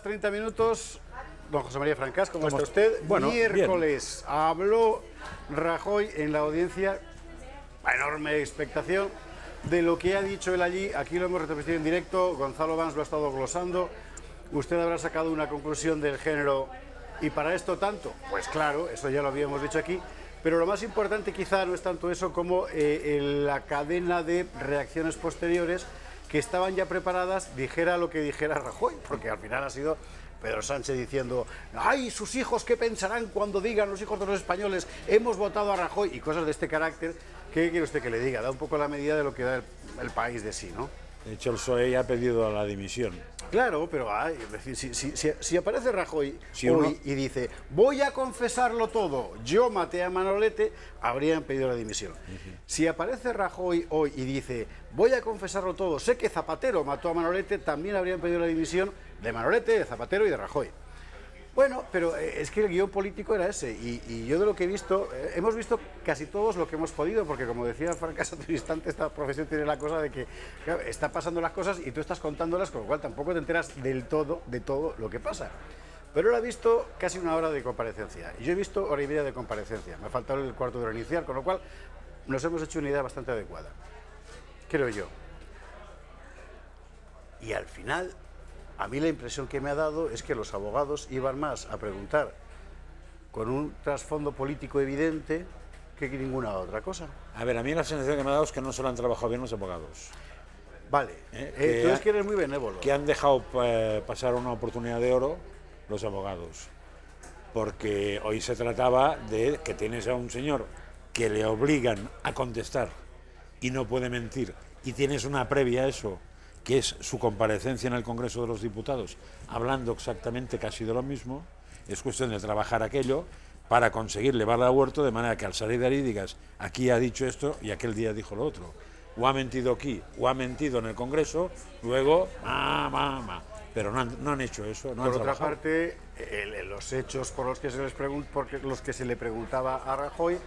30 minutos. Don José María Francás, ¿cómo está usted? Bueno, miércoles bien. Habló Rajoy en la audiencia, enorme expectación de lo que ha dicho él allí. Aquí lo hemos retransmitido en directo, Gonzalo Vans lo ha estado glosando. Usted habrá sacado una conclusión del género, ¿y para esto tanto? Pues claro, eso ya lo habíamos dicho aquí. Pero lo más importante quizá no es tanto eso como la cadena de reacciones posteriores que estaban ya preparadas, dijera lo que dijera Rajoy, porque al final ha sido Pedro Sánchez diciendo, ¡ay, sus hijos qué pensarán cuando digan los hijos de los españoles, hemos votado a Rajoy! Y cosas de este carácter. ¿Qué quiere usted que le diga? Da un poco la medida de lo que da el país de sí, ¿no? De hecho, el PSOE ya ha pedido la dimisión. Claro, pero si aparece Rajoy hoy y dice, voy a confesarlo todo, yo maté a Manolete, habrían pedido la dimisión. Si aparece Rajoy hoy y dice, voy a confesarlo todo, sé que Zapatero mató a Manolete, también habrían pedido la dimisión de Manolete, de Zapatero y de Rajoy. Bueno, pero es que el guión político era ese, y yo de lo que he visto, hemos visto casi todos lo que hemos podido, porque como decía Francas hace un instante, esta profesión tiene la cosa de que claro, está pasando las cosas y tú estás contándolas, con lo cual tampoco te enteras de todo lo que pasa. Pero él ha visto casi una hora de comparecencia, y yo he visto hora y media de comparecencia, me ha faltado el cuarto de hora inicial, con lo cual nos hemos hecho una idea bastante adecuada, creo yo. Y al final, a mí la impresión que me ha dado es que los abogados iban más a preguntar con un trasfondo político evidente que ninguna otra cosa. A ver, a mí la sensación que me ha dado es que no se lo han trabajado bien los abogados. Vale, tú es que eres muy benévolo. Que han dejado pasar una oportunidad de oro los abogados. Porque hoy se trataba de que tienes a un señor que le obligan a contestar y no puede mentir, y tienes una previa a eso, que es su comparecencia en el Congreso de los Diputados, hablando exactamente casi de lo mismo. Es cuestión de trabajar aquello para conseguir llevarla a huerto, de manera que al salir de ahí digas, aquí ha dicho esto y aquel día dijo lo otro. O ha mentido aquí, o ha mentido en el Congreso, luego, pero no han hecho eso. No por otra parte, los hechos por los que se le preguntaba a Rajoy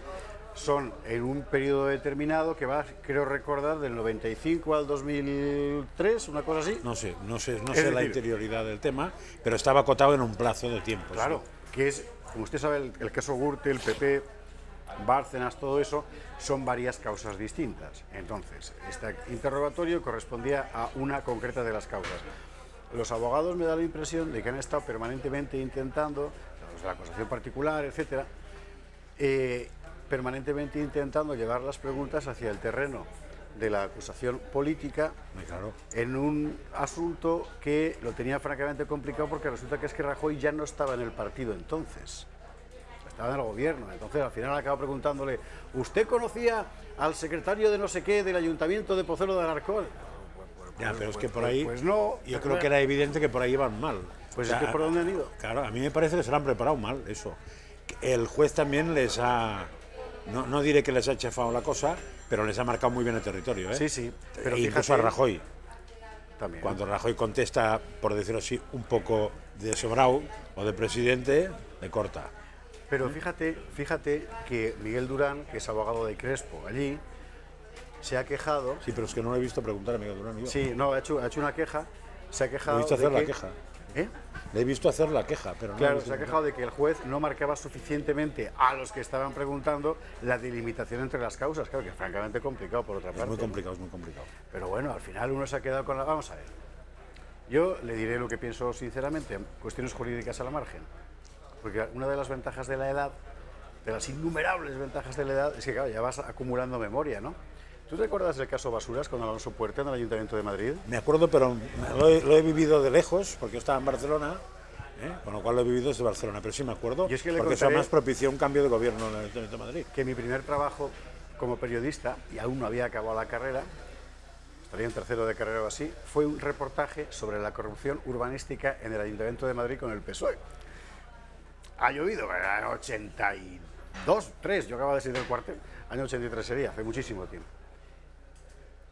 son en un periodo determinado que va, creo recordar, del 95 al 2003, una cosa así. No sé la interioridad del tema, pero estaba acotado en un plazo de tiempo. Claro, ¿sí? Que es, como usted sabe, el caso Gürtel, el PP, Bárcenas, todo eso, son varias causas distintas. Entonces, este interrogatorio correspondía a una concreta de las causas. Los abogados me da la impresión de que han estado permanentemente intentando, la acusación particular, etcétera, permanentemente intentando llevar las preguntas hacia el terreno de la acusación política, en un asunto que lo tenía francamente complicado, porque resulta que es que Rajoy ya no estaba en el partido entonces, estaba en el gobierno. Entonces al final acabo preguntándole, ¿usted conocía al secretario de no sé qué del Ayuntamiento de Pozuelo de Alarcón? Ya, pero es que por ahí, pues no, yo creo que era evidente que por ahí iban mal. Pues es que ¿por dónde han ido? Claro, a mí me parece que se lo han preparado mal, eso. El juez también les ha... No diré que les ha chafado la cosa, pero les ha marcado muy bien el territorio, ¿eh? Sí, sí. Pero incluso a Rajoy. También. Cuando Rajoy contesta, por decirlo así, un poco de sobrado o de presidente, le corta. Pero fíjate que Miguel Durán, que es abogado de Crespo allí, se ha quejado... Sí, pero es que no lo he visto preguntar a Miguel Durán. Yo. Sí, no, ha hecho una queja, se ha quejado... ¿Le he visto hacer la queja? ¿Eh? Le he visto hacer la queja, pero no... Claro, se ha quejado de que el juez no marcaba suficientemente a los que estaban preguntando la delimitación entre las causas. Claro, que es francamente complicado por otra parte. Es muy complicado, es muy complicado. Pero bueno, al final uno se ha quedado con la... Vamos a ver. Yo le diré lo que pienso sinceramente, cuestiones jurídicas a la margen. Porque una de las ventajas de la edad, de las innumerables ventajas de la edad, es que claro, ya vas acumulando memoria, ¿no? ¿Tú te acuerdas del caso Basuras con Alonso Puerta en el Ayuntamiento de Madrid? Me acuerdo, pero lo he vivido de lejos, porque yo estaba en Barcelona, con lo cual lo he vivido desde Barcelona, pero sí me acuerdo, y es que porque eso además propició un cambio de gobierno en el Ayuntamiento de Madrid. Que mi primer trabajo como periodista, y aún no había acabado la carrera, estaría en tercero de carrera o así, fue un reportaje sobre la corrupción urbanística en el Ayuntamiento de Madrid con el PSOE. Ha llovido, era 82, 3, yo acababa de salir del cuartel, año 83 sería, hace muchísimo tiempo.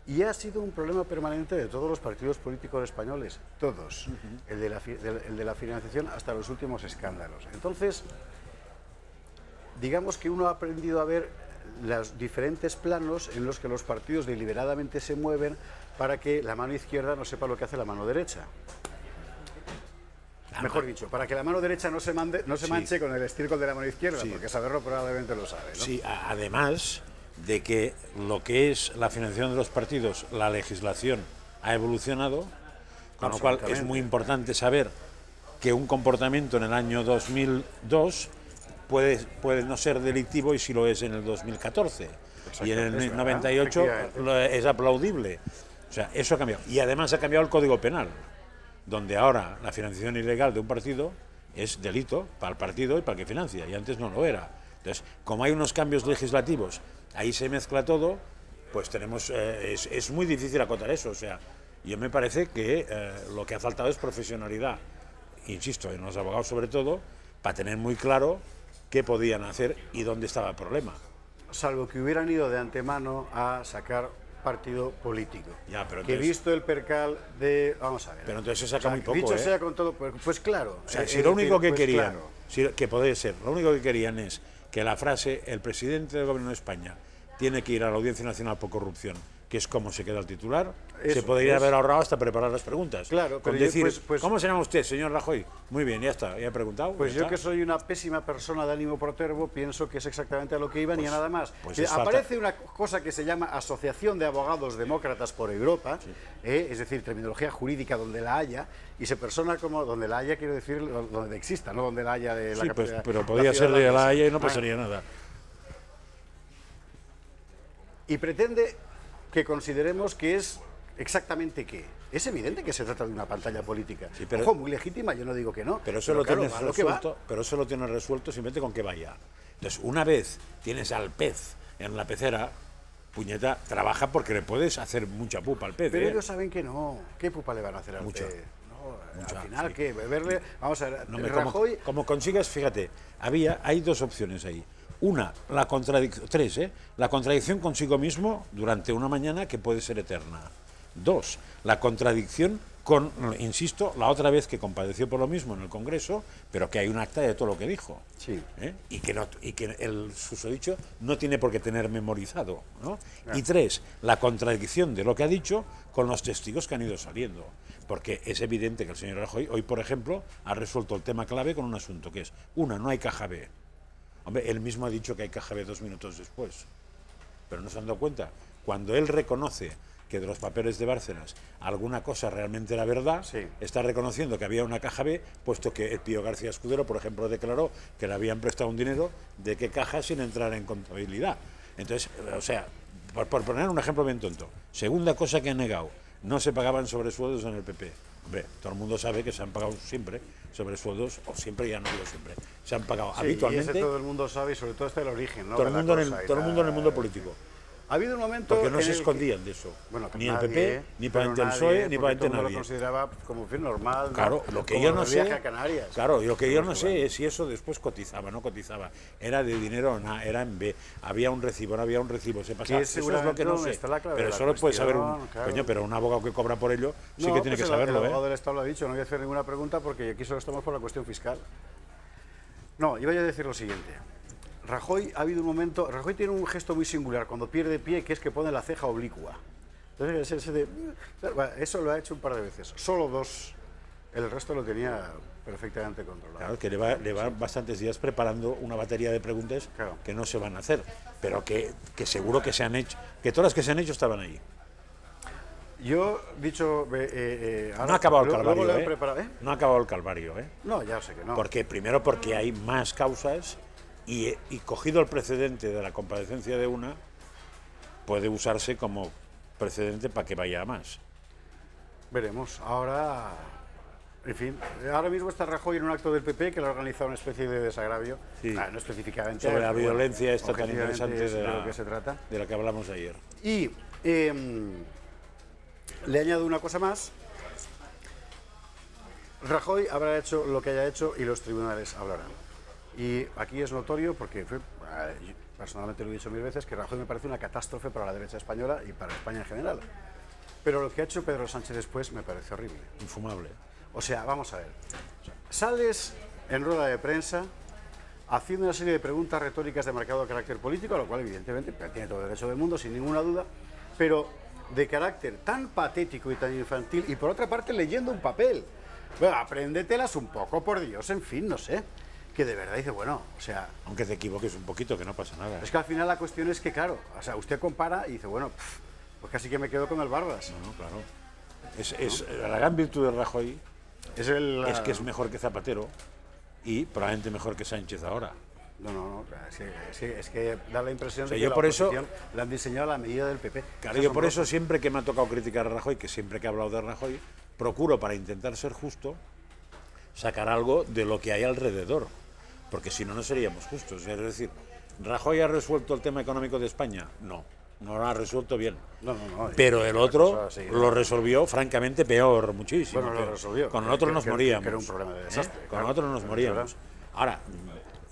Y ha sido un problema permanente de todos los partidos políticos españoles, todos, el de la financiación hasta los últimos escándalos. Entonces, digamos que uno ha aprendido a ver los diferentes planos en los que los partidos deliberadamente se mueven para que la mano izquierda no sepa lo que hace la mano derecha. Mejor dicho, para que la mano derecha no se manche con el estiércol de la mano izquierda, porque saberlo probablemente lo sabe, ¿no? Sí, además de que lo que es la financiación de los partidos, la legislación ha evolucionado, con lo cual es muy importante saber que un comportamiento en el año 2002 puede no ser delictivo y si lo es en el 2014. Y en el 98 es aplaudible. O sea, eso ha cambiado. Y además ha cambiado el Código Penal, donde ahora la financiación ilegal de un partido es delito para el partido y para el que financia, y antes no lo era. Entonces, como hay unos cambios legislativos, ahí se mezcla todo, pues tenemos es muy difícil acotar eso. O sea, yo me parece que lo que ha faltado es profesionalidad, insisto, en los abogados sobre todo, para tener muy claro qué podían hacer y dónde estaba el problema. Salvo que hubieran ido de antemano a sacar partido político. Ya, pero que entonces, visto el percal de... Vamos a ver. Pero entonces se saca muy poco, dicho sea con todo, pues claro. O sea, si lo único que querían, que podría ser, lo único que querían es que la frase, el presidente del gobierno de España tiene que ir a la Audiencia Nacional por corrupción, que es como se queda el titular, se podría haber ahorrado hasta preparar las preguntas. Claro, con decir, ¿cómo se llama usted, señor Rajoy? Muy bien, ya está, ya he preguntado. Pues yo, que soy una pésima persona de ánimo protervo, pienso que es exactamente a lo que iban y a nada más. Aparece una cosa que se llama Asociación de Abogados Demócratas por Europa, es decir, terminología jurídica donde la haya, y se persona como donde la haya, quiero decir, donde exista, no donde la haya de la capacidad. Pero podría ser de la haya y no pasaría nada. Y pretende que consideremos que es exactamente qué. Es evidente que se trata de una pantalla política. Sí, pero, ojo, muy legítima, yo no digo que no. Pero eso lo tienes resuelto, pero eso lo tienes resuelto simplemente con que vaya. Entonces, una vez tienes al pez en la pecera, puñeta, trabaja porque le puedes hacer mucha pupa al pez. Pero ellos saben que no. ¿Qué pupa le van a hacer al pez? Al final, sí. ¿Qué? Beberle... Vamos a ver, Rajoy... Como consigas, fíjate, hay dos opciones ahí. Una, la contradicción consigo mismo durante una mañana que puede ser eterna. Dos, la contradicción con, insisto, la otra vez que compadeció por lo mismo en el Congreso, pero que hay un acta de todo lo que dijo. Sí. Y que el susodicho no tiene por qué tener memorizado, ¿no? Y tres, la contradicción de lo que ha dicho con los testigos que han ido saliendo. Porque es evidente que el señor Rajoy hoy, por ejemplo, ha resuelto el tema clave con un asunto que es, no hay caja B. Hombre, él mismo ha dicho que hay caja B 2 minutos después. Pero no se han dado cuenta. Cuando él reconoce que de los papeles de Bárcenas alguna cosa realmente era verdad, sí, está reconociendo que había una caja B, puesto que el Pío García Escudero, por ejemplo, declaró que le habían prestado un dinero de qué caja sin entrar en contabilidad. Entonces, o sea, por poner un ejemplo bien tonto. Segunda cosa que han negado, no se pagaban sobresueldos en el PP. Hombre, todo el mundo sabe que se han pagado siempre sobresueldos, o siempre, ya no digo siempre, se han pagado habitualmente. Y ese todo el mundo sabe, y sobre todo está el origen, ¿no? Todo el mundo en el mundo político. Ha habido un momento... Porque no se escondían de eso. Bueno, ni el PP, ni para el PSOE, ni para nadie. Lo consideraba como fin normal. Claro, ¿no? Lo que yo no sé... a Canarias. Claro, y lo que yo no sé es si eso después cotizaba, no cotizaba. Era de dinero o era en B. Había un recibo, no había un recibo. Se pasaba. Eso es lo que no sé. Pero eso lo puede saber un... Claro. Coño, pero un abogado que cobra por ello sí que tiene que saberlo, el abogado del Estado lo ha dicho. No voy a hacer ninguna pregunta porque aquí solo estamos por la cuestión fiscal. No, iba a decir lo siguiente. Rajoy, ha habido un momento... Rajoy tiene un gesto muy singular cuando pierde pie, que es que pone la ceja oblicua. Entonces, eso lo ha hecho un par de veces. Solo 2. El resto lo tenía perfectamente controlado. Claro, que le va bastantes días preparando una batería de preguntas que no se van a hacer, pero que seguro que se han hecho, que todas las que se han hecho estaban ahí. Yo, dicho... no ha acabado el calvario, No ha acabado el calvario, No, ya sé que no. Primero porque hay más causas y cogido el precedente de la comparecencia de una, puede usarse como precedente para que vaya a más. Veremos. Ahora... En fin, ahora mismo está Rajoy en un acto del PP que le ha organizado una especie de desagravio, no específicamente... Sobre la violencia esta tan interesante de la que hablamos ayer. Y le añado una cosa más. Rajoy habrá hecho lo que haya hecho y los tribunales hablarán. Y aquí es notorio porque personalmente lo he dicho 1000 veces, que Rajoy me parece una catástrofe para la derecha española y para España en general. Pero lo que ha hecho Pedro Sánchez después me parece horrible. Infumable. O sea, vamos a ver. Sales en rueda de prensa haciendo una serie de preguntas retóricas de marcado carácter político, a lo cual evidentemente tiene todo el derecho del mundo, sin ninguna duda, pero de carácter tan patético y tan infantil, y por otra parte leyendo un papel. Bueno, apréndetelas un poco, por Dios, en fin, no sé. Que de verdad dice, bueno, o sea... Aunque te equivoques un poquito, que no pasa nada. Es que al final la cuestión es que, claro, o sea, usted compara y dice, bueno, pues casi que me quedo con el Barbas. No, claro. La gran virtud de Rajoy es que es mejor que Zapatero y probablemente mejor que Sánchez ahora. No, es que da la impresión de que yo la por oposición la han diseñado a la medida del PP. Claro, yo por eso siempre que me ha tocado criticar a Rajoy, que siempre que he hablado de Rajoy, procuro, para intentar ser justo, sacar algo de lo que hay alrededor, porque si no, no seríamos justos. Es decir, ¿Rajoy ha resuelto el tema económico de España? No lo ha resuelto bien. No. Pero el otro lo resolvió, francamente, peor, muchísimo. Bueno, lo resolvió. Con el otro nos moríamos. Que era un problema de desastre. Con el otro nos moríamos. Ahora,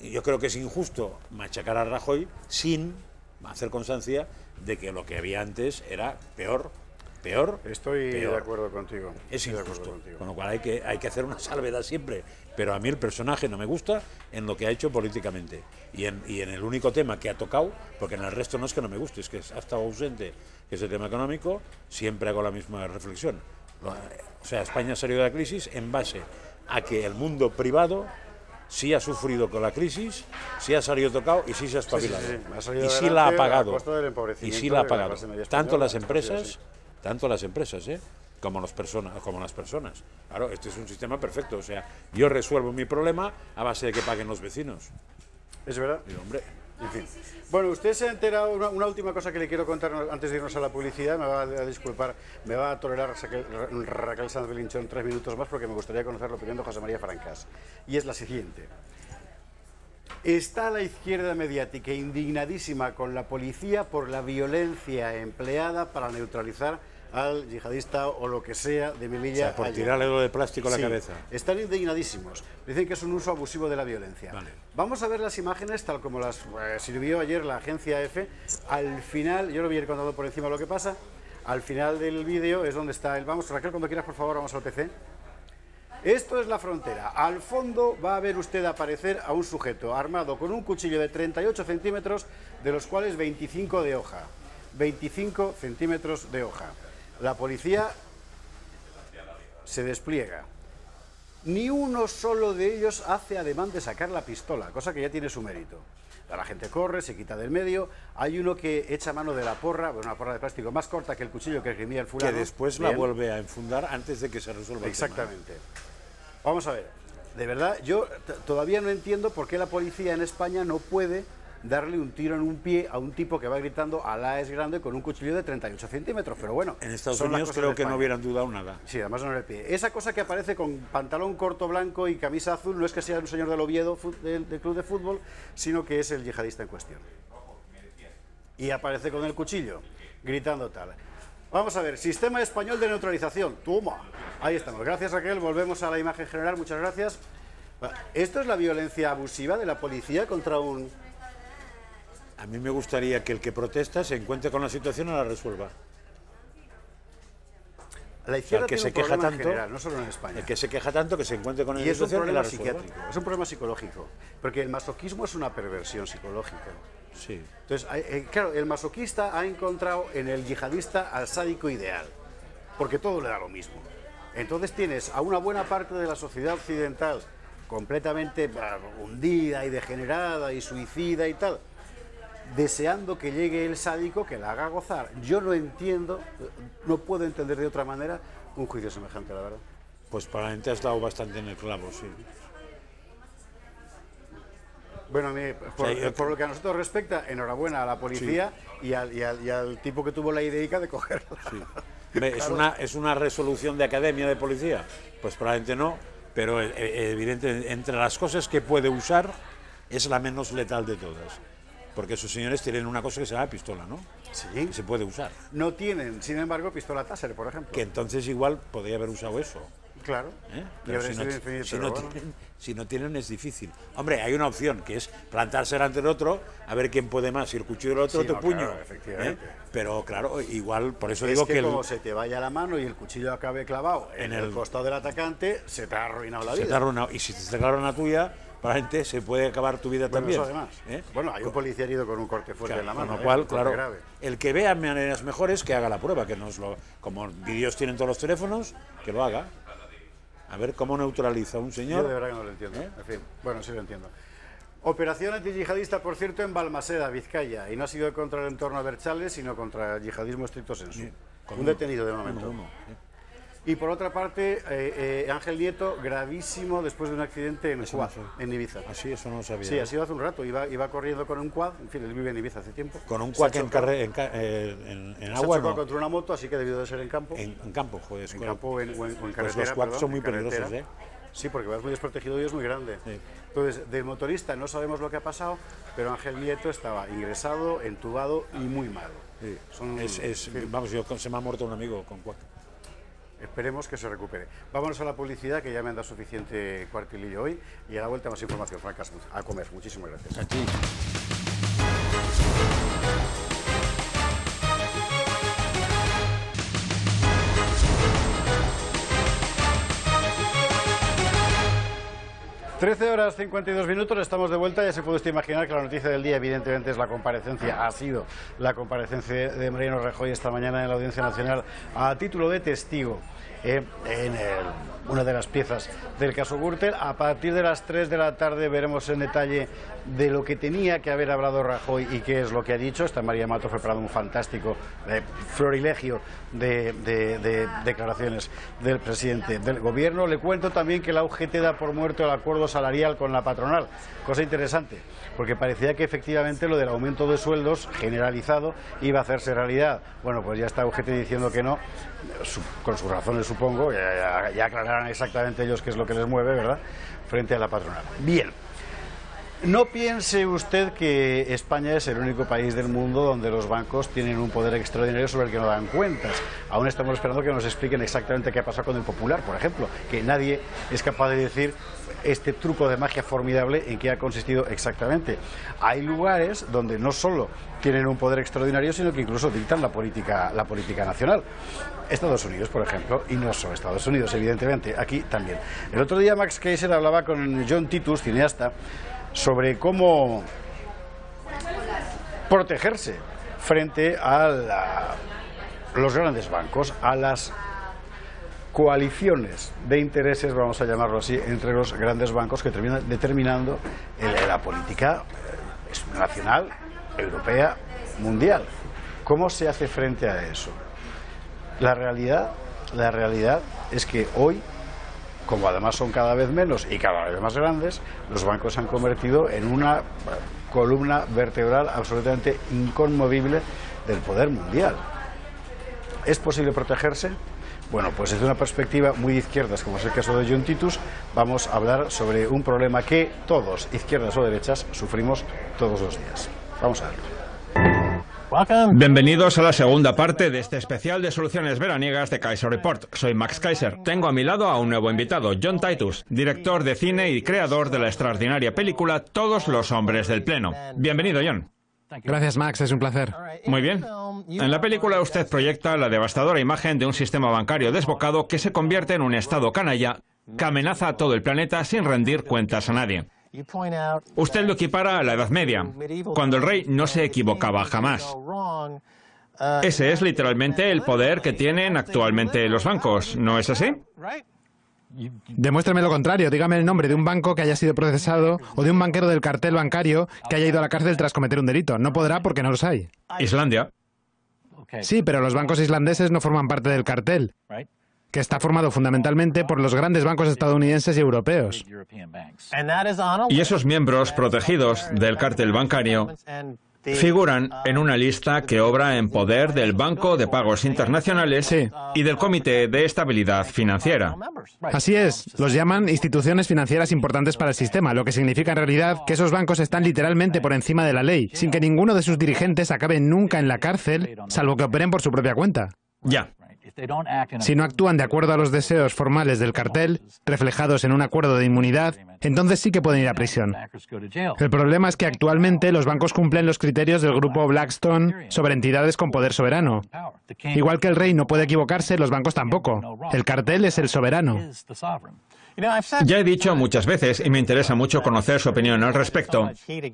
yo creo que es injusto machacar a Rajoy sin hacer constancia de que lo que había antes era peor. Estoy de acuerdo contigo. Es injusto. Con lo cual hay que hacer una salvedad siempre. Pero a mí el personaje no me gusta en lo que ha hecho políticamente. Y en el único tema que ha tocado, porque en el resto no es que no me guste, es que ha estado ausente, que es el tema económico, siempre hago la misma reflexión. O sea, España ha salido de la crisis en base a que el mundo privado sí ha sufrido con la crisis, sí ha salido tocado y sí se ha espabilado. Y sí la ha pagado. Y sí la ha pagado. Tanto las empresas, como las personas. Claro, este es un sistema perfecto. O sea, yo resuelvo mi problema a base de que paguen los vecinos. Es verdad. Y, hombre, en fin. Bueno, usted se ha enterado, una última cosa que le quiero contar antes de irnos a la publicidad, me va a disculpar, me va a tolerar Raquel Sanz Belinchón 3 minutos más porque me gustaría conocer la opinión de José María Francas. Y es la siguiente. Está la izquierda mediática indignadísima con la policía por la violencia empleada para neutralizar al yihadista o lo que sea de Melilla. O sea, por tirarle lo de plástico a la cabeza. Están indignadísimos. Dicen que es un uso abusivo de la violencia. Vale. Vamos a ver las imágenes tal como las sirvió ayer la agencia EFE. Al final, yo lo voy a ir contando por encima lo que pasa. Al final del vídeo es donde está el... Vamos, Raquel, cuando quieras, por favor, vamos al PC. Esto es la frontera. Al fondo va a ver usted aparecer a un sujeto armado con un cuchillo de 38 centímetros, de los cuales 25 de hoja. 25 centímetros de hoja. La policía se despliega. Ni uno solo de ellos hace ademán de sacar la pistola, cosa que ya tiene su mérito. La gente corre, se quita del medio. Hay uno que echa mano de la porra, una porra de plástico más corta que el cuchillo que esgrimía el fulano. Que después la vuelve a enfundar antes de que se resuelva el tema. Exactamente. Vamos a ver, de verdad, yo todavía no entiendo por qué la policía en España no puede darle un tiro en un pie a un tipo que va gritando Alá es grande con un cuchillo de 38 centímetros, pero bueno. En Estados Unidos creo que no hubieran dudado nada. Sí, además no en el pie. Esa cosa que aparece con pantalón corto blanco y camisa azul no es que sea un señor del Oviedo del club de fútbol, sino que es el yihadista en cuestión. Y aparece con el cuchillo, gritando tal. Vamos a ver, sistema español de neutralización. Toma. Ahí estamos. Gracias, Raquel. Volvemos a la imagen general. Muchas gracias. ¿Esto es la violencia abusiva de la policía contra un...? A mí me gustaría que el que protesta se encuentre con la situación y la resuelva. La izquierda que tiene se un queja problema tanto, general, no solo en España. El que se queja tanto que se encuentre con la y es un situación y la problema resuelva. psiquiátrico, es un problema psicológico, porque el masoquismo es una perversión psicológica. Sí. Entonces, claro, el masoquista ha encontrado en el yihadista al sádico ideal, porque todo le da lo mismo. Entonces tienes a una buena parte de la sociedad occidental completamente hundida y degenerada y suicida y tal, deseando que llegue el sádico que la haga gozar. Yo no entiendo, no puedo entender de otra manera un juicio semejante, la verdad. Pues probablemente has dado bastante en el clavo, sí. Bueno, por lo que a nosotros respecta, enhorabuena a la policía, sí, y al tipo que tuvo la idea de cogerla. Sí. Claro. ¿Es una resolución de academia de policía? Pues probablemente no, pero evidentemente entre las cosas que puede usar es la menos letal de todas. Porque esos señores tienen una cosa que se llama pistola, ¿no? Sí. Que se puede usar. No tienen, sin embargo, pistola Taser, por ejemplo. Que entonces igual podría haber usado eso. Claro. Pero si no tienen es difícil. Hombre, hay una opción, que es plantarse delante del otro, a ver quién puede más, si el cuchillo del otro, otro puño. Claro, efectivamente. Pero claro, igual, por eso es digo que como se te vaya la mano y el cuchillo acabe clavado en el costado del atacante, se te ha arruinado la vida. Se te ha arruinado. Y si te clava la tuya, probablemente se puede acabar tu vida también. Eso además. Bueno, hay un policía herido con un corte fuerte en la mano. Con lo cual, claro, el que vea maneras mejores, que haga la prueba, que como vídeos tienen todos los teléfonos, que lo haga. A ver cómo neutraliza a un señor. Yo de verdad que no lo entiendo. En fin, bueno, sí lo entiendo. Operación antiyihadista, por cierto, en Balmaseda, Vizcaya, y no ha sido contra el entorno Berchales, sino contra el yihadismo estricto sensu. Sí, un detenido de momento. Sí. Y por otra parte, Ángel Nieto, gravísimo después de un accidente en quad, en Ibiza. Así, eso no lo sabía. Sí, ha sido hace un rato. Iba corriendo con un quad, en fin, él vive en Ibiza hace tiempo. Con un quad en agua. Se chocó contra una moto, así que debió de ser en campo. En campo, joder. En campo o en carretera. Pues los quads son muy peligrosos, ¿eh? Sí, porque vas muy desprotegido y es muy grande. Sí. Entonces, del motorista no sabemos lo que ha pasado, pero Ángel Nieto estaba ingresado, entubado y muy malo. Sí. Vamos, se me ha muerto un amigo con quad. Esperemos que se recupere. Vámonos a la publicidad, que ya me han dado suficiente cuartilillo hoy, y a la vuelta más información, Frank Asmuth. A comer. Muchísimas gracias. A ti. 13 horas 52 minutos, estamos de vuelta. Ya se puede usted imaginar que la noticia del día evidentemente es la comparecencia, ha sido la comparecencia de Mariano Rajoy esta mañana en la Audiencia Nacional a título de testigo en una de las piezas del caso Gürtel. A partir de las 3 de la tarde veremos en detalle de lo que tenía que haber hablado Rajoy y qué es lo que ha dicho. Está María Mato preparando un fantástico florilegio de declaraciones del presidente del gobierno. Le cuento también que la UGT da por muerto el acuerdo salarial con la patronal, cosa interesante, porque parecía que efectivamente lo del aumento de sueldos generalizado iba a hacerse realidad. Bueno, pues ya está UGT diciendo que no, con sus razones supongo, ya aclararán exactamente ellos qué es lo que les mueve, ¿verdad?, frente a la patronal. Bien. No piense usted que España es el único país del mundo donde los bancos tienen un poder extraordinario sobre el que no dan cuentas. Aún estamos esperando que nos expliquen exactamente qué ha pasado con el Popular, por ejemplo, que nadie es capaz de decir este truco de magia formidable en qué ha consistido exactamente. Hay lugares donde no solo tienen un poder extraordinario, sino que incluso dictan la política nacional. Estados Unidos, por ejemplo, y no solo Estados Unidos, evidentemente, aquí también. El otro día Max Keiser hablaba con John Titus, cineasta, sobre cómo protegerse frente a los grandes bancos, a las coaliciones de intereses, vamos a llamarlo así, entre los grandes bancos que terminan determinando la política nacional, europea, mundial. ¿Cómo se hace frente a eso? La realidad es que hoy, como además son cada vez menos y cada vez más grandes, los bancos se han convertido en una columna vertebral absolutamente inconmovible del poder mundial. ¿Es posible protegerse? Bueno, pues desde una perspectiva muy de izquierdas, como es el caso de John Titus, vamos a hablar sobre un problema que todos, izquierdas o derechas, sufrimos todos los días. Vamos a verlo. Bienvenidos a la segunda parte de este especial de soluciones veraniegas de Kaiser Report. Soy Max Keiser. Tengo a mi lado a un nuevo invitado, John Titus, director de cine y creador de la extraordinaria película Todos los hombres del Pleno. Bienvenido, John. Gracias, Max, es un placer. Muy bien. En la película usted proyecta la devastadora imagen de un sistema bancario desbocado que se convierte en un estado canalla que amenaza a todo el planeta sin rendir cuentas a nadie. Usted lo equipara a la Edad Media, cuando el rey no se equivocaba jamás. Ese es literalmente el poder que tienen actualmente los bancos, ¿no es así? Demuéstrame lo contrario, dígame el nombre de un banco que haya sido procesado o de un banquero del cartel bancario que haya ido a la cárcel tras cometer un delito. No podrá porque no los hay. Islandia. Sí, pero los bancos islandeses no forman parte del cartel, que está formado fundamentalmente por los grandes bancos estadounidenses y europeos. Y esos miembros protegidos del cártel bancario figuran en una lista que obra en poder del Banco de Pagos Internacionales y del Comité de Estabilidad Financiera. Así es, los llaman instituciones financieras importantes para el sistema, lo que significa en realidad que esos bancos están literalmente por encima de la ley, sin que ninguno de sus dirigentes acabe nunca en la cárcel, salvo que operen por su propia cuenta. Ya. Si no actúan de acuerdo a los deseos formales del cartel, reflejados en un acuerdo de inmunidad, entonces sí que pueden ir a prisión. El problema es que actualmente los bancos cumplen los criterios del grupo Blackstone sobre entidades con poder soberano. Igual que el rey no puede equivocarse, los bancos tampoco. El cartel es el soberano. Ya he dicho muchas veces, y me interesa mucho conocer su opinión al respecto,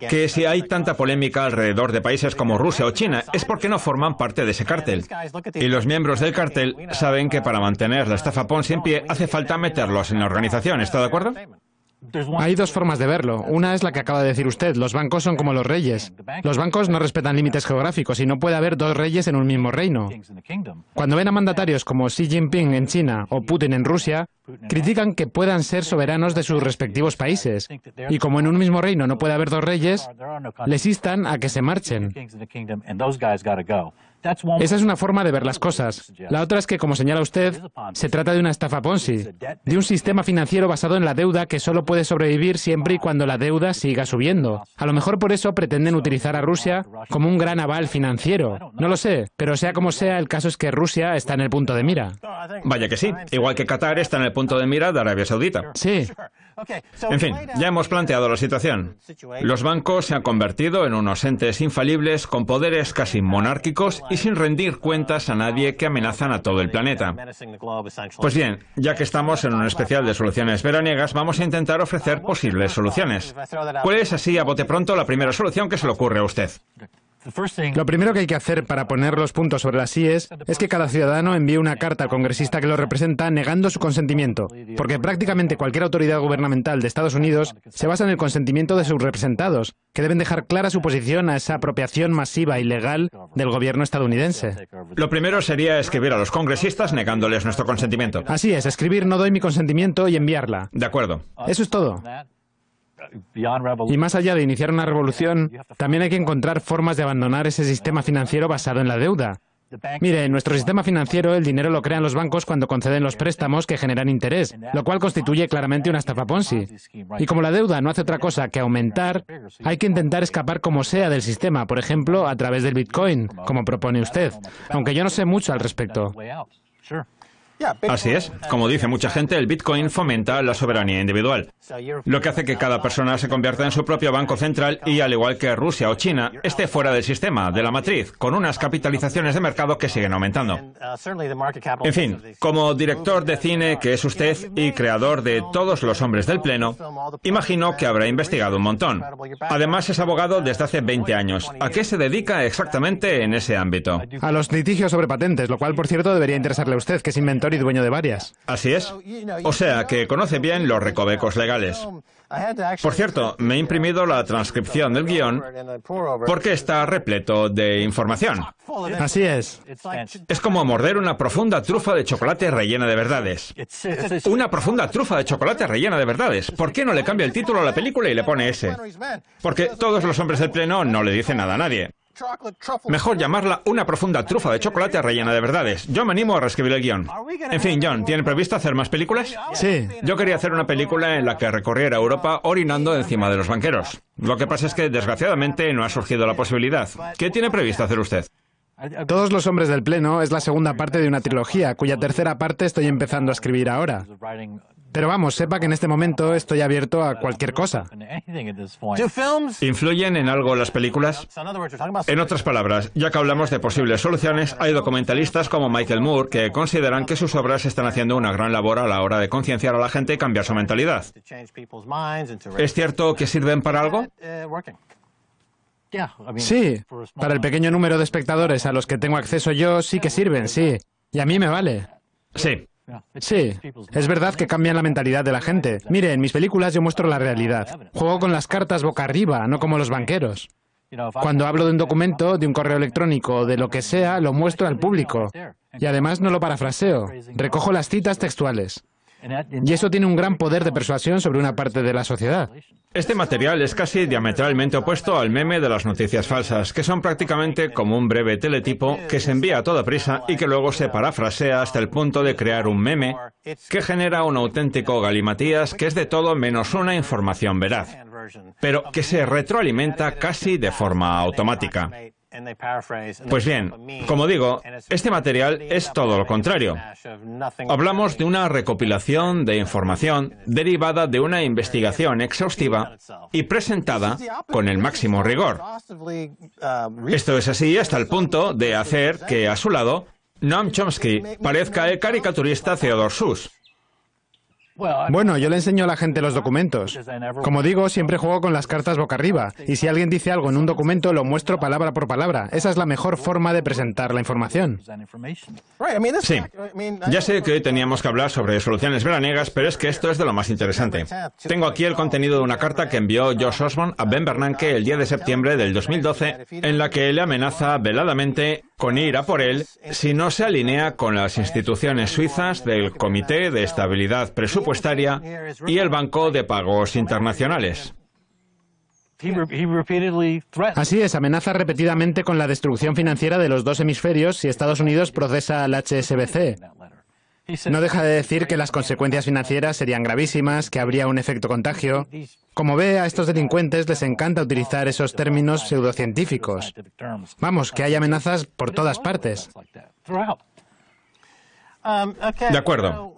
que si hay tanta polémica alrededor de países como Rusia o China, es porque no forman parte de ese cártel. Y los miembros del cártel saben que para mantener la estafa Ponzi en pie hace falta meterlos en la organización. ¿Está de acuerdo? Hay dos formas de verlo. Una es la que acaba de decir usted. Los bancos son como los reyes. Los bancos no respetan límites geográficos y no puede haber dos reyes en un mismo reino. Cuando ven a mandatarios como Xi Jinping en China o Putin en Rusia, critican que puedan ser soberanos de sus respectivos países. Y como en un mismo reino no puede haber dos reyes, les instan a que se marchen. Esa es una forma de ver las cosas. La otra es que, como señala usted, se trata de una estafa Ponzi, de un sistema financiero basado en la deuda que solo puede sobrevivir siempre y cuando la deuda siga subiendo. A lo mejor por eso pretenden utilizar a Rusia como un gran aval financiero. No lo sé, pero sea como sea, el caso es que Rusia está en el punto de mira. Vaya que sí, igual que Qatar está en el punto de mira de Arabia Saudita. Sí. En fin, ya hemos planteado la situación. Los bancos se han convertido en unos entes infalibles con poderes casi monárquicos y sin rendir cuentas a nadie, que amenazan a todo el planeta. Pues bien, ya que estamos en un especial de soluciones veraniegas, vamos a intentar ofrecer posibles soluciones. ¿Cuál es, así a bote pronto, la primera solución que se le ocurre a usted? Lo primero que hay que hacer para poner los puntos sobre las IES es que cada ciudadano envíe una carta al congresista que lo representa negando su consentimiento, porque prácticamente cualquier autoridad gubernamental de Estados Unidos se basa en el consentimiento de sus representados, que deben dejar clara su posición a esa apropiación masiva y legal del gobierno estadounidense. Lo primero sería escribir a los congresistas negándoles nuestro consentimiento. Así es, escribir "no doy mi consentimiento" y enviarla. De acuerdo. Eso es todo. Y más allá de iniciar una revolución, también hay que encontrar formas de abandonar ese sistema financiero basado en la deuda. Mire, en nuestro sistema financiero el dinero lo crean los bancos cuando conceden los préstamos que generan interés, lo cual constituye claramente una estafa Ponzi. Y como la deuda no hace otra cosa que aumentar, hay que intentar escapar como sea del sistema, por ejemplo, a través del Bitcoin, como propone usted, aunque yo no sé mucho al respecto. Así es. Como dice mucha gente, el Bitcoin fomenta la soberanía individual, lo que hace que cada persona se convierta en su propio banco central y, al igual que Rusia o China, esté fuera del sistema, de la matriz, con unas capitalizaciones de mercado que siguen aumentando. En fin, como director de cine que es usted y creador de Todos los hombres del Pleno, imagino que habrá investigado un montón. Además, es abogado desde hace 20 años. ¿A qué se dedica exactamente en ese ámbito? A los litigios sobre patentes, lo cual, por cierto, debería interesarle a usted, que es inventor y dueño de varias. Así es. O sea, que conoce bien los recovecos legales. Por cierto, me he imprimido la transcripción del guión porque está repleto de información. Así es. Es como morder una profunda trufa de chocolate rellena de verdades. Una profunda trufa de chocolate rellena de verdades. ¿Por qué no le cambia el título a la película y le pone ese? Porque Todos los hombres del Pleno no le dicen nada a nadie. Mejor llamarla Una profunda trufa de chocolate rellena de verdades. Yo me animo a reescribir el guión. En fin, John, ¿tiene previsto hacer más películas? Sí. Yo quería hacer una película en la que recorriera Europa orinando encima de los banqueros. Lo que pasa es que, desgraciadamente, no ha surgido la posibilidad. ¿Qué tiene previsto hacer usted? Todos los hombres del Pleno es la segunda parte de una trilogía, cuya tercera parte estoy empezando a escribir ahora. Pero vamos, sepa que en este momento estoy abierto a cualquier cosa. ¿Influyen en algo las películas? En otras palabras, ya que hablamos de posibles soluciones, hay documentalistas como Michael Moore que consideran que sus obras están haciendo una gran labor a la hora de concienciar a la gente y cambiar su mentalidad. ¿Es cierto que sirven para algo? Sí, para el pequeño número de espectadores a los que tengo acceso yo, sí que sirven, sí. Y a mí me vale. Sí. Sí, es verdad que cambian la mentalidad de la gente. Mire, en mis películas yo muestro la realidad. Juego con las cartas boca arriba, no como los banqueros. Cuando hablo de un documento, de un correo electrónico o de lo que sea, lo muestro al público. Y además no lo parafraseo, recojo las citas textuales. Y eso tiene un gran poder de persuasión sobre una parte de la sociedad. Este material es casi diametralmente opuesto al meme de las noticias falsas, que son prácticamente como un breve teletipo que se envía a toda prisa y que luego se parafrasea hasta el punto de crear un meme que genera un auténtico galimatías que es de todo menos una información veraz, pero que se retroalimenta casi de forma automática. Pues bien, como digo, este material es todo lo contrario. Hablamos de una recopilación de información derivada de una investigación exhaustiva y presentada con el máximo rigor. Esto es así hasta el punto de hacer que a su lado Noam Chomsky parezca el caricaturista Theodore Seuss. Bueno, yo le enseño a la gente los documentos. Como digo, siempre juego con las cartas boca arriba, y si alguien dice algo en un documento, lo muestro palabra por palabra. Esa es la mejor forma de presentar la información. Sí, ya sé que hoy teníamos que hablar sobre soluciones veraniegas, pero es que esto es de lo más interesante. Tengo aquí el contenido de una carta que envió Josh Osborne a Ben Bernanke el 10 de septiembre del 2012, en la que le amenaza veladamente con ir a por él si no se alinea con las instituciones suizas del Comité de Estabilidad Presupuestaria y el Banco de Pagos Internacionales. Así es, amenaza repetidamente con la destrucción financiera de los dos hemisferios si Estados Unidos procesa al HSBC. No deja de decir que las consecuencias financieras serían gravísimas, que habría un efecto contagio. Como ve, a estos delincuentes les encanta utilizar esos términos pseudocientíficos. Vamos, que hay amenazas por todas partes. De acuerdo.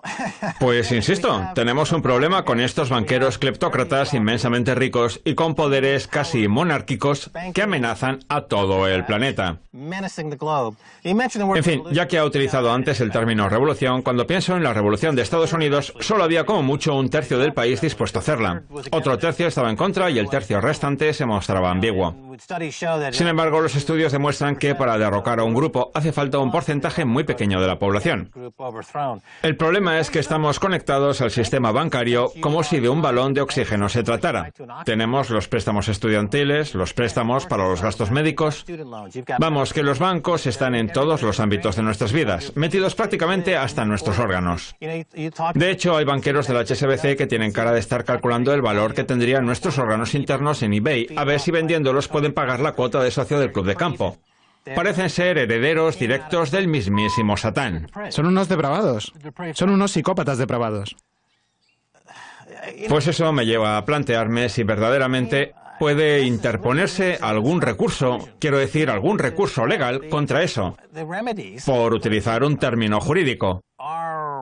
Pues insisto, tenemos un problema con estos banqueros cleptócratas inmensamente ricos y con poderes casi monárquicos que amenazan a todo el planeta. En fin, ya que ha utilizado antes el término revolución, cuando pienso en la revolución de Estados Unidos, solo había como mucho un tercio del país dispuesto a hacerla. Otro tercio estaba en contra y el tercio restante se mostraba ambiguo. Sin embargo, los estudios demuestran que para derrocar a un grupo hace falta un porcentaje muy pequeño de la población. El problema es que estamos conectados al sistema bancario como si de un balón de oxígeno se tratara. Tenemos los préstamos estudiantiles, los préstamos para los gastos médicos. Vamos, que los bancos están en todos los ámbitos de nuestras vidas, metidos prácticamente hasta en nuestros órganos. De hecho, hay banqueros del HSBC que tienen cara de estar calculando el valor que tendrían nuestros órganos internos en eBay, a ver si vendiéndolos pueden pagar la cuota de socio del club de campo. Parecen ser herederos directos del mismísimo Satán. Son unos depravados. Son unos psicópatas depravados. Pues eso me lleva a plantearme si verdaderamente puede interponerse algún recurso, quiero decir, algún recurso legal contra eso, por utilizar un término jurídico.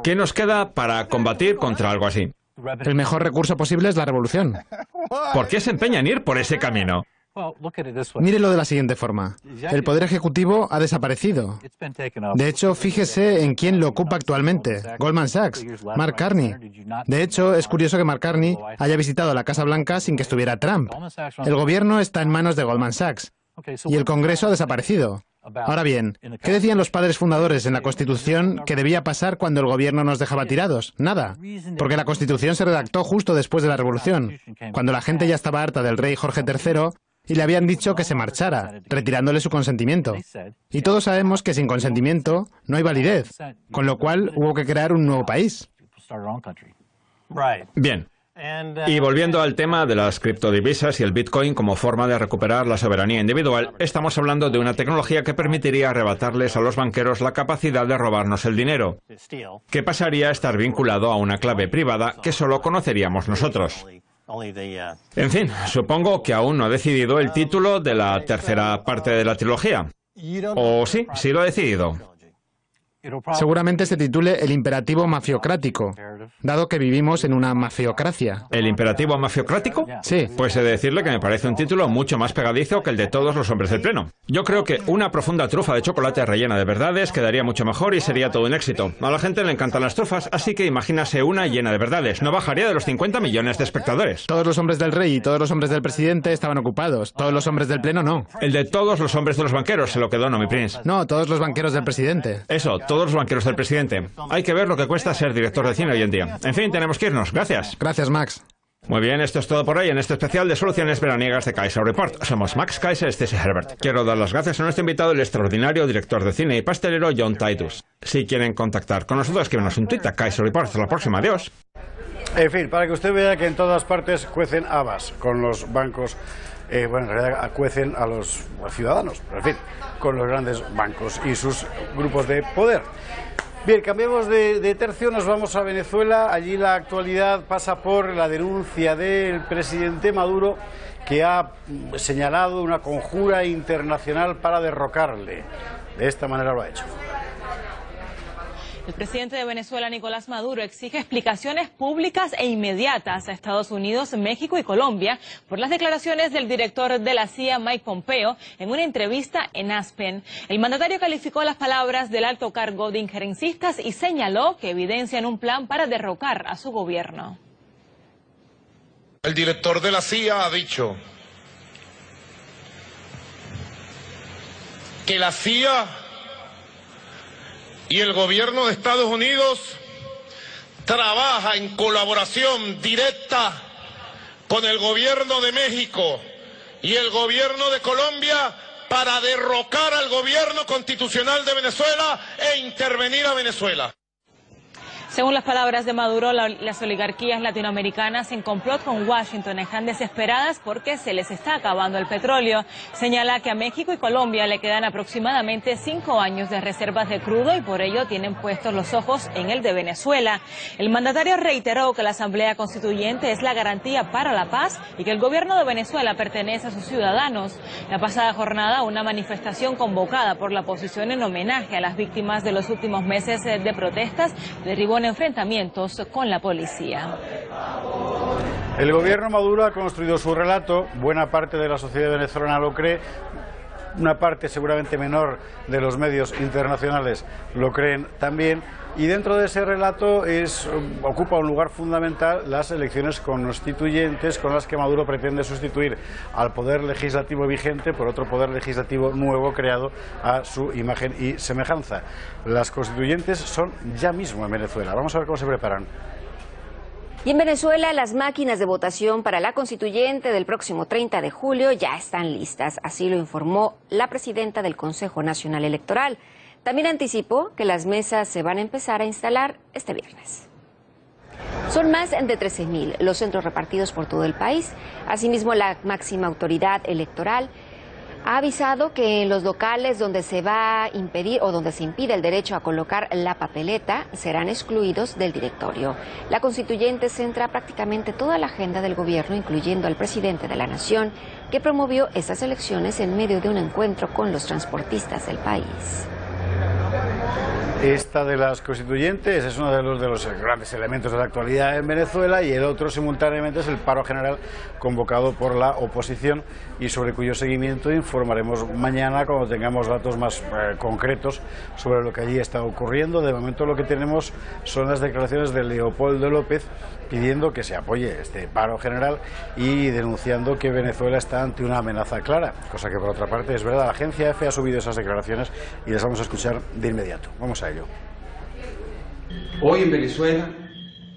¿Qué nos queda para combatir contra algo así? El mejor recurso posible es la revolución. ¿Por qué se empeña en ir por ese camino? Mírelo de la siguiente forma. El Poder Ejecutivo ha desaparecido. De hecho, fíjese en quién lo ocupa actualmente. Goldman Sachs, Mark Carney. De hecho, es curioso que Mark Carney haya visitado la Casa Blanca sin que estuviera Trump. El gobierno está en manos de Goldman Sachs. Y el Congreso ha desaparecido. Ahora bien, ¿qué decían los padres fundadores en la Constitución que debía pasar cuando el gobierno nos dejaba tirados? Nada, porque la Constitución se redactó justo después de la Revolución, cuando la gente ya estaba harta del rey Jorge III y le habían dicho que se marchara, retirándole su consentimiento. Y todos sabemos que sin consentimiento no hay validez, con lo cual hubo que crear un nuevo país. Bien. Y volviendo al tema de las criptodivisas y el Bitcoin como forma de recuperar la soberanía individual, estamos hablando de una tecnología que permitiría arrebatarles a los banqueros la capacidad de robarnos el dinero, que pasaría a estar vinculado a una clave privada que solo conoceríamos nosotros. En fin, supongo que aún no ha decidido el título de la tercera parte de la trilogía. ¿O sí? Sí lo ha decidido. Seguramente se titule El imperativo mafiocrático, dado que vivimos en una mafiocracia. ¿El imperativo mafiocrático? Sí. Pues he de decirle que me parece un título mucho más pegadizo que el de Todos los hombres del Pleno. Yo creo que una profunda trufa de chocolate rellena de verdades quedaría mucho mejor y sería todo un éxito. A la gente le encantan las trufas, así que imagínase una llena de verdades. No bajaría de los 50 millones de espectadores. Todos los hombres del rey y todos los hombres del presidente estaban ocupados. Todos los hombres del Pleno no. El de Todos los hombres de los banqueros se lo quedó, no, mi Prince. No, todos los banqueros del presidente. Eso, todos los banqueros del presidente. Hay que ver lo que cuesta ser director de cine hoy en día. En fin, tenemos que irnos. Gracias. Gracias, Max. Muy bien, esto es todo por hoy en este especial de soluciones veraniegas de Kaiser Report. Somos Max Kaiser, este es Herbert. Quiero dar las gracias a nuestro invitado, el extraordinario director de cine y pastelero John Titus. Si quieren contactar con nosotros, escríbanos un tweet a Kaiser Report. Hasta la próxima. Adiós. En fin, para que usted vea que en todas partes cuecen habas con los bancos. Bueno, en realidad cuecen a los ciudadanos, pero en fin, con los grandes bancos y sus grupos de poder. Bien, cambiamos de tercio, nos vamos a Venezuela. Allí la actualidad pasa por la denuncia del presidente Maduro, que ha señalado una conjura internacional para derrocarle. De esta manera lo ha hecho. El presidente de Venezuela, Nicolás Maduro, exige explicaciones públicas e inmediatas a Estados Unidos, México y Colombia por las declaraciones del director de la CIA, Mike Pompeo, en una entrevista en Aspen. El mandatario calificó las palabras del alto cargo de injerencistas y señaló que evidencian un plan para derrocar a su gobierno. El director de la CIA ha dicho que la CIA y el gobierno de Estados Unidos trabaja en colaboración directa con el gobierno de México y el gobierno de Colombia para derrocar al gobierno constitucional de Venezuela e intervenir a Venezuela. Según las palabras de Maduro, las oligarquías latinoamericanas en complot con Washington están desesperadas porque se les está acabando el petróleo. Señala que a México y Colombia le quedan aproximadamente 5 años de reservas de crudo y por ello tienen puestos los ojos en el de Venezuela. El mandatario reiteró que la Asamblea Constituyente es la garantía para la paz y que el gobierno de Venezuela pertenece a sus ciudadanos. La pasada jornada, una manifestación convocada por la oposición en homenaje a las víctimas de los últimos meses de protestas derivó en enfrentamientos con la policía. El gobierno Maduro ha construido su relato, buena parte de la sociedad venezolana lo cree, una parte seguramente menor de los medios internacionales lo creen también, y dentro de ese relato ocupa un lugar fundamental las elecciones constituyentes con las que Maduro pretende sustituir al poder legislativo vigente por otro poder legislativo nuevo creado a su imagen y semejanza. Las constituyentes son ya mismo en Venezuela. Vamos a ver cómo se preparan. Y en Venezuela las máquinas de votación para la constituyente del próximo 30 de julio ya están listas, así lo informó la presidenta del Consejo Nacional Electoral. También anticipó que las mesas se van a empezar a instalar este viernes. Son más de 13.000 los centros repartidos por todo el país. Asimismo, la máxima autoridad electoral ha avisado que en los locales donde se va a impedir o donde se impide el derecho a colocar la papeleta serán excluidos del directorio. La constituyente centra prácticamente toda la agenda del gobierno, incluyendo al presidente de la nación, que promovió estas elecciones en medio de un encuentro con los transportistas del país. Esta de las constituyentes es uno de los grandes elementos de la actualidad en Venezuela, y el otro simultáneamente es el paro general convocado por la oposición y sobre cuyo seguimiento informaremos mañana cuando tengamos datos más concretos sobre lo que allí está ocurriendo. De momento lo que tenemos son las declaraciones de Leopoldo López pidiendo que se apoye este paro general y denunciando que Venezuela está ante una amenaza clara, cosa que por otra parte es verdad. La agencia EFE ha subido esas declaraciones y las vamos a escuchar de inmediato. Vamos a ello. Hoy en Venezuela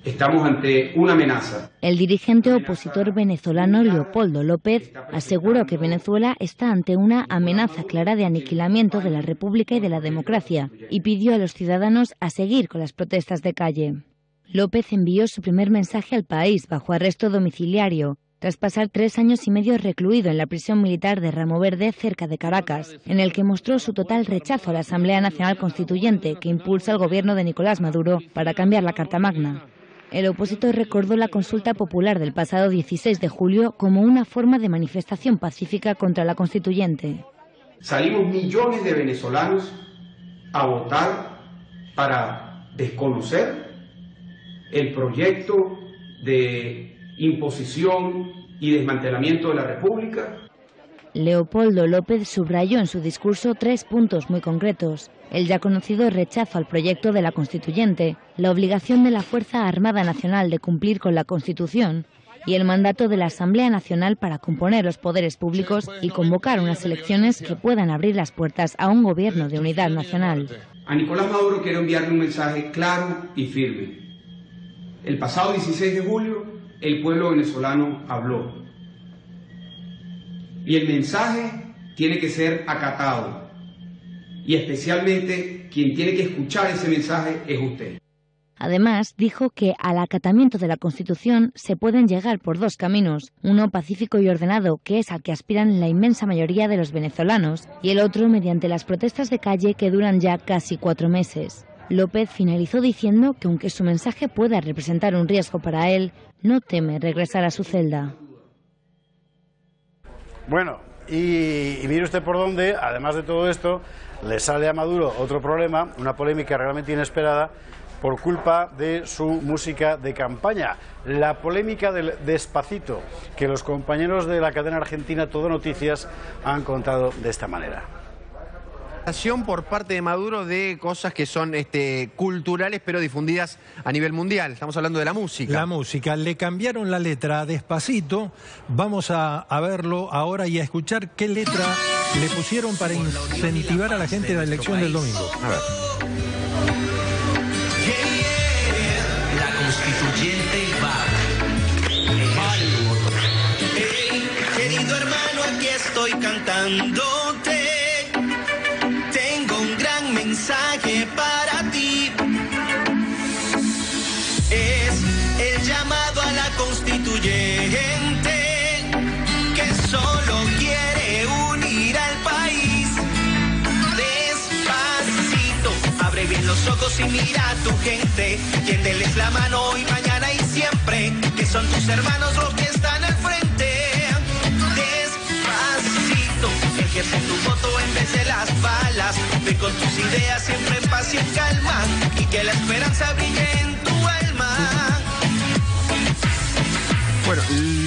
estamos ante una amenaza. El dirigente opositor venezolano Leopoldo López aseguró que Venezuela está ante una amenaza clara de aniquilamiento de la República y de la democracia y pidió a los ciudadanos a seguir con las protestas de calle. López envió su primer mensaje al país bajo arresto domiciliario, tras pasar 3 años y medio recluido en la prisión militar de Ramo Verde, cerca de Caracas, en el que mostró su total rechazo a la Asamblea Nacional Constituyente que impulsa el gobierno de Nicolás Maduro para cambiar la Carta Magna. El opositor recordó la consulta popular del pasado 16 de julio como una forma de manifestación pacífica contra la Constituyente. Salimos millones de venezolanos a votar para desconocer el proyecto de imposición y desmantelamiento de la República. Leopoldo López subrayó en su discurso 3 puntos muy concretos: el ya conocido rechazo al proyecto de la Constituyente, la obligación de la Fuerza Armada Nacional de cumplir con la Constitución y el mandato de la Asamblea Nacional para componer los poderes públicos y convocar unas elecciones que puedan abrir las puertas a un gobierno de unidad nacional. A Nicolás Maduro quiero enviarle un mensaje claro y firme. El pasado 16 de julio el pueblo venezolano habló. Y el mensaje tiene que ser acatado. Y especialmente quien tiene que escuchar ese mensaje es usted. Además, dijo que al acatamiento de la Constitución se pueden llegar por 2 caminos, uno pacífico y ordenado, que es al que aspiran la inmensa mayoría de los venezolanos, y el otro mediante las protestas de calle que duran ya casi 4 meses. López finalizó diciendo que aunque su mensaje pueda representar un riesgo para él, no teme regresar a su celda. Bueno, y mire usted por dónde, además de todo esto, le sale a Maduro otro problema, una polémica realmente inesperada, por culpa de su música de campaña. La polémica del Despacito, que los compañeros de la cadena argentina Todo Noticias han contado de esta manera. Por parte de Maduro de cosas que son culturales pero difundidas a nivel mundial. Estamos hablando de la música. La música. Le cambiaron la letra a Despacito. Vamos a verlo ahora y a escuchar qué letra le pusieron para incentivar a la gente en la elección del domingo. A ver. La constituyente va. Hey, querido hermano, aquí estoy cantándote. Tengo un gran mensaje para ti. Es el llamado a la constituyente que solo quiere unir al país. Despacito, abre bien los ojos y mira a tu gente. Tiéndeles la mano hoy, mañana y siempre, que son tus hermanos los que están al frente. Despacito, ejerce tu voto en vez de las balas. Ve con tus ideas siempre en paz y en calma, y que la esperanza brille en tu alma. Bueno,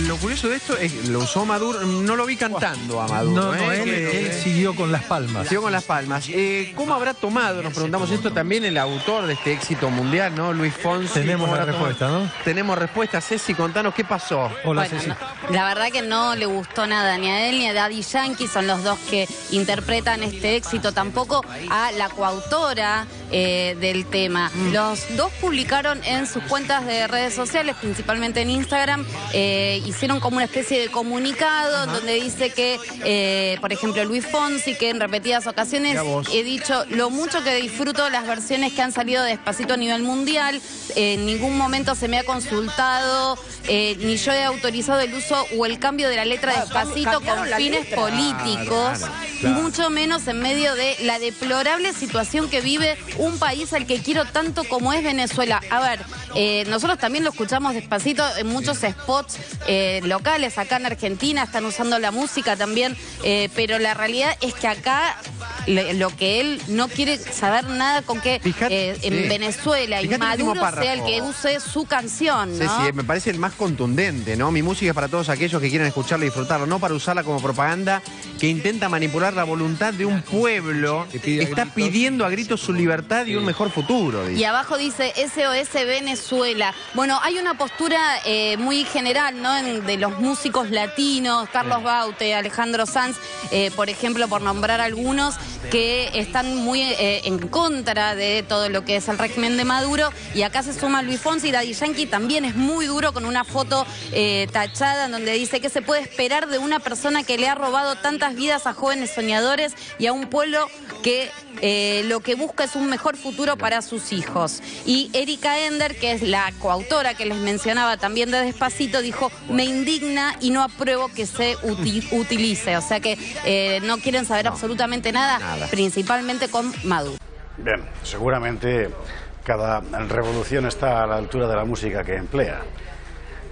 lo curioso de esto es que lo usó Maduro, no lo vi cantando a Maduro. No, él siguió con las palmas. Siguió con las palmas. ¿Cómo habrá tomado, nos preguntamos esto, también el autor de este éxito mundial, ¿no? Luis Fonsi. Tenemos la respuesta, ¿no? Tenemos respuesta. Ceci, contanos qué pasó. Hola, bueno, Ceci. no, la verdad que no le gustó nada ni a él ni a Daddy Yankee, son los dos que interpretan este éxito, tampoco a la coautora del tema. Los dos publicaron en sus cuentas de redes sociales, principalmente en Instagram, hicieron como una especie de comunicado donde dice que, por ejemplo, Luis Fonsi, que en repetidas ocasiones he dicho lo mucho que disfruto las versiones que han salido de Despacito a nivel mundial, en ningún momento se me ha consultado, ni yo he autorizado el uso o el cambio de la letra de Despacito con fines políticos, mucho menos en medio de la deplorable situación que vive un país al que quiero tanto como es Venezuela. A ver, nosotros también lo escuchamos Despacito en muchos spots locales, acá en Argentina están usando la música también, pero la realidad es que acá lo que él no quiere saber nada con que en Venezuela y Maduro sea el que use su canción, ¿no? Sí, me parece el más contundente, ¿no? Mi música es para todos aquellos que quieren escucharla y disfrutarla, no para usarla como propaganda que intenta manipular la voluntad de un pueblo que está pidiendo a gritos su libertad y un mejor futuro. Dice. Y abajo dice SOS Venezuela. Bueno, hay una postura muy general, ¿no? De los músicos latinos, Carlos Baute, Alejandro Sanz, por ejemplo, por nombrar algunos, que están muy en contra de todo lo que es el régimen de Maduro, y acá se suma Luis Fonsi. Y Daddy Yankee también es muy duro, con una foto tachada en donde dice que se puede esperar de una persona que le ha robado tantas vidas a jóvenes soñadores y a un pueblo que lo que busca es un mejor futuro para sus hijos. Y Erika Ender, que es la coautora que les mencionaba también de Despacito, dijo: me indigna y no apruebo que se utilice. O sea que no quieren saber absolutamente nada, principalmente con Maduro. Bien, seguramente cada revolución está a la altura de la música que emplea.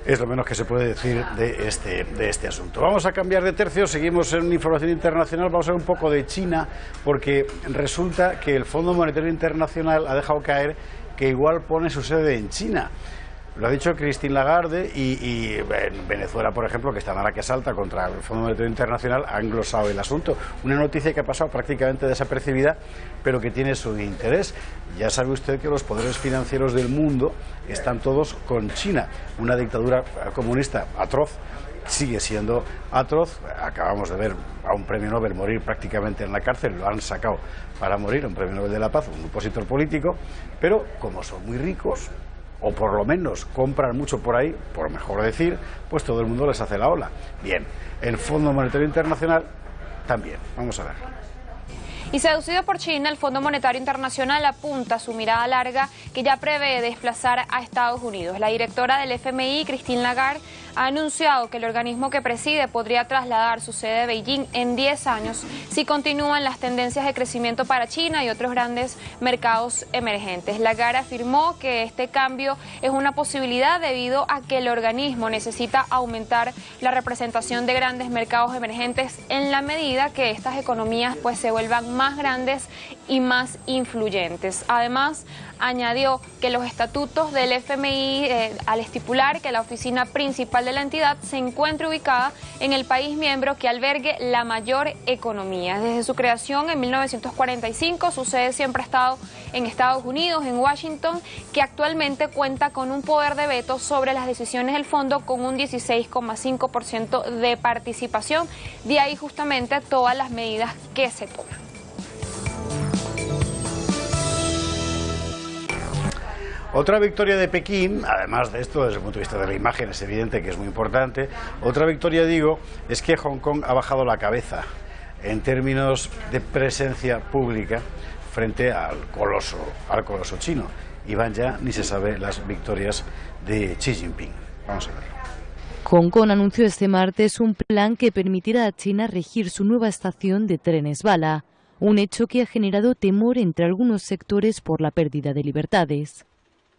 Es lo menos que se puede decir de este asunto. Vamos a cambiar de tercio, seguimos en información internacional, vamos a ver un poco de China, porque resulta que el Fondo Monetario Internacional ha dejado caer que igual pone su sede en China. Lo ha dicho Christine Lagarde, y en Venezuela, por ejemplo, que está en la que salta contra el Fondo Monetario Internacional, ha englosado el asunto. Una noticia que ha pasado prácticamente desapercibida, pero que tiene su interés. Ya sabe usted que los poderes financieros del mundo están todos con China, una dictadura comunista atroz. Sigue siendo atroz. Acabamos de ver a un premio Nobel morir prácticamente en la cárcel, lo han sacado para morir, un premio Nobel de la Paz, un opositor político, pero como son muy ricos, o por lo menos compran mucho por ahí, por mejor decir, pues todo el mundo les hace la ola. Bien, el Fondo Monetario Internacional también. Vamos a ver. Y seducido por China, el Fondo Monetario Internacional apunta su mirada larga, que ya prevé desplazar a Estados Unidos. La directora del FMI, Christine Lagarde, ha anunciado que el organismo que preside podría trasladar su sede de Beijing en 10 años si continúan las tendencias de crecimiento para China y otros grandes mercados emergentes. Lagarde afirmó que este cambio es una posibilidad debido a que el organismo necesita aumentar la representación de grandes mercados emergentes en la medida que estas economías pues se vuelvan más grandes y más influyentes. Además, añadió que los estatutos del FMI, al estipular que la oficina principal de la entidad se encuentre ubicada en el país miembro que albergue la mayor economía. Desde su creación en 1945, su sede siempre ha estado en Estados Unidos, en Washington, que actualmente cuenta con un poder de veto sobre las decisiones del fondo con un 16,5% de participación. De ahí justamente todas las medidas que se toman. Otra victoria de Pekín, además de esto, desde el punto de vista de la imagen, es evidente que es muy importante. Otra victoria, digo, es que Hong Kong ha bajado la cabeza en términos de presencia pública frente al coloso chino. Y van ya, ni se sabe, las victorias de Xi Jinping. Vamos a verlo. Hong Kong anunció este martes un plan que permitirá a China regir su nueva estación de trenes bala, un hecho que ha generado temor entre algunos sectores por la pérdida de libertades.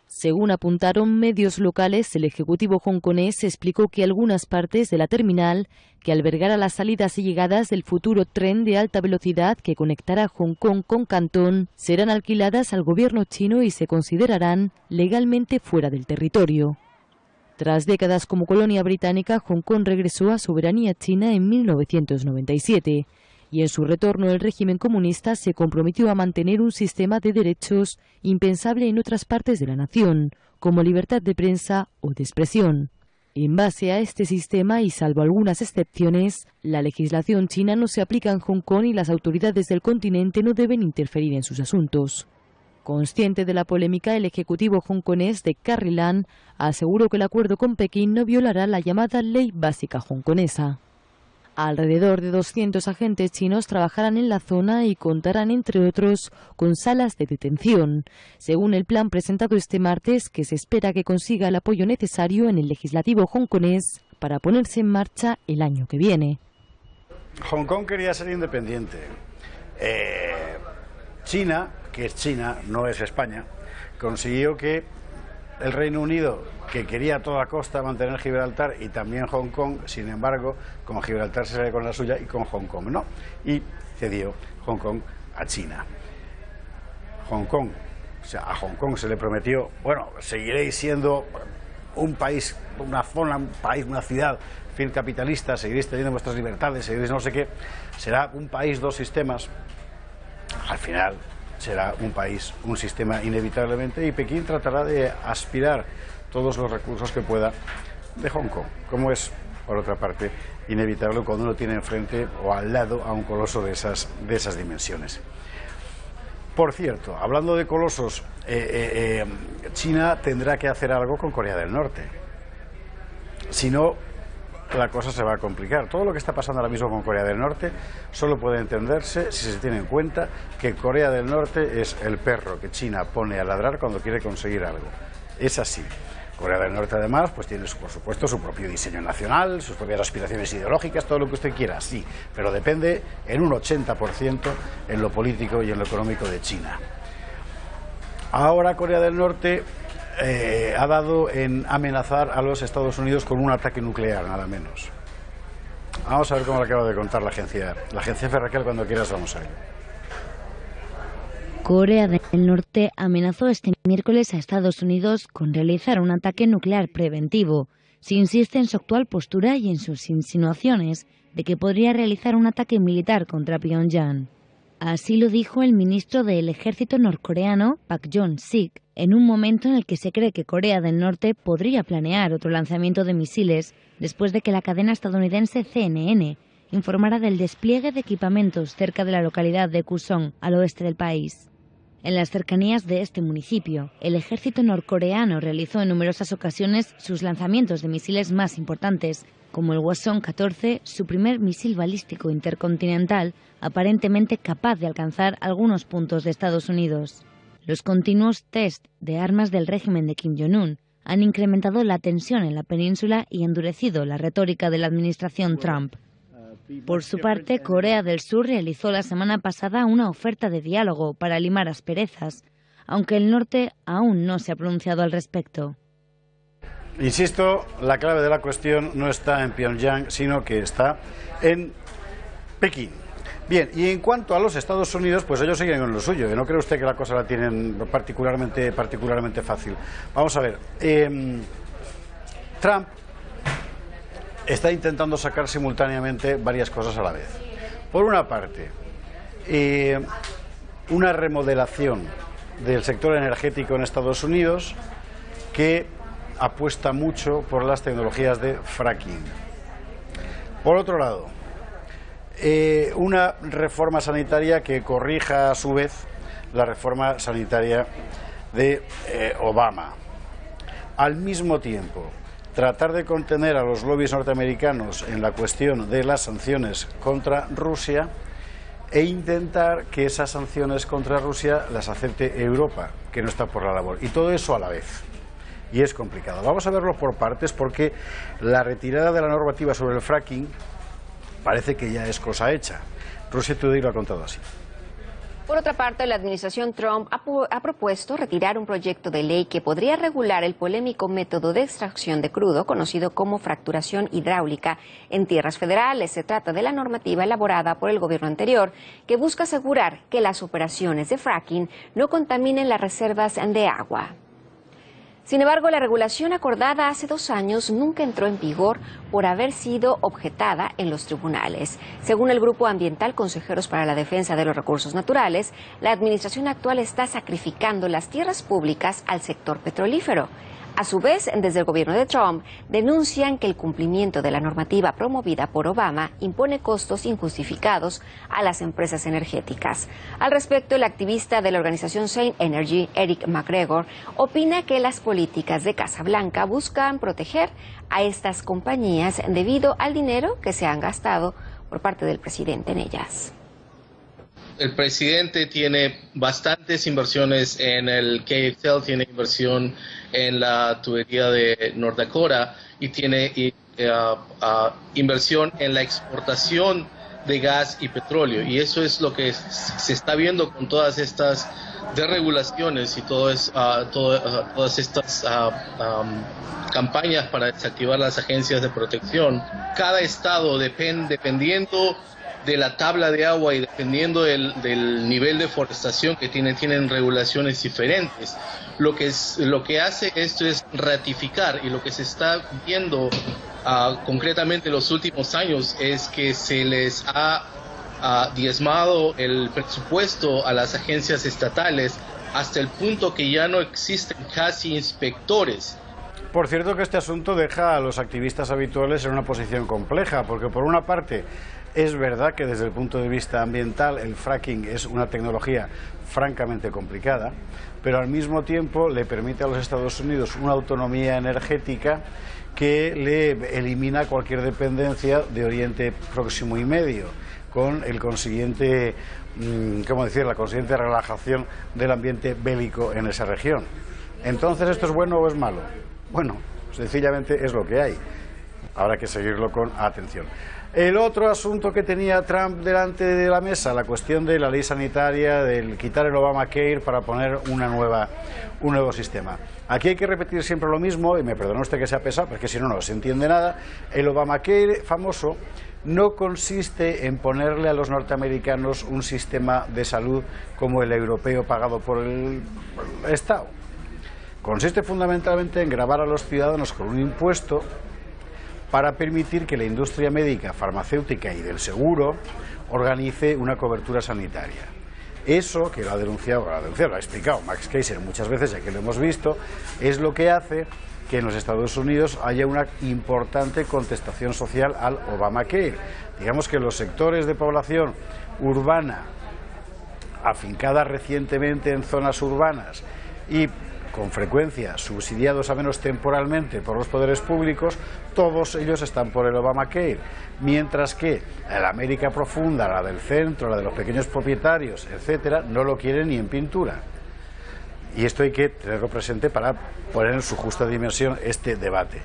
Según apuntaron medios locales, el ejecutivo hongkonés explicó que algunas partes de la terminal, que albergará las salidas y llegadas del futuro tren de alta velocidad que conectará Hong Kong con Cantón, serán alquiladas al gobierno chino y se considerarán legalmente fuera del territorio. Tras décadas como colonia británica, Hong Kong regresó a soberanía china en 1997. Y en su retorno el régimen comunista se comprometió a mantener un sistema de derechos impensable en otras partes de la nación, como libertad de prensa o de expresión. En base a este sistema, y salvo algunas excepciones, la legislación china no se aplica en Hong Kong y las autoridades del continente no deben interferir en sus asuntos. Consciente de la polémica, el ejecutivo hongkonés de Carrie Lam aseguró que el acuerdo con Pekín no violará la llamada ley básica hongkonesa. Alrededor de 200 agentes chinos trabajarán en la zona y contarán, entre otros, con salas de detención, según el plan presentado este martes, que se espera que consiga el apoyo necesario en el legislativo hongkonés para ponerse en marcha el año que viene. Hong Kong quería ser independiente. China, que es China, no es España, consiguió que el Reino Unido, que quería a toda costa mantener Gibraltar y también Hong Kong, sin embargo, con Gibraltar se sale con la suya y con Hong Kong no, y cedió Hong Kong a China. Hong Kong, o sea, a Hong Kong se le prometió, bueno, seguiréis siendo un país, una zona, un país, una ciudad, en fin, capitalista, seguiréis teniendo vuestras libertades, seguiréis no sé qué, será un país, dos sistemas. Al final será un país, un sistema inevitablemente, y Pekín tratará de aspirar todos los recursos que pueda de Hong Kong, como es, por otra parte, inevitable cuando uno tiene enfrente o al lado a un coloso de esas dimensiones. Por cierto, hablando de colosos, China tendrá que hacer algo con Corea del Norte. Si no, la cosa se va a complicar. Todo lo que está pasando ahora mismo con Corea del Norte solo puede entenderse si se tiene en cuenta que Corea del Norte es el perro que China pone a ladrar cuando quiere conseguir algo. Es así. Corea del Norte, además, pues tiene, por supuesto, su propio diseño nacional, sus propias aspiraciones ideológicas, todo lo que usted quiera, sí, pero depende en un 80% en lo político y en lo económico de China. Ahora Corea del Norte ha dado en amenazar a los Estados Unidos con un ataque nuclear, nada menos. Vamos a ver cómo lo acaba de contar la agencia F. Raquel, cuando quieras vamos a ello. Corea del Norte amenazó este miércoles a Estados Unidos con realizar un ataque nuclear preventivo. Se insiste en su actual postura y en sus insinuaciones de que podría realizar un ataque militar contra Pyongyang. Así lo dijo el ministro del ejército norcoreano, Pak Jong-sik, en un momento en el que se cree que Corea del Norte podría planear otro lanzamiento de misiles después de que la cadena estadounidense CNN informara del despliegue de equipamientos cerca de la localidad de Kusong, al oeste del país. En las cercanías de este municipio, el ejército norcoreano realizó en numerosas ocasiones sus lanzamientos de misiles más importantes, como el Hwasong-14, su primer misil balístico intercontinental, aparentemente capaz de alcanzar algunos puntos de Estados Unidos. Los continuos test de armas del régimen de Kim Jong-un han incrementado la tensión en la península y endurecido la retórica de la administración Trump. Por su parte, Corea del Sur realizó la semana pasada una oferta de diálogo para limar asperezas, aunque el norte aún no se ha pronunciado al respecto. Insisto, la clave de la cuestión no está en Pyongyang, sino que está en Pekín. Bien, y en cuanto a los Estados Unidos, pues ellos siguen con lo suyo. ¿No cree usted que la cosa la tienen particularmente fácil? Vamos a ver. Trump está intentando sacar simultáneamente varias cosas a la vez. Por una parte, una remodelación del sector energético en Estados Unidos que apuesta mucho por las tecnologías de fracking. Por otro lado, una reforma sanitaria que corrija a su vez la reforma sanitaria de Obama. Al mismo tiempo, tratar de contener a los lobbies norteamericanos en la cuestión de las sanciones contra Rusia e intentar que esas sanciones contra Rusia las acepte Europa, que no está por la labor. Y todo eso a la vez. Y es complicado. Vamos a verlo por partes, porque la retirada de la normativa sobre el fracking parece que ya es cosa hecha. Rusia Today lo ha contado así. Por otra parte, la administración Trump ha propuesto retirar un proyecto de ley que podría regular el polémico método de extracción de crudo conocido como fracturación hidráulica en tierras federales. Se trata de la normativa elaborada por el gobierno anterior que busca asegurar que las operaciones de fracking no contaminen las reservas de agua. Sin embargo, la regulación acordada hace 2 años nunca entró en vigor por haber sido objetada en los tribunales. Según el Grupo Ambiental Consejeros para la Defensa de los Recursos Naturales, la administración actual está sacrificando las tierras públicas al sector petrolífero. A su vez, desde el gobierno de Trump, denuncian que el cumplimiento de la normativa promovida por Obama impone costos injustificados a las empresas energéticas. Al respecto, el activista de la organización Sane Energy, Eric McGregor, opina que las políticas de Casa Blanca buscan proteger a estas compañías debido al dinero que se han gastado por parte del presidente en ellas. El presidente tiene bastantes inversiones en el KXL, tiene inversión en la tubería de North Dakota y tiene inversión en la exportación de gas y petróleo. Y eso es lo que se está viendo con todas estas desregulaciones y todas estas campañas para desactivar las agencias de protección. Cada estado, dependiendo de la tabla de agua y dependiendo del nivel de forestación que tienen regulaciones diferentes. Lo que hace esto es ratificar, y lo que se está viendo concretamente en los últimos años es que se les ha diezmado el presupuesto a las agencias estatales hasta el punto que ya no existen casi inspectores. Por cierto que este asunto deja a los activistas habituales en una posición compleja, porque por una parte es verdad que desde el punto de vista ambiental el fracking es una tecnología francamente complicada, pero al mismo tiempo le permite a los Estados Unidos una autonomía energética que le elimina cualquier dependencia de Oriente Próximo y Medio, con el consiguiente, la consiguiente relajación del ambiente bélico en esa región. Entonces, ¿esto es bueno o es malo? Bueno, sencillamente es lo que hay. Habrá que seguirlo con atención. El otro asunto que tenía Trump delante de la mesa, la cuestión de la ley sanitaria, del quitar el Obamacare para poner un nuevo sistema. Aquí hay que repetir siempre lo mismo, y me perdona usted que sea pesado, porque si no, no se entiende nada. El Obamacare famoso no consiste en ponerle a los norteamericanos un sistema de salud como el europeo pagado por el Estado. Consiste fundamentalmente en gravar a los ciudadanos con un impuesto para permitir que la industria médica, farmacéutica y del seguro organice una cobertura sanitaria. Eso, que lo ha explicado Max Keiser muchas veces, ya que lo hemos visto, es lo que hace que en los Estados Unidos haya una importante contestación social al Obamacare. Digamos que los sectores de población urbana, afincada recientemente en zonas urbanas y con frecuencia subsidiados a menos temporalmente por los poderes públicos, todos ellos están por el Obamacare, mientras que la América profunda, la del centro, la de los pequeños propietarios, etcétera, no lo quieren ni en pintura. Y esto hay que tenerlo presente para poner en su justa dimensión este debate.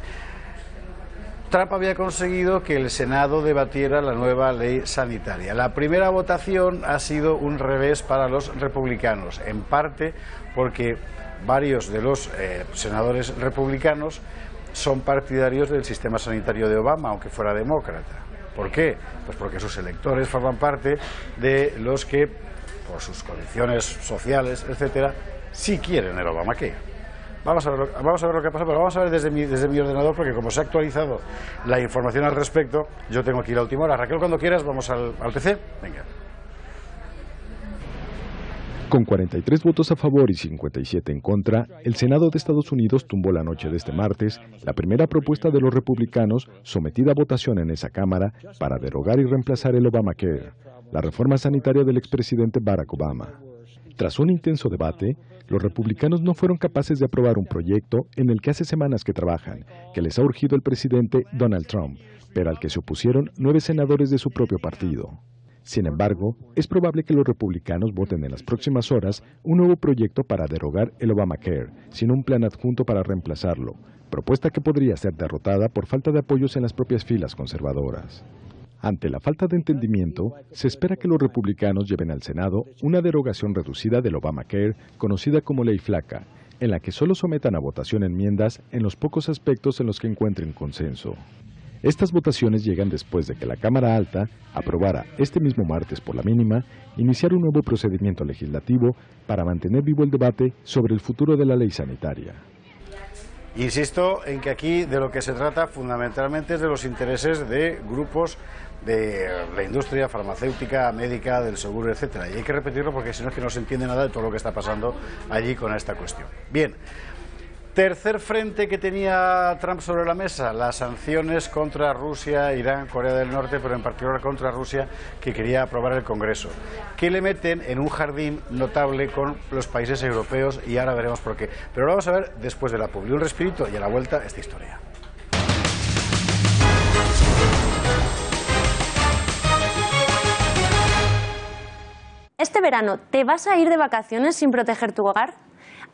Trump había conseguido que el Senado debatiera la nueva ley sanitaria. La primera votación ha sido un revés para los republicanos, en parte porque varios de los senadores republicanos son partidarios del sistema sanitario de Obama, aunque fuera demócrata. ¿Por qué? Pues porque sus electores forman parte de los que, por sus condiciones sociales, etcétera, sí quieren el Obamacare. Vamos a ver lo que pasa, pero vamos a ver desde mi ordenador, porque como se ha actualizado la información al respecto, yo tengo aquí la última hora. Raquel, cuando quieras, vamos al PC. Venga. Con 43 votos a favor y 57 en contra, el Senado de Estados Unidos tumbó la noche de este martes la primera propuesta de los republicanos sometida a votación en esa Cámara para derogar y reemplazar el Obamacare, la reforma sanitaria del expresidente Barack Obama. Tras un intenso debate, los republicanos no fueron capaces de aprobar un proyecto en el que hace semanas que trabajan, que les ha urgido el presidente Donald Trump, pero al que se opusieron 9 senadores de su propio partido. Sin embargo, es probable que los republicanos voten en las próximas horas un nuevo proyecto para derogar el Obamacare, sin un plan adjunto para reemplazarlo, propuesta que podría ser derrotada por falta de apoyos en las propias filas conservadoras. Ante la falta de entendimiento, se espera que los republicanos lleven al Senado una derogación reducida del Obamacare, conocida como Ley Flaca, en la que solo sometan a votación enmiendas en los pocos aspectos en los que encuentren consenso. Estas votaciones llegan después de que la Cámara Alta aprobara este mismo martes por la mínima iniciar un nuevo procedimiento legislativo para mantener vivo el debate sobre el futuro de la ley sanitaria. Insisto en que aquí de lo que se trata fundamentalmente es de los intereses de grupos de la industria farmacéutica, médica, del seguro, etcétera. Y hay que repetirlo porque si no es que no se entiende nada de todo lo que está pasando allí con esta cuestión. Bien, tercer frente que tenía Trump sobre la mesa, las sanciones contra Rusia, Irán, Corea del Norte, pero en particular contra Rusia, que quería aprobar el Congreso, que le meten en un jardín notable con los países europeos y ahora veremos por qué. Pero lo vamos a ver después de la publi. Un respirito y a la vuelta esta historia. Este verano, ¿te vas a ir de vacaciones sin proteger tu hogar?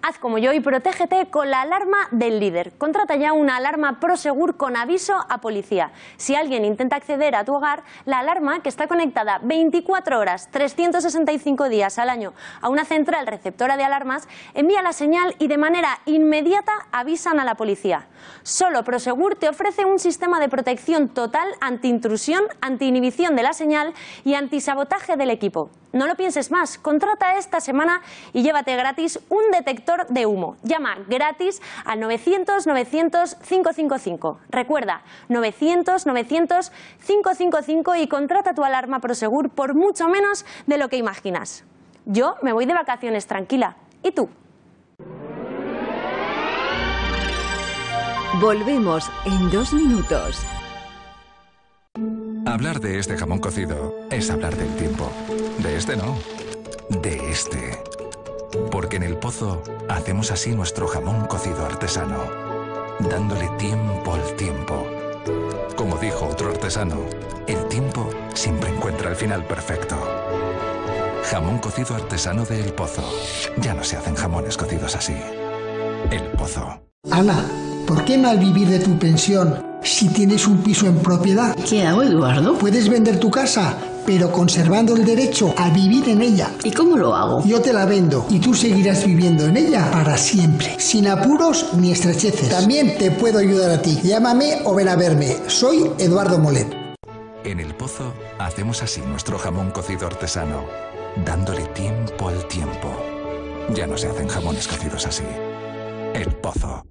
Haz como yo y protégete con la alarma del líder. Contrata ya una alarma Prosegur con aviso a policía. Si alguien intenta acceder a tu hogar, la alarma, que está conectada 24 horas, 365 días al año a una central receptora de alarmas, envía la señal y de manera inmediata avisan a la policía. Solo Prosegur te ofrece un sistema de protección total anti-intrusión, anti-inhibición de la señal y antisabotaje del equipo. No lo pienses más, contrata esta semana y llévate gratis un detector de humo. Llama gratis al 900-900-555. Recuerda, 900-900-555 y contrata tu alarma Prosegur por mucho menos de lo que imaginas. Yo me voy de vacaciones tranquila. ¿Y tú? Volvemos en 2 minutos. Hablar de este jamón cocido es hablar del tiempo. De este no, de este. Porque en El Pozo hacemos así nuestro jamón cocido artesano, dándole tiempo al tiempo. Como dijo otro artesano, el tiempo siempre encuentra el final perfecto. Jamón cocido artesano de El Pozo. Ya no se hacen jamones cocidos así. El Pozo. Ana, ¿por qué mal vivir de tu pensión si tienes un piso en propiedad? ¿Qué hago, Eduardo? Puedes vender tu casa, pero conservando el derecho a vivir en ella. ¿Y cómo lo hago? Yo te la vendo y tú seguirás viviendo en ella para siempre, sin apuros ni estrecheces. También te puedo ayudar a ti. Llámame o ven a verme. Soy Eduardo Molet. En El Pozo hacemos así nuestro jamón cocido artesano, dándole tiempo al tiempo. Ya no se hacen jamones cocidos así. El Pozo.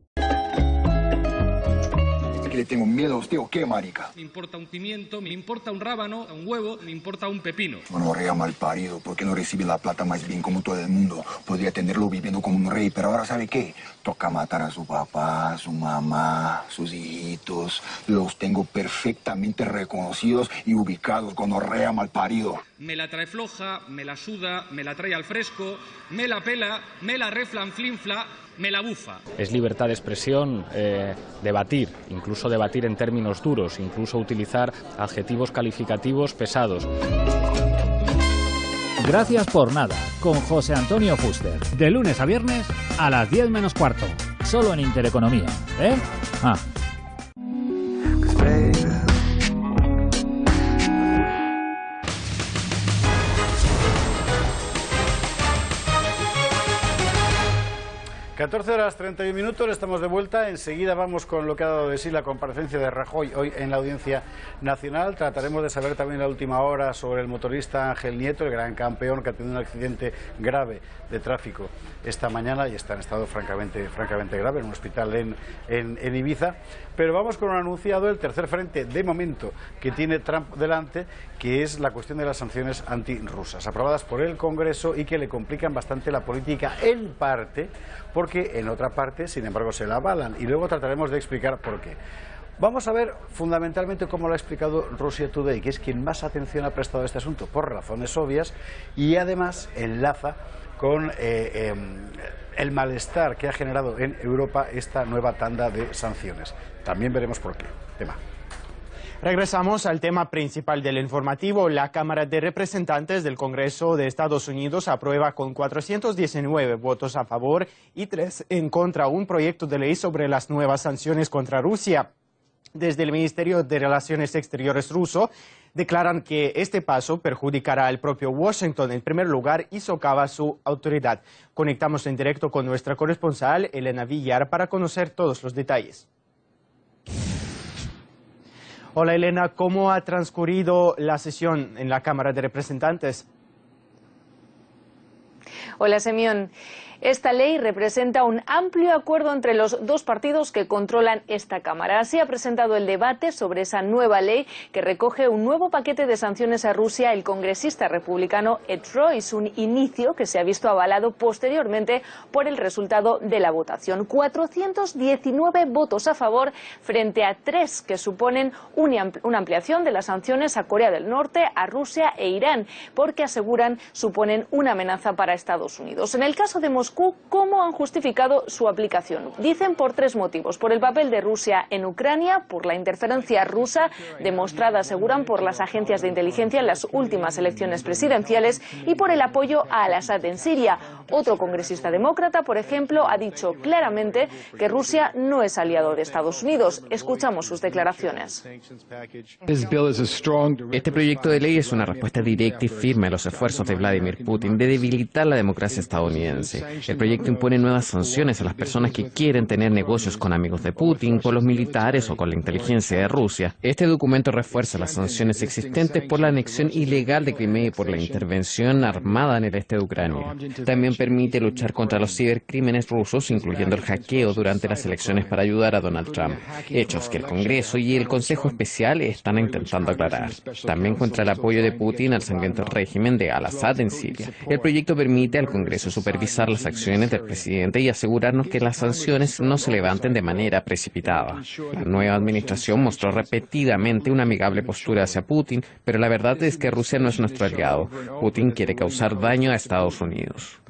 Que le tengo miedo a usted o qué, marica. Me importa un pimiento, me importa un rábano, un huevo, me importa un pepino. Bueno, rea mal parido, ¿por qué no recibe la plata más bien como todo el mundo? Podría tenerlo viviendo como un rey, pero ahora ¿sabe qué? Toca matar a su papá, su mamá, sus hijitos. Los tengo perfectamente reconocidos y ubicados con rea mal parido. Me la trae floja, me la suda, me la trae al fresco, me la pela, me la reflanflinfla, me la bufa. Es libertad de expresión debatir, incluso debatir en términos duros, incluso utilizar adjetivos calificativos pesados. Gracias por nada, con José Antonio Fuster. De lunes a viernes a las 10 menos cuarto. Solo en Intereconomía, ¿eh? Ah. 14:31, estamos de vuelta. Enseguida vamos con lo que ha dado de sí la comparecencia de Rajoy hoy en la Audiencia Nacional. Trataremos de saber también la última hora sobre el motorista Ángel Nieto, el gran campeón que ha tenido un accidente grave de tráfico esta mañana y está en estado francamente grave en un hospital en Ibiza. Pero vamos con un anunciado, el tercer frente de momento que tiene Trump delante, que es la cuestión de las sanciones antirrusas, aprobadas por el Congreso y que le complican bastante la política, en parte, porque en otra parte, sin embargo, se la avalan. Y luego trataremos de explicar por qué. Vamos a ver fundamentalmente cómo lo ha explicado Russia Today, que es quien más atención ha prestado a este asunto, por razones obvias, y además enlaza con el malestar que ha generado en Europa esta nueva tanda de sanciones. También veremos por qué. Tema. Regresamos al tema principal del informativo. La Cámara de Representantes del Congreso de Estados Unidos aprueba con 419 votos a favor y 3 en contra un proyecto de ley sobre las nuevas sanciones contra Rusia. Desde el Ministerio de Relaciones Exteriores ruso declaran que este paso perjudicará al propio Washington en primer lugar y socava su autoridad. Conectamos en directo con nuestra corresponsal Elena Villar para conocer todos los detalles. Hola Elena, ¿cómo ha transcurrido la sesión en la Cámara de Representantes? Hola Simeón. Esta ley representa un amplio acuerdo entre los dos partidos que controlan esta Cámara. Así ha presentado el debate sobre esa nueva ley que recoge un nuevo paquete de sanciones a Rusia el congresista republicano Ed Royce, un inicio que se ha visto avalado posteriormente por el resultado de la votación. 419 votos a favor frente a 3 que suponen una ampliación de las sanciones a Corea del Norte, a Rusia e Irán, porque aseguran suponen una amenaza para Estados Unidos. En el caso de Moscú, ¿cómo han justificado su aplicación? Dicen por 3 motivos: por el papel de Rusia en Ucrania, por la interferencia rusa demostrada, aseguran, por las agencias de inteligencia en las últimas elecciones presidenciales y por el apoyo a Al-Assad en Siria. Otro congresista demócrata, por ejemplo, ha dicho claramente que Rusia no es aliado de Estados Unidos. Escuchamos sus declaraciones. Este proyecto de ley es una respuesta directa y firme a los esfuerzos de Vladimir Putin de debilitar la democracia estadounidense. El proyecto impone nuevas sanciones a las personas que quieren tener negocios con amigos de Putin, con los militares o con la inteligencia de Rusia. Este documento refuerza las sanciones existentes por la anexión ilegal de Crimea y por la intervención armada en el este de Ucrania. También permite luchar contra los cibercrímenes rusos, incluyendo el hackeo durante las elecciones para ayudar a Donald Trump, hechos que el Congreso y el Consejo Especial están intentando aclarar. También contra el apoyo de Putin al sangriento régimen de Al-Assad en Siria. El proyecto permite al Congreso supervisar las acciones del presidente y asegurarnos que las sanciones no se levanten de manera precipitada. La nueva administración mostró repetidamente una amigable postura hacia Putin, pero la verdad es que Rusia no es nuestro aliado. Putin quiere causar daño a Estados Unidos.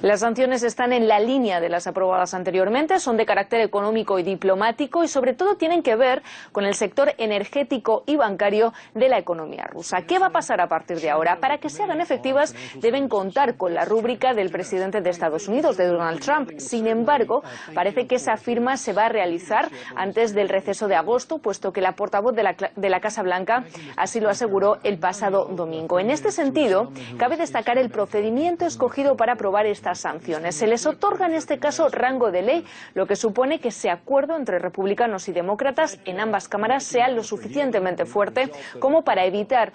Las sanciones están en la línea de las aprobadas anteriormente, son de carácter económico y diplomático y sobre todo tienen que ver con el sector energético y bancario de la economía rusa. ¿Qué va a pasar a partir de ahora? Para que se hagan efectivas deben contar con la rúbrica del presidente de Estados Unidos, de Donald Trump. Sin embargo, parece que esa firma se va a realizar antes del receso de agosto, puesto que la portavoz de la Casa Blanca así lo aseguró el pasado domingo. En este sentido, cabe destacar el procedimiento escogido para aprobar estas sanciones. Se les otorga en este caso rango de ley, lo que supone que ese acuerdo entre republicanos y demócratas en ambas cámaras sea lo suficientemente fuerte como para evitar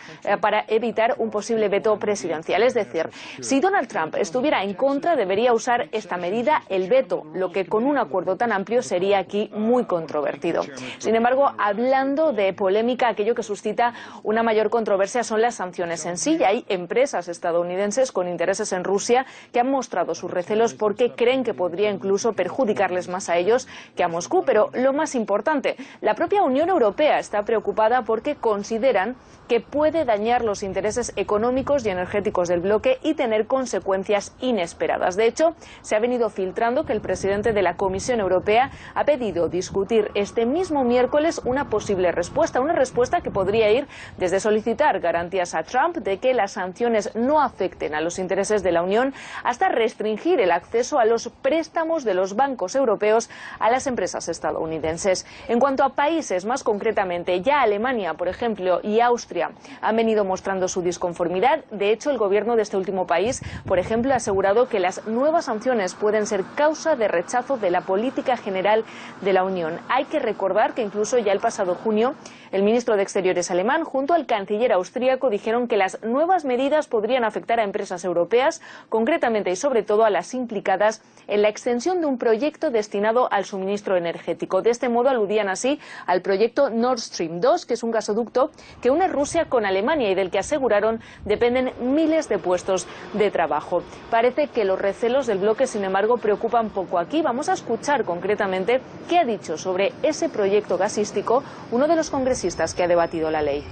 un posible veto presidencial. Es decir, si Donald Trump estuviera en contra, debería usar esta medida, el veto, lo que con un acuerdo tan amplio sería aquí muy controvertido. Sin embargo, hablando de polémica, aquello que suscita una mayor controversia son las sanciones en sí. Y hay empresas estadounidenses con intereses en Rusia que han mostrado sus recelos porque creen que podría incluso perjudicarles más a ellos que a Moscú. Pero lo más importante, la propia Unión Europea está preocupada porque consideran que puede dañar los intereses económicos y energéticos del bloque y tener consecuencias inesperadas. De hecho, se ha venido filtrando que el presidente de la Comisión Europea ha pedido discutir este mismo miércoles una posible respuesta, una respuesta que podría ir desde solicitar garantías a Trump de que las sanciones no afecten a los intereses de la Unión hasta restringir el acceso a los préstamos de los bancos europeos a las empresas estadounidenses. En cuanto a países, más concretamente, ya Alemania, por ejemplo, y Austria han venido mostrando su disconformidad. De hecho, el gobierno de este último país, por ejemplo, ha asegurado que las nuevas sanciones pueden ser causa de rechazo de la política general de la Unión. Hay que recordar que incluso ya el pasado junio el ministro de Exteriores alemán junto al canciller austríaco dijeron que las nuevas medidas podrían afectar a empresas europeas, concretamente y sobre todo a las implicadas en la extensión de un proyecto destinado al suministro energético. De este modo aludían así al proyecto Nord Stream 2, que es un gasoducto que une Rusia con Alemania y del que aseguraron dependen miles de puestos de trabajo. Parece que los recelos del bloque, sin embargo, preocupan poco aquí. Vamos a escuchar concretamente qué ha dicho sobre ese proyecto gasístico uno de los congresistas que ha debatido la ley.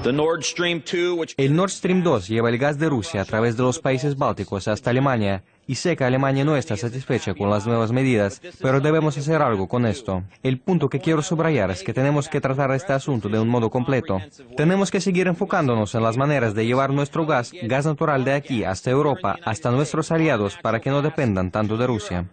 El Nord Stream 2 lleva el gas de Rusia a través de los países bálticos hasta Alemania, y sé que Alemania no está satisfecha con las nuevas medidas, pero debemos hacer algo con esto. El punto que quiero subrayar es que tenemos que tratar este asunto de un modo completo. Tenemos que seguir enfocándonos en las maneras de llevar nuestro gas natural de aquí hasta Europa, hasta nuestros aliados, para que no dependan tanto de Rusia.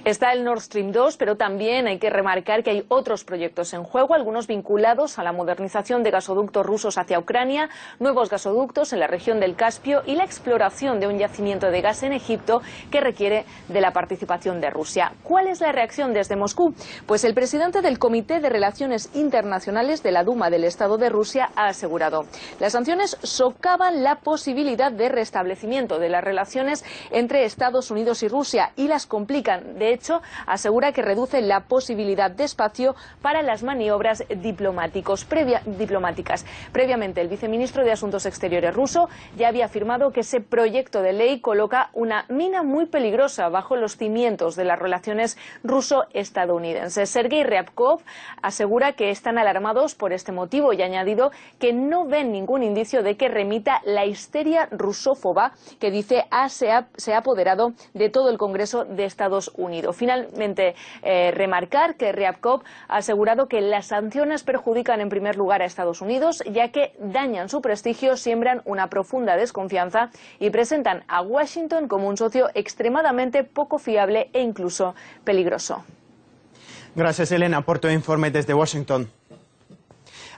Está el Nord Stream 2, pero también hay que remarcar que hay otros proyectos en juego, algunos vinculados a la modernización de gasoductos rusos hacia Ucrania, nuevos gasoductos en la región del Caspio y la exploración de un yacimiento de gas en Egipto que requiere de la participación de Rusia. ¿Cuál es la reacción desde Moscú? Pues el presidente del Comité de Relaciones Internacionales de la Duma del Estado de Rusia ha asegurado: las sanciones socavan la posibilidad de restablecimiento de las relaciones entre Estados Unidos y Rusia y las complican. De hecho, asegura que reduce la posibilidad de espacio para las maniobras diplomáticas. Previamente, el viceministro de Asuntos Exteriores ruso ya había afirmado que ese proyecto de ley coloca una mina muy peligrosa bajo los cimientos de las relaciones ruso-estadounidenses. Sergei Ryabkov asegura que están alarmados por este motivo y ha añadido que no ven ningún indicio de que remita la histeria rusófoba que dice se ha apoderado de todo el Congreso de Estados Unidos. Finalmente, remarcar que Ryabkov ha asegurado que las sanciones perjudican en primer lugar a Estados Unidos, ya que dañan su prestigio, siembran una profunda desconfianza y presentan a Washington como un socio extremadamente poco fiable e incluso peligroso. Gracias, Elena, por tu informe desde Washington.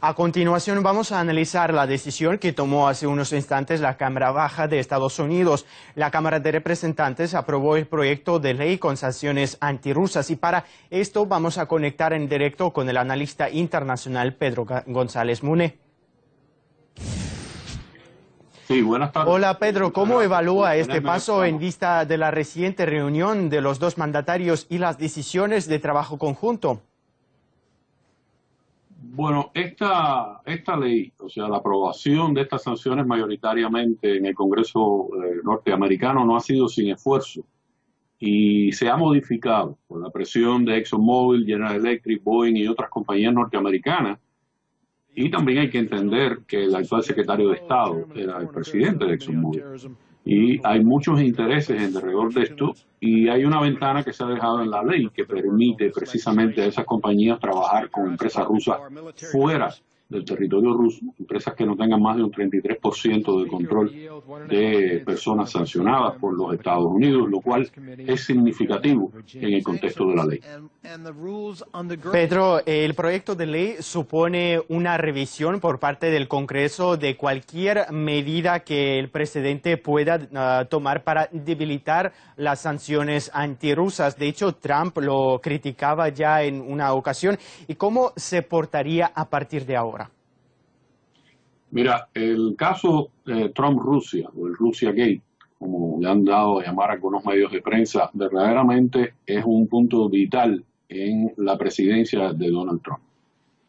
A continuación vamos a analizar la decisión que tomó hace unos instantes la Cámara Baja de Estados Unidos. La Cámara de Representantes aprobó el proyecto de ley con sanciones antirrusas y para esto vamos a conectar en directo con el analista internacional Pedro González Mune. Sí, buenas tardes. Hola Pedro, ¿cómo evalúa este paso en vista de la reciente reunión de los dos mandatarios y las decisiones de trabajo conjunto? Bueno, esta ley, o sea, la aprobación de estas sanciones mayoritariamente en el Congreso norteamericano no ha sido sin esfuerzo y se ha modificado por la presión de ExxonMobil, General Electric, Boeing y otras compañías norteamericanas. Y también hay que entender que el actual secretario de Estado era el presidente de ExxonMobil. Y hay muchos intereses en derredor de esto y hay una ventana que se ha dejado en la ley que permite precisamente a esas compañías trabajar con empresas rusas fuera del territorio ruso, empresas que no tengan más de un 33% de control de personas sancionadas por los Estados Unidos, lo cual es significativo en el contexto de la ley. Pedro, el proyecto de ley supone una revisión por parte del Congreso de cualquier medida que el presidente pueda tomar para debilitar las sanciones antirrusas. De hecho, Trump lo criticaba ya en una ocasión. ¿Y cómo se portaría a partir de ahora? Mira, el caso Trump-Rusia, o el Russiagate, como le han dado a llamar algunos medios de prensa, verdaderamente es un punto vital en la presidencia de Donald Trump.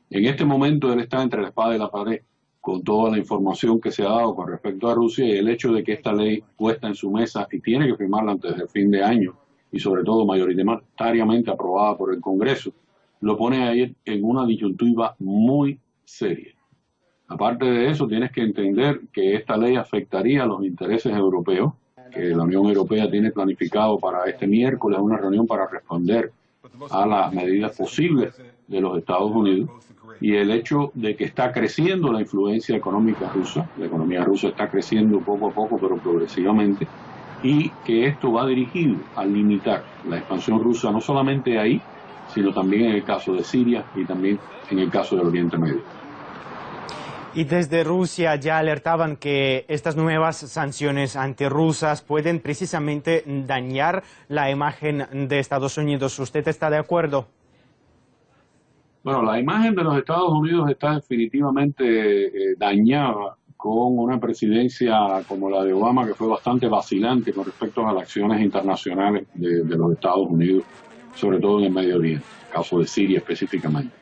En este momento él está entre la espada y la pared con toda la información que se ha dado con respecto a Rusia y el hecho de que esta ley puesta en su mesa y tiene que firmarla antes del fin de año y sobre todo mayoritariamente aprobada por el Congreso, lo pone ahí en una disyuntiva muy seria. Aparte de eso, tienes que entender que esta ley afectaría a los intereses europeos, que la Unión Europea tiene planificado para este miércoles una reunión para responder a las medidas posibles de los Estados Unidos y el hecho de que está creciendo la influencia económica rusa. La economía rusa está creciendo poco a poco, pero progresivamente, y que esto va dirigido a limitar la expansión rusa no solamente ahí, sino también en el caso de Siria y también en el caso del Oriente Medio. Y desde Rusia ya alertaban que estas nuevas sanciones antirrusas pueden precisamente dañar la imagen de Estados Unidos. ¿Usted está de acuerdo? Bueno, la imagen de los Estados Unidos está definitivamente dañada con una presidencia como la de Obama, que fue bastante vacilante con respecto a las acciones internacionales de los Estados Unidos, sobre todo en el Medio Oriente, en el caso de Siria específicamente.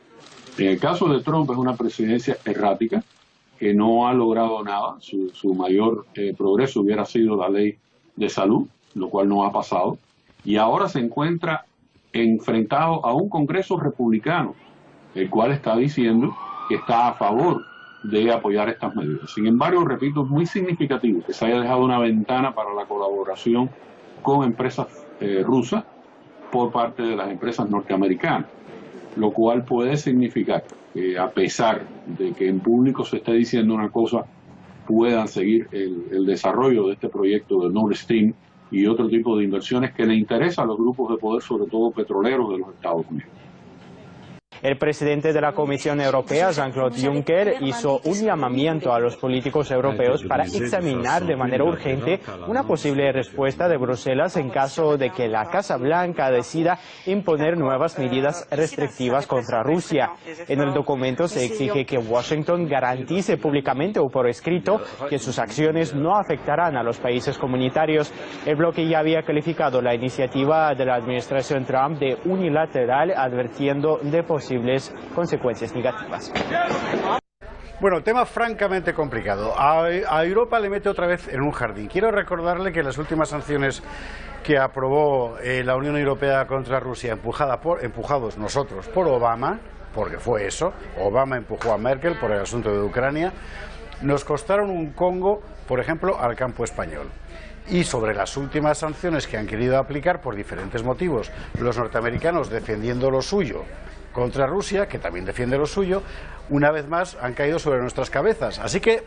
En el caso de Trump es una presidencia errática que no ha logrado nada. Su mayor progreso hubiera sido la ley de salud, lo cual no ha pasado, y ahora se encuentra enfrentado a un Congreso republicano, el cual está diciendo que está a favor de apoyar estas medidas. Sin embargo, repito, es muy significativo que se haya dejado una ventana para la colaboración con empresas rusas por parte de las empresas norteamericanas, lo cual puede significar que, a pesar de que en público se esté diciendo una cosa, puedan seguir el desarrollo de este proyecto de Nord Stream y otro tipo de inversiones que le interesa a los grupos de poder, sobre todo petroleros de los Estados Unidos. El presidente de la Comisión Europea, Jean-Claude Juncker, hizo un llamamiento a los políticos europeos para examinar de manera urgente una posible respuesta de Bruselas en caso de que la Casa Blanca decida imponer nuevas medidas restrictivas contra Rusia. En el documento se exige que Washington garantice públicamente o por escrito que sus acciones no afectarán a los países comunitarios. El bloque ya había calificado la iniciativa de la administración Trump de unilateral, advirtiendo de posibles consecuencias negativas. Bueno, tema francamente complicado. A Europa le mete otra vez en un jardín. Quiero recordarle que las últimas sanciones que aprobó la Unión Europea contra Rusia, empujados nosotros por Obama, porque fue eso, Obama empujó a Merkel por el asunto de Ucrania, nos costaron un Congo, por ejemplo, al campo español. Y sobre las últimas sanciones que han querido aplicar por diferentes motivos, los norteamericanos defendiendo lo suyo contra Rusia, que también defiende lo suyo, una vez más han caído sobre nuestras cabezas. Así que,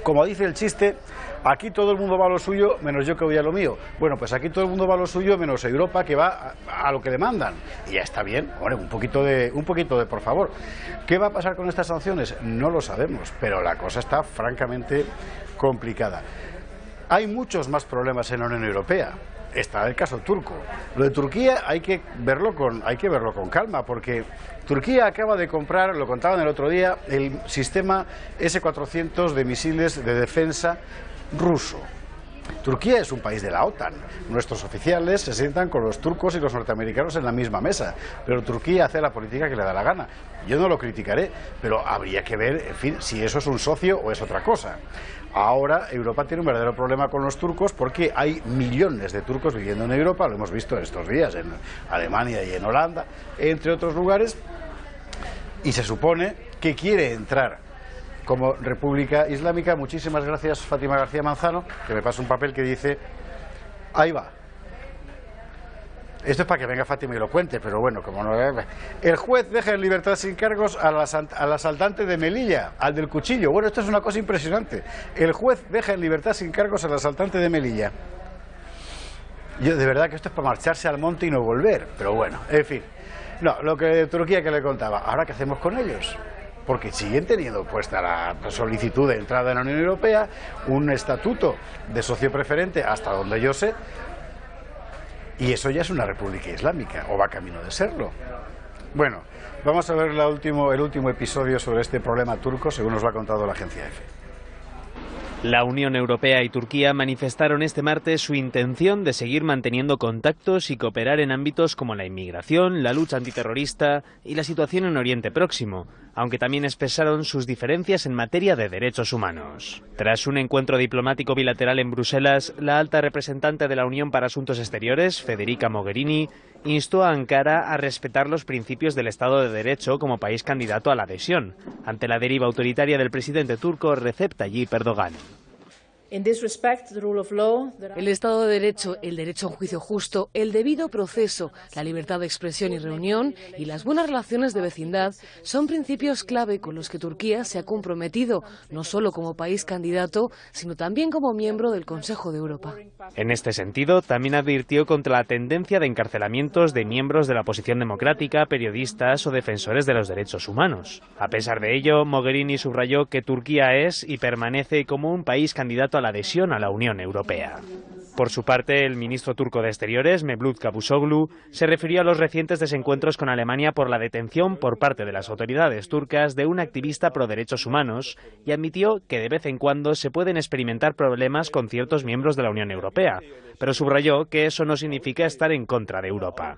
como dice el chiste, aquí todo el mundo va a lo suyo menos yo que voy a lo mío. Bueno, pues aquí todo el mundo va a lo suyo menos Europa, que va a lo que demandan. Y ya está bien, bueno, un poquito de por favor. ¿Qué va a pasar con estas sanciones? No lo sabemos, pero la cosa está francamente complicada. Hay muchos más problemas en la Unión Europea. Está el caso turco. Lo de Turquía hay que verlo con calma, porque Turquía acaba de comprar, lo contaban el otro día, el sistema S-400 de misiles de defensa ruso. Turquía es un país de la OTAN. Nuestros oficiales se sientan con los turcos y los norteamericanos en la misma mesa, pero Turquía hace la política que le da la gana. Yo no lo criticaré, pero habría que ver, en fin, si eso es un socio o es otra cosa. Ahora Europa tiene un verdadero problema con los turcos porque hay millones de turcos viviendo en Europa, lo hemos visto estos días en Alemania y en Holanda, entre otros lugares, y se supone que quiere entrar como República Islámica. Muchísimas gracias, Fátima García Manzano, que me pasa un papel que dice, ahí va. Esto es para que venga Fátima y lo cuente, pero bueno, como no... El juez deja en libertad sin cargos al asaltante de Melilla, al del cuchillo. Bueno, esto es una cosa impresionante. El juez deja en libertad sin cargos al asaltante de Melilla. Yo, de verdad que esto es para marcharse al monte y no volver, pero bueno, en fin. No, lo que de Turquía que le contaba, ¿ahora qué hacemos con ellos? Porque siguen teniendo puesta la solicitud de entrada en la Unión Europea, un estatuto de socio preferente, hasta donde yo sé, y eso ya es una república islámica, o va camino de serlo. Bueno, vamos a ver el último episodio sobre este problema turco, según nos lo ha contado la agencia EFE. La Unión Europea y Turquía manifestaron este martes su intención de seguir manteniendo contactos y cooperar en ámbitos como la inmigración, la lucha antiterrorista y la situación en Oriente Próximo, aunque también expresaron sus diferencias en materia de derechos humanos. Tras un encuentro diplomático bilateral en Bruselas, la alta representante de la Unión para Asuntos Exteriores, Federica Mogherini, instó a Ankara a respetar los principios del Estado de Derecho como país candidato a la adhesión, ante la deriva autoritaria del presidente turco Recep Tayyip Erdogan. El Estado de Derecho, el derecho a un juicio justo, el debido proceso, la libertad de expresión y reunión y las buenas relaciones de vecindad son principios clave con los que Turquía se ha comprometido, no solo como país candidato, sino también como miembro del Consejo de Europa. En este sentido, también advirtió contra la tendencia de encarcelamientos de miembros de la oposición democrática, periodistas o defensores de los derechos humanos. A pesar de ello, Mogherini subrayó que Turquía es y permanece como un país candidato a la adhesión a la Unión Europea. Por su parte, el ministro turco de Exteriores, Mevlut Cavusoglu, se refirió a los recientes desencuentros con Alemania por la detención por parte de las autoridades turcas de un activista pro derechos humanos y admitió que de vez en cuando se pueden experimentar problemas con ciertos miembros de la Unión Europea, pero subrayó que eso no significa estar en contra de Europa.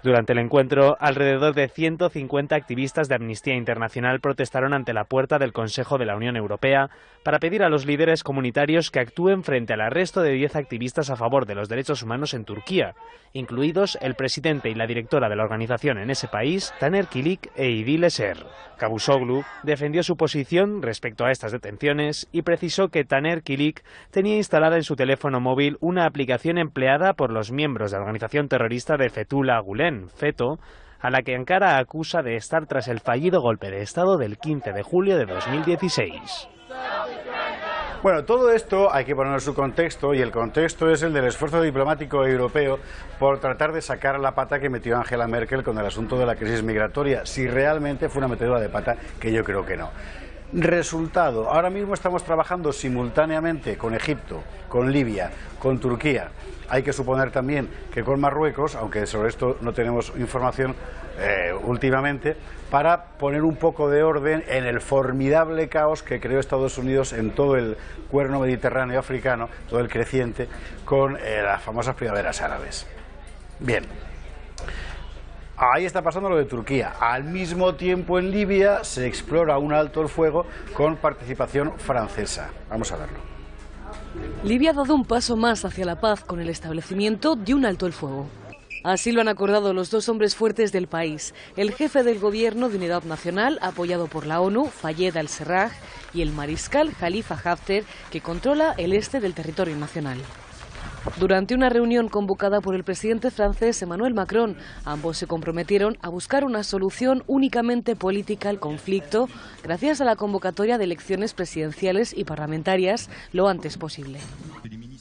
Durante el encuentro, alrededor de 150 activistas de Amnistía Internacional protestaron ante la puerta del Consejo de la Unión Europea para pedir a los líderes comunitarios que actúen frente al arresto de 10 activistas a favor de los derechos humanos en Turquía, incluidos el presidente y la directora de la organización en ese país, Taner Kilik e Idil Eser. Cavusoglu defendió su posición respecto a estas detenciones y precisó que Taner Kilik tenía instalada en su teléfono móvil una aplicación empleada por los miembros de la organización terrorista de Fethullah Gülen, FETÖ, a la que Ankara acusa de estar tras el fallido golpe de Estado del 15 de julio de 2016. Bueno, todo esto hay que ponerlo en su contexto, y el contexto es el del esfuerzo diplomático europeo por tratar de sacar la pata que metió Angela Merkel con el asunto de la crisis migratoria, si realmente fue una metedura de pata, que yo creo que no. Resultado, ahora mismo estamos trabajando simultáneamente con Egipto, con Libia, con Turquía. Hay que suponer también que con Marruecos, aunque sobre esto no tenemos información últimamente, para poner un poco de orden en el formidable caos que creó Estados Unidos en todo el cuerno mediterráneo africano, todo el creciente, con las famosas primaveras árabes. Bien. Ahí está pasando lo de Turquía. Al mismo tiempo en Libia se explora un alto el fuego con participación francesa. Vamos a verlo. Libia ha dado un paso más hacia la paz con el establecimiento de un alto el fuego. Así lo han acordado los dos hombres fuertes del país, el jefe del gobierno de unidad nacional, apoyado por la ONU, Fayed al-Serraj, y el mariscal Khalifa Haftar, que controla el este del territorio nacional. Durante una reunión convocada por el presidente francés Emmanuel Macron, ambos se comprometieron a buscar una solución únicamente política al conflicto gracias a la convocatoria de elecciones presidenciales y parlamentarias lo antes posible.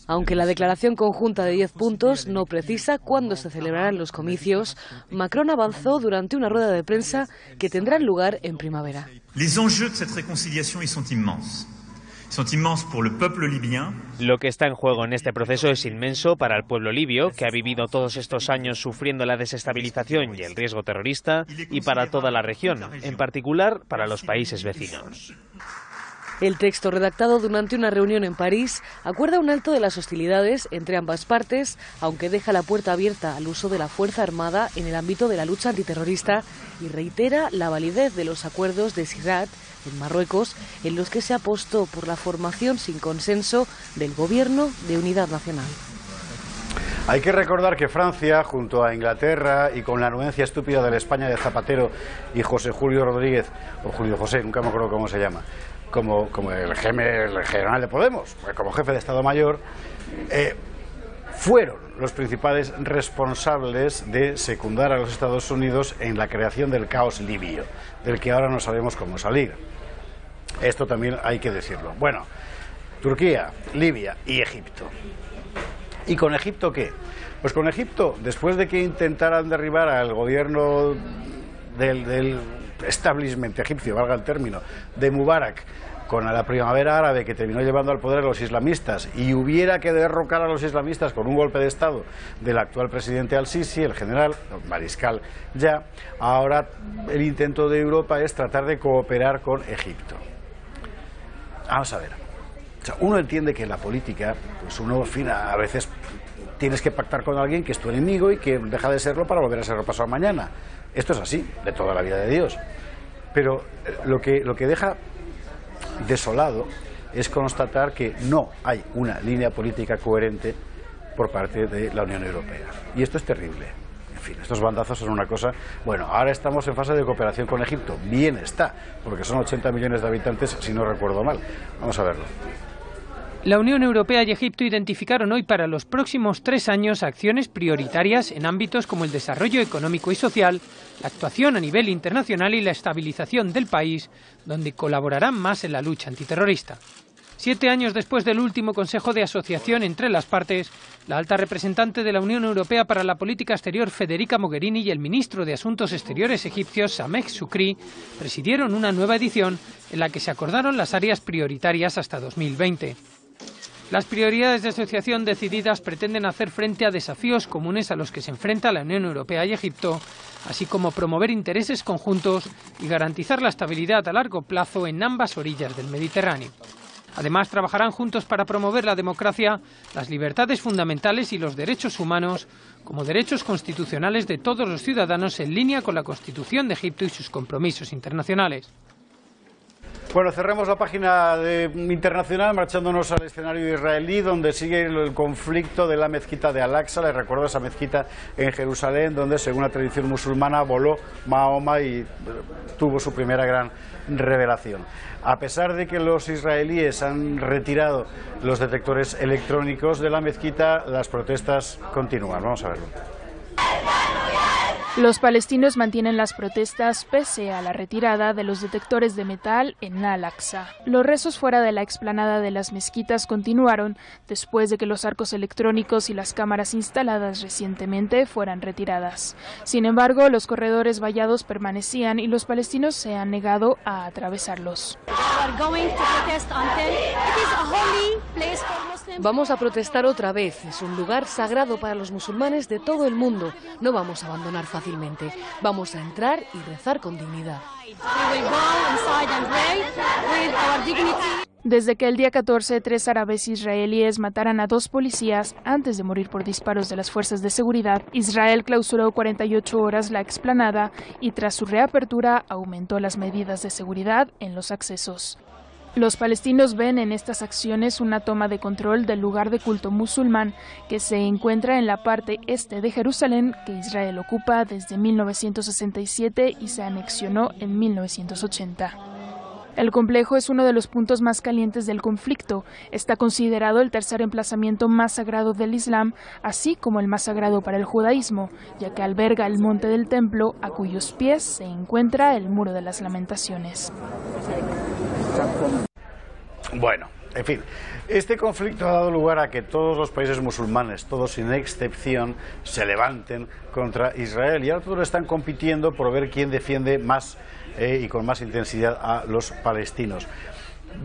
Aunque la declaración conjunta de 10 puntos no precisa cuándo se celebrarán los comicios, Macron avanzó durante una rueda de prensa que tendrán lugar en primavera. Les enjeux de cette réconciliation sont immenses. Lo que está en juego en este proceso es inmenso para el pueblo libio, que ha vivido todos estos años sufriendo la desestabilización y el riesgo terrorista, y para toda la región, en particular para los países vecinos. El texto redactado durante una reunión en París acuerda un alto de las hostilidades entre ambas partes, aunque deja la puerta abierta al uso de la Fuerza Armada en el ámbito de la lucha antiterrorista y reitera la validez de los acuerdos de Sirat, en Marruecos, en los que se apostó por la formación sin consenso del Gobierno de Unidad Nacional. Hay que recordar que Francia, junto a Inglaterra y con la anuencia estúpida de la España de Zapatero y José Julio Rodríguez, o Julio José, nunca me acuerdo cómo se llama, como el general de Podemos, como jefe de Estado Mayor, fueron los principales responsables de secundar a los Estados Unidos en la creación del caos libio, del que ahora no sabemos cómo salir. Esto también hay que decirlo. Bueno, Turquía, Libia y Egipto. ¿Y con Egipto qué? Pues con Egipto, después de que intentaran derribar al gobierno del establishment egipcio, valga el término, de Mubarak, con la primavera árabe que terminó llevando al poder a los islamistas, y hubiera que derrocar a los islamistas con un golpe de Estado del actual presidente al-Sisi, el general, el mariscal ya, ahora el intento de Europa es tratar de cooperar con Egipto. Vamos a ver. O sea, uno entiende que en la política, pues uno, en fin, a veces tienes que pactar con alguien que es tu enemigo y que deja de serlo para volver a serlo pasado mañana. Esto es así, de toda la vida de Dios. Pero lo que deja desolado es constatar que no hay una línea política coherente por parte de la Unión Europea. Y esto es terrible. En fin, estos bandazos son una cosa... Bueno, ahora estamos en fase de cooperación con Egipto. Bien está, porque son 80 millones de habitantes, si no recuerdo mal. Vamos a verlo. La Unión Europea y Egipto identificaron hoy para los próximos 3 años acciones prioritarias en ámbitos como el desarrollo económico y social, la actuación a nivel internacional y la estabilización del país, donde colaborarán más en la lucha antiterrorista. 7 años después del último Consejo de Asociación entre las partes, la alta representante de la Unión Europea para la Política Exterior, Federica Mogherini, y el ministro de Asuntos Exteriores egipcio, Sameh Shoukry, presidieron una nueva edición en la que se acordaron las áreas prioritarias hasta 2020. Las prioridades de asociación decididas pretenden hacer frente a desafíos comunes a los que se enfrenta la Unión Europea y Egipto, así como promover intereses conjuntos y garantizar la estabilidad a largo plazo en ambas orillas del Mediterráneo. Además, trabajarán juntos para promover la democracia, las libertades fundamentales y los derechos humanos como derechos constitucionales de todos los ciudadanos en línea con la Constitución de Egipto y sus compromisos internacionales. Bueno, cerramos la página internacional marchándonos al escenario israelí, donde sigue el conflicto de la mezquita de Al-Aqsa. Les recuerdo esa mezquita en Jerusalén, donde según la tradición musulmana voló Mahoma y tuvo su primera gran revelación. A pesar de que los israelíes han retirado los detectores electrónicos de la mezquita, las protestas continúan. Vamos a verlo. Los palestinos mantienen las protestas pese a la retirada de los detectores de metal en Al-Aqsa. Los rezos fuera de la explanada de las mezquitas continuaron después de que los arcos electrónicos y las cámaras instaladas recientemente fueran retiradas. Sin embargo, los corredores vallados permanecían y los palestinos se han negado a atravesarlos. Vamos a protestar otra vez. Es un lugar sagrado para los musulmanes de todo el mundo. No vamos a abandonar fácilmente. Vamos a entrar y rezar con dignidad. Desde que el día 14, 3 árabes israelíes mataran a 2 policías antes de morir por disparos de las fuerzas de seguridad, Israel clausuró 48 horas la explanada y tras su reapertura aumentó las medidas de seguridad en los accesos. Los palestinos ven en estas acciones una toma de control del lugar de culto musulmán que se encuentra en la parte este de Jerusalén, que Israel ocupa desde 1967 y se anexionó en 1980. El complejo es uno de los puntos más calientes del conflicto. Está considerado el tercer emplazamiento más sagrado del Islam, así como el más sagrado para el judaísmo, ya que alberga el monte del templo, a cuyos pies se encuentra el Muro de las Lamentaciones. Bueno, en fin, este conflicto ha dado lugar a que todos los países musulmanes, todos sin excepción, se levanten contra Israel y ahora todos están compitiendo por ver quién defiende más y con más intensidad a los palestinos.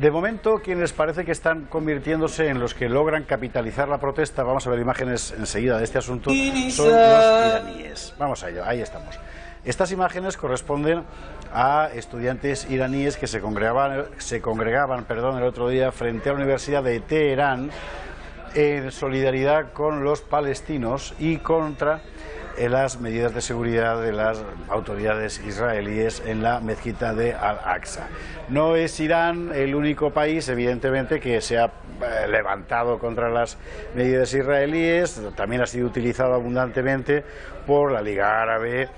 De momento, quienes parece que están convirtiéndose en los que logran capitalizar la protesta, vamos a ver imágenes enseguida de este asunto, son los iraníes. Vamos a ello, ahí estamos. Estas imágenes corresponden a estudiantes iraníes que se congregaban el otro día frente a la Universidad de Teherán en solidaridad con los palestinos y contra las medidas de seguridad de las autoridades israelíes en la mezquita de Al-Aqsa. No es Irán el único país, evidentemente, que se ha levantado contra las medidas israelíes, también ha sido utilizado abundantemente por la Liga Árabe,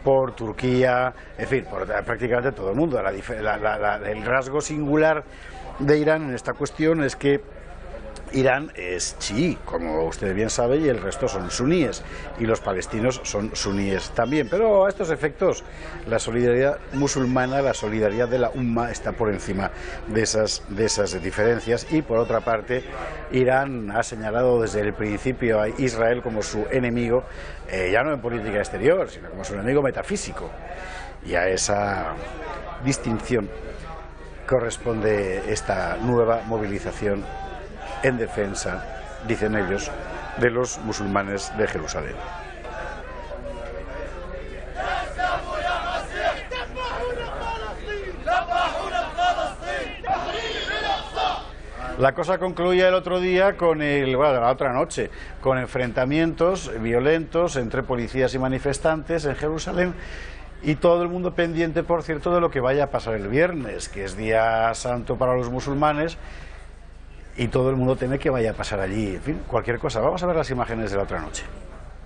por Turquía, en fin, por prácticamente todo el mundo. El rasgo singular de Irán en esta cuestión es que Irán es chií, como usted bien sabe, y el resto son suníes, y los palestinos son suníes también. Pero a estos efectos, la solidaridad musulmana, la solidaridad de la Umma está por encima de esas diferencias. Y por otra parte, Irán ha señalado desde el principio a Israel como su enemigo, ya no en política exterior, sino como su enemigo metafísico. Y a esa distinción corresponde esta nueva movilización en defensa, dicen ellos, de los musulmanes de Jerusalén. La cosa concluía el otro día la otra noche, con enfrentamientos violentos entre policías y manifestantes en Jerusalén, y todo el mundo pendiente, por cierto, de lo que vaya a pasar el viernes, que es día santo para los musulmanes, y todo el mundo teme que vaya a pasar allí, en fin, cualquier cosa. Vamos a ver las imágenes de la otra noche.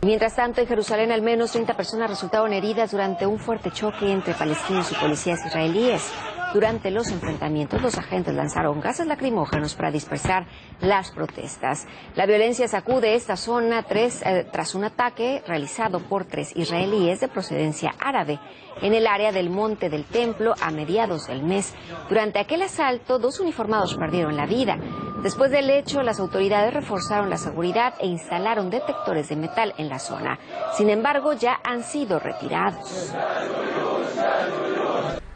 Mientras tanto, en Jerusalén al menos 30 personas resultaron heridas durante un fuerte choque entre palestinos y policías israelíes. Durante los enfrentamientos, los agentes lanzaron gases lacrimógenos para dispersar las protestas. La violencia sacude esta zona tras un ataque realizado por 3 israelíes de procedencia árabe en el área del Monte del Templo a mediados del mes. Durante aquel asalto, 2 uniformados perdieron la vida. Después del hecho, las autoridades reforzaron la seguridad e instalaron detectores de metal en la zona. Sin embargo, ya han sido retirados.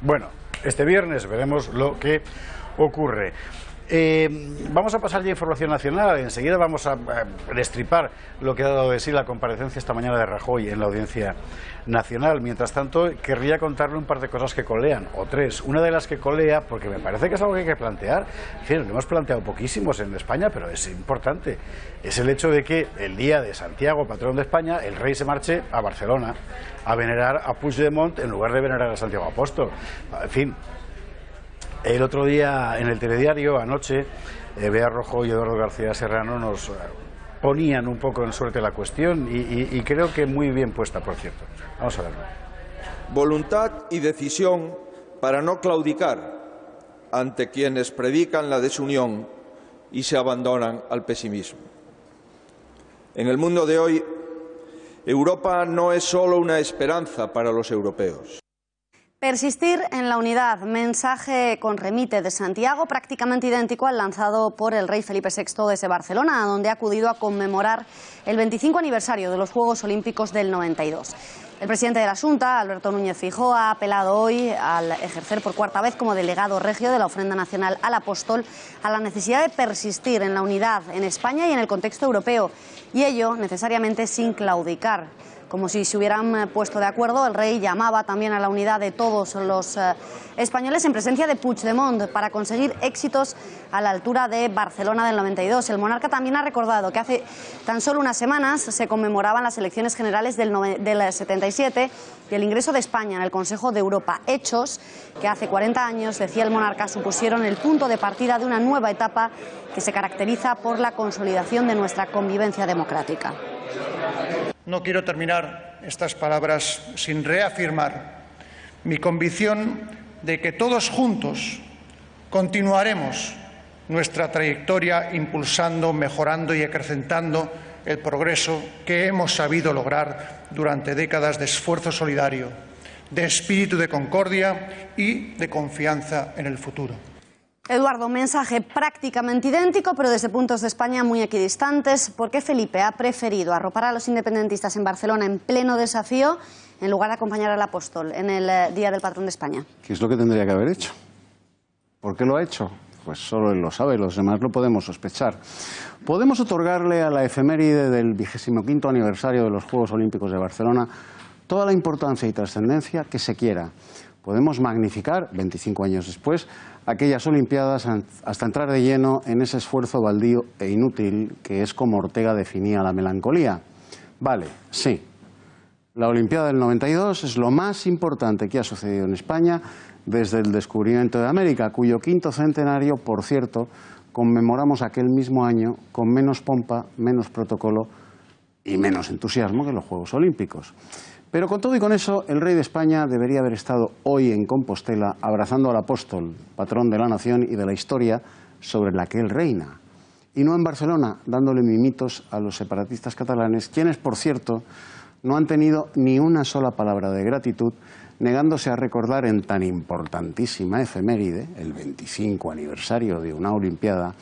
Bueno, este viernes veremos lo que ocurre. Vamos a pasar ya a información nacional. Enseguida vamos a destripar lo que ha dado de sí la comparecencia esta mañana de Rajoy en la Audiencia Nacional. Mientras tanto, querría contarle un par de cosas que colean, o 3. Una de las que colea, porque me parece que es algo que hay que plantear, en fin, lo hemos planteado poquísimos en España, pero es importante, es el hecho de que el día de Santiago, patrón de España, el rey se marche a Barcelona a venerar a Puigdemont en lugar de venerar a Santiago Apóstol. En fin. El otro día en el telediario, anoche, Bea Rojo y Eduardo García Serrano nos ponían un poco en suerte la cuestión y creo que muy bien puesta, por cierto. Vamos a verlo. Voluntad y decisión para no claudicar ante quienes predican la desunión y se abandonan al pesimismo. En el mundo de hoy, Europa no es solo una esperanza para los europeos. Persistir en la unidad, mensaje con remite de Santiago prácticamente idéntico al lanzado por el rey Felipe VI desde Barcelona, donde ha acudido a conmemorar el 25 aniversario de los Juegos Olímpicos del 92. El presidente de la Xunta, Alberto Núñez Feijóo, ha apelado hoy, al ejercer por 4ª vez como delegado regio de la ofrenda nacional al Apóstol, a la necesidad de persistir en la unidad en España y en el contexto europeo, y ello necesariamente sin claudicar. Como si se hubieran puesto de acuerdo, el rey llamaba también a la unidad de todos los españoles en presencia de Puigdemont para conseguir éxitos a la altura de Barcelona del 92. El monarca también ha recordado que hace tan solo unas semanas se conmemoraban las elecciones generales del 77 y el ingreso de España en el Consejo de Europa. Hechos que hace 40 años, decía el monarca, supusieron el punto de partida de una nueva etapa que se caracteriza por la consolidación de nuestra convivencia democrática. No quiero terminar estas palabras sin reafirmar mi convicción de que todos juntos continuaremos nuestra trayectoria impulsando, mejorando y acrecentando el progreso que hemos sabido lograr durante décadas de esfuerzo solidario, de espíritu de concordia y de confianza en el futuro. Eduardo, mensaje prácticamente idéntico, pero desde puntos de España muy equidistantes. ¿Por qué Felipe ha preferido arropar a los independentistas en Barcelona en pleno desafío en lugar de acompañar al Apóstol en el Día del Patrón de España? ¿Qué es lo que tendría que haber hecho? ¿Por qué lo ha hecho? Pues solo él lo sabe, los demás lo podemos sospechar. Podemos otorgarle a la efeméride del 25º aniversario de los Juegos Olímpicos de Barcelona toda la importancia y trascendencia que se quiera. Podemos magnificar, 25 años después, aquellas Olimpiadas hasta entrar de lleno en ese esfuerzo baldío e inútil que es como Ortega definía la melancolía. Vale, sí. La Olimpiada del 92 es lo más importante que ha sucedido en España desde el descubrimiento de América, cuyo 5º centenario, por cierto, conmemoramos aquel mismo año con menos pompa, menos protocolo y menos entusiasmo que los Juegos Olímpicos. Pero con todo y con eso, el rey de España debería haber estado hoy en Compostela abrazando al Apóstol, patrón de la nación y de la historia sobre la que él reina, y no en Barcelona, dándole mimitos a los separatistas catalanes, quienes, por cierto, no han tenido ni una sola palabra de gratitud, negándose a recordar en tan importantísima efeméride, el 25 aniversario de una Olimpiada,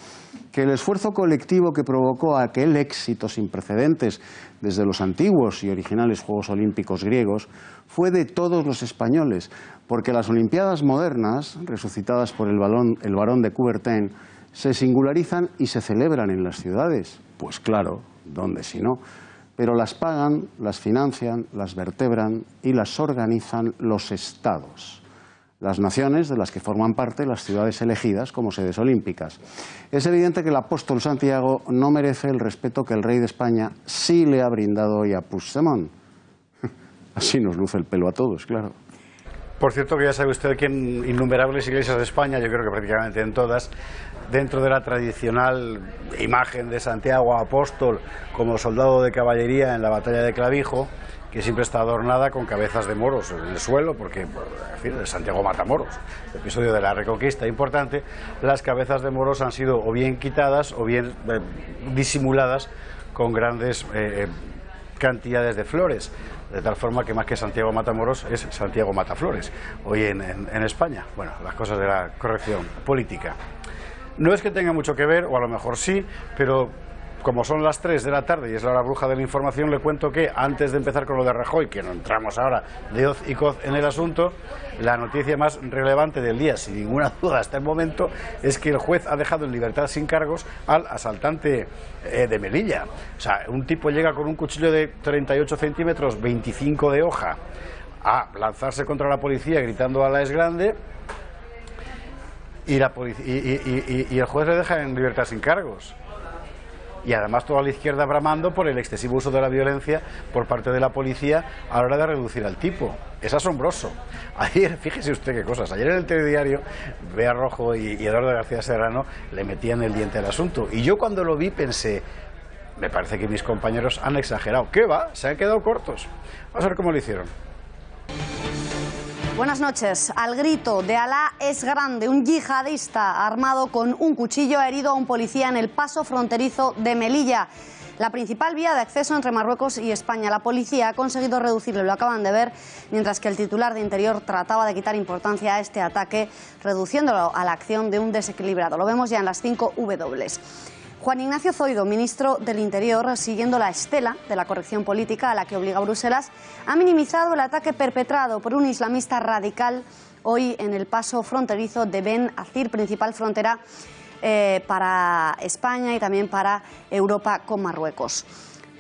que el esfuerzo colectivo que provocó aquel éxito sin precedentes desde los antiguos y originales Juegos Olímpicos griegos fue de todos los españoles, porque las Olimpiadas modernas, resucitadas por el barón de Coubertin, se singularizan y se celebran en las ciudades. Pues claro, ¿dónde si no? Pero las pagan, las financian, las vertebran y las organizan los estados. Las naciones de las que forman parte las ciudades elegidas como sedes olímpicas. Es evidente que el Apóstol Santiago no merece el respeto que el rey de España sí le ha brindado hoy a Puigdemont. Así nos luce el pelo a todos, claro. Por cierto, que ya sabe usted que en innumerables iglesias de España, yo creo que prácticamente en todas, dentro de la tradicional imagen de Santiago Apóstol como soldado de caballería en la batalla de Clavijo, que siempre está adornada con cabezas de moros en el suelo, porque, en fin, Santiago mata moros. El episodio de la Reconquista importante, las cabezas de moros han sido o bien quitadas o bien disimuladas con grandes cantidades de flores, de tal forma que más que Santiago Matamoros es Santiago Mataflores hoy en España. Bueno, las cosas de la corrección política. No es que tenga mucho que ver, o a lo mejor sí, pero como son las 3 de la tarde y es la hora bruja de la información, le cuento que antes de empezar con lo de Rajoy, que no entramos ahora de hoz y coz en el asunto, la noticia más relevante del día, sin ninguna duda hasta el momento, es que el juez ha dejado en libertad sin cargos al asaltante de Melilla. O sea, un tipo llega con un cuchillo de 38 centímetros, 25 de hoja, a lanzarse contra la policía gritando "Alá es grande", y el juez le deja en libertad sin cargos. Y además toda la izquierda bramando por el excesivo uso de la violencia por parte de la policía a la hora de reducir al tipo. Es asombroso. Ayer, fíjese usted qué cosas, ayer en el telediario, Bea Rojo y Eduardo García Serrano le metían el diente al asunto. Y yo cuando lo vi pensé, me parece que mis compañeros han exagerado. ¿Qué va? Se han quedado cortos. Vamos a ver cómo lo hicieron. Buenas noches. Al grito de "Alá es grande", un yihadista armado con un cuchillo ha herido a un policía en el paso fronterizo de Melilla, la principal vía de acceso entre Marruecos y España. La policía ha conseguido reducirlo, lo acaban de ver, mientras que el titular de Interior trataba de quitar importancia a este ataque, reduciéndolo a la acción de un desequilibrado. Lo vemos ya en las 5 W. Juan Ignacio Zoido, ministro del Interior, siguiendo la estela de la corrección política a la que obliga Bruselas, ha minimizado el ataque perpetrado por un islamista radical hoy en el paso fronterizo de Ben Azir, principal frontera para España y también para Europa con Marruecos.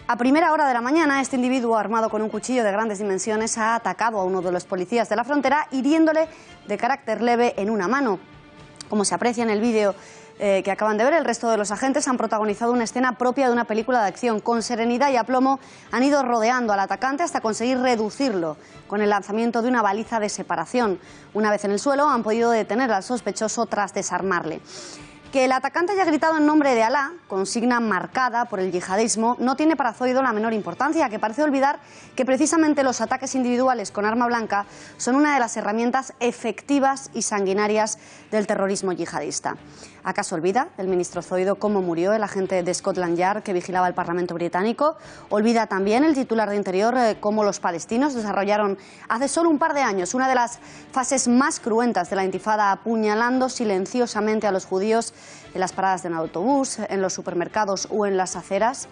A primera hora de la mañana, este individuo armado con un cuchillo de grandes dimensiones ha atacado a uno de los policías de la frontera, hiriéndole de carácter leve en una mano. Como se aprecia en el vídeo que acaban de ver, el resto de los agentes han protagonizado una escena propia de una película de acción. Con serenidad y aplomo han ido rodeando al atacante hasta conseguir reducirlo con el lanzamiento de una baliza de separación. Una vez en el suelo han podido detener al sospechoso tras desarmarle. Que el atacante haya gritado en nombre de Alá, consigna marcada por el yihadismo, no tiene para Zoido la menor importancia, que parece olvidar que precisamente los ataques individuales con arma blanca son una de las herramientas efectivas y sanguinarias del terrorismo yihadista. ¿Acaso olvida el ministro Zoido cómo murió el agente de Scotland Yard que vigilaba el Parlamento británico? ¿Olvida también el titular de Interior cómo los palestinos desarrollaron hace solo un par de años una de las fases más cruentas de la intifada, apuñalando silenciosamente a los judíos en las paradas de un autobús, en los supermercados o en las aceras?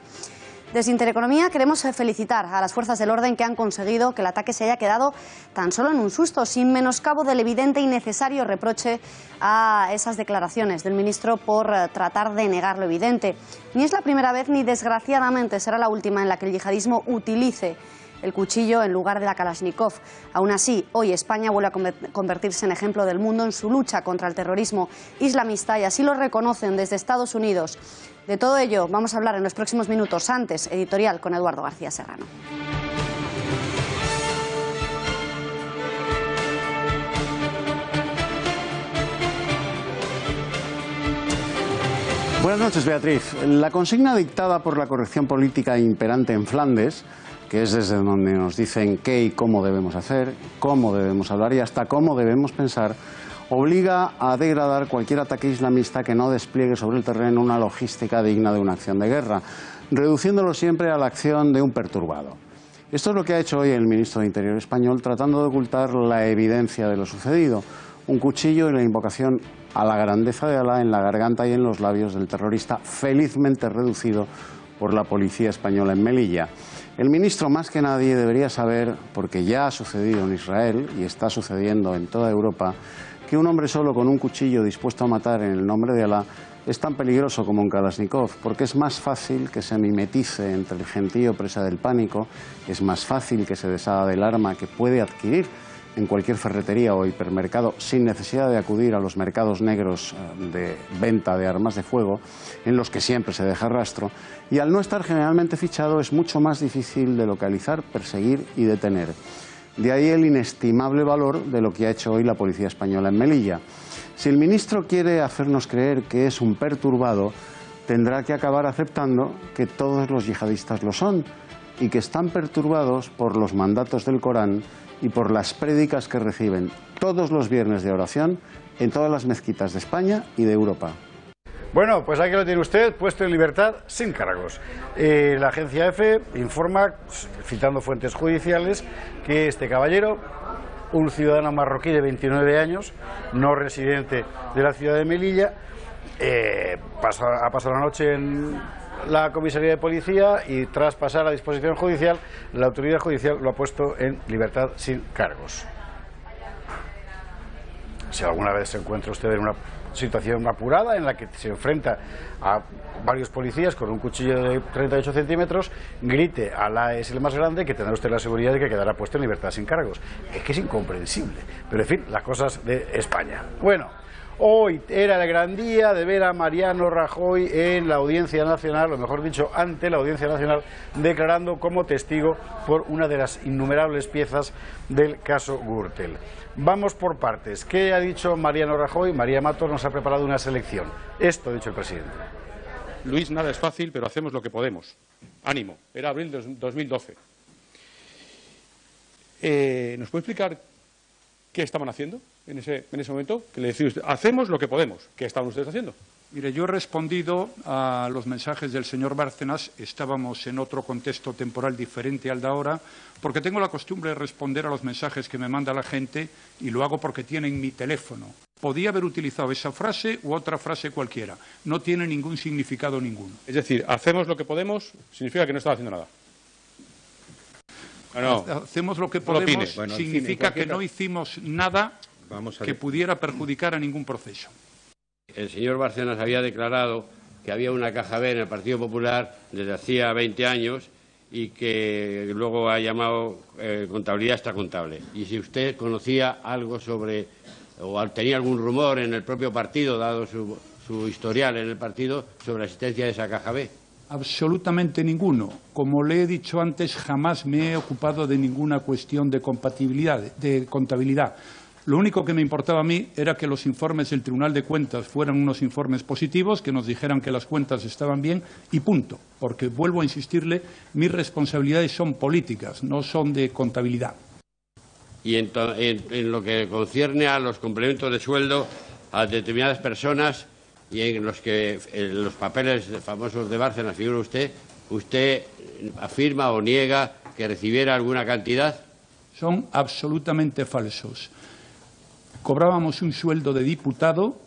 Desde Intereconomía queremos felicitar a las fuerzas del orden que han conseguido que el ataque se haya quedado tan solo en un susto, sin menoscabo del evidente y necesario reproche a esas declaraciones del ministro por tratar de negar lo evidente. Ni es la primera vez ni desgraciadamente será la última en la que el yihadismo utilice el cuchillo en lugar de la Kalashnikov. Aún así, hoy España vuelve a convertirse en ejemplo del mundo en su lucha contra el terrorismo islamista y así lo reconocen desde Estados Unidos. De todo ello vamos a hablar en los próximos minutos. Antes, editorial con Eduardo García Serrano. Buenas noches, Beatriz. La consigna dictada por la corrección política imperante en Flandes, que es desde donde nos dicen qué y cómo debemos hacer, cómo debemos hablar y hasta cómo debemos pensar, obliga a degradar cualquier ataque islamista que no despliegue sobre el terreno una logística digna de una acción de guerra, reduciéndolo siempre a la acción de un perturbado. Esto es lo que ha hecho hoy el ministro de Interior español, tratando de ocultar la evidencia de lo sucedido: un cuchillo y la invocación a la grandeza de Alá en la garganta y en los labios del terrorista, felizmente reducido por la policía española en Melilla. El ministro, más que nadie, debería saber, porque ya ha sucedido en Israel y está sucediendo en toda Europa, que un hombre solo con un cuchillo dispuesto a matar en el nombre de Alá es tan peligroso como un Kalashnikov, porque es más fácil que se mimetice entre el gentío presa del pánico, es más fácil que se deshaga del arma que puede adquirir en cualquier ferretería o hipermercado sin necesidad de acudir a los mercados negros de venta de armas de fuego, en los que siempre se deja rastro, y al no estar generalmente fichado es mucho más difícil de localizar, perseguir y detener. De ahí el inestimable valor de lo que ha hecho hoy la policía española en Melilla. Si el ministro quiere hacernos creer que es un perturbado, tendrá que acabar aceptando que todos los yihadistas lo son, y que están perturbados por los mandatos del Corán y por las prédicas que reciben todos los viernes de oración en todas las mezquitas de España y de Europa. Bueno, pues aquí lo tiene usted, puesto en libertad sin cargos. La agencia EFE informa, citando fuentes judiciales, que este caballero, un ciudadano marroquí de 29 años, no residente de la ciudad de Melilla, ha pasado la noche en la comisaría de policía y tras pasar a disposición judicial, la autoridad judicial lo ha puesto en libertad sin cargos. Si alguna vez se encuentra usted en una situación apurada en la que se enfrenta a varios policías con un cuchillo de 38 centímetros, grite Alá es el más grande, que tendrá usted la seguridad de que quedará puesto en libertad sin cargos. Es que es incomprensible, pero en fin, las cosas de España. Bueno, hoy era el gran día de ver a Mariano Rajoy en la Audiencia Nacional, o mejor dicho, ante la Audiencia Nacional, declarando como testigo por una de las innumerables piezas del caso Gürtel. Vamos por partes. ¿Qué ha dicho Mariano Rajoy? María Matos nos ha preparado una selección. Esto ha dicho el presidente. Luis, nada es fácil, pero hacemos lo que podemos. Ánimo. Era abril de 2012. ¿Nos puede explicar qué estaban haciendo en ese momento? Que le decía usted, hacemos lo que podemos. ¿Qué estaban ustedes haciendo? Mire, yo he respondido a los mensajes del señor Bárcenas. Estábamos en otro contexto temporal diferente al de ahora, porque tengo la costumbre de responder a los mensajes que me manda la gente y lo hago porque tienen mi teléfono. Podía haber utilizado esa frase u otra frase cualquiera. No tiene ningún significado ninguno. Es decir, hacemos lo que podemos significa que no estaba haciendo nada. No. Hacemos lo que podemos significa que no hicimos nada que pudiera perjudicar a ningún proceso. El señor Bárcenas había declarado que había una caja B en el Partido Popular desde hacía 20 años y que luego ha llamado contabilidad extracontable. Y si usted conocía algo sobre, o tenía algún rumor en el propio partido, dado su historial en el partido, sobre la existencia de esa caja B. Absolutamente ninguno. Como le he dicho antes, jamás me he ocupado de ninguna cuestión de contabilidad. Lo único que me importaba a mí era que los informes del Tribunal de Cuentas fueran unos informes positivos, que nos dijeran que las cuentas estaban bien y punto. Porque, vuelvo a insistirle, mis responsabilidades son políticas, no son de contabilidad. Y en lo que concierne a los complementos de sueldo a determinadas personas y en los que en los papeles famosos de Bárcenas figura ¿usted afirma o niega que recibiera alguna cantidad? Son absolutamente falsos. Cobrábamos un sueldo de diputado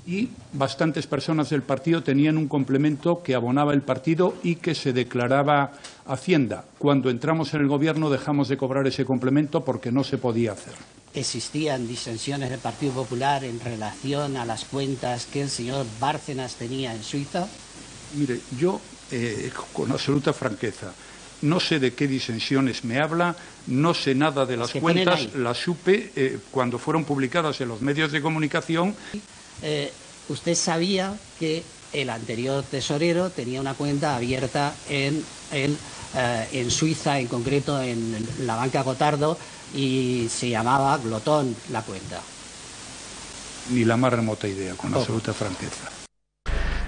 y bastantes personas del partido tenían un complemento que abonaba el partido y que se declaraba Hacienda. Cuando entramos en el Gobierno dejamos de cobrar ese complemento porque no se podía hacer. ¿Existían disensiones del Partido Popular en relación a las cuentas que el señor Bárcenas tenía en Suiza? Mire, yo, con absoluta franqueza, no sé de qué disensiones me habla, no sé nada de las cuentas, las supe cuando fueron publicadas en los medios de comunicación. Usted sabía que el anterior tesorero tenía una cuenta abierta en Suiza, en concreto en la banca Gotardo, y se llamaba Glotón la cuenta. Ni la más remota idea, con absoluta franqueza.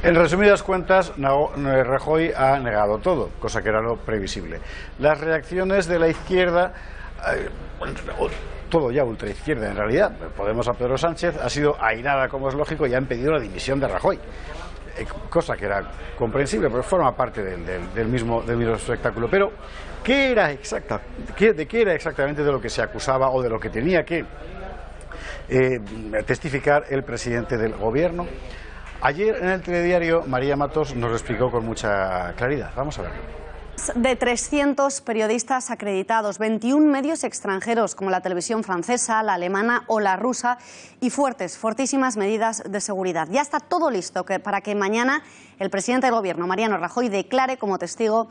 En resumidas cuentas, Rajoy ha negado todo, cosa que era lo previsible. Las reacciones de la izquierda, todo ya ultraizquierda en realidad, Podemos a Pedro Sánchez, ha sido airada, como es lógico, y han pedido la dimisión de Rajoy. Cosa que era comprensible, pero forma parte del mismo espectáculo. Pero, ¿de qué era exactamente de lo que se acusaba o de lo que tenía que testificar el presidente del Gobierno? Ayer en el telediario María Matos nos lo explicó con mucha claridad. Vamos a verlo. De 300 periodistas acreditados, 21 medios extranjeros como la televisión francesa, la alemana o la rusa y fortísimas medidas de seguridad. Ya está todo listo para que mañana el presidente del Gobierno, Mariano Rajoy, declare como testigo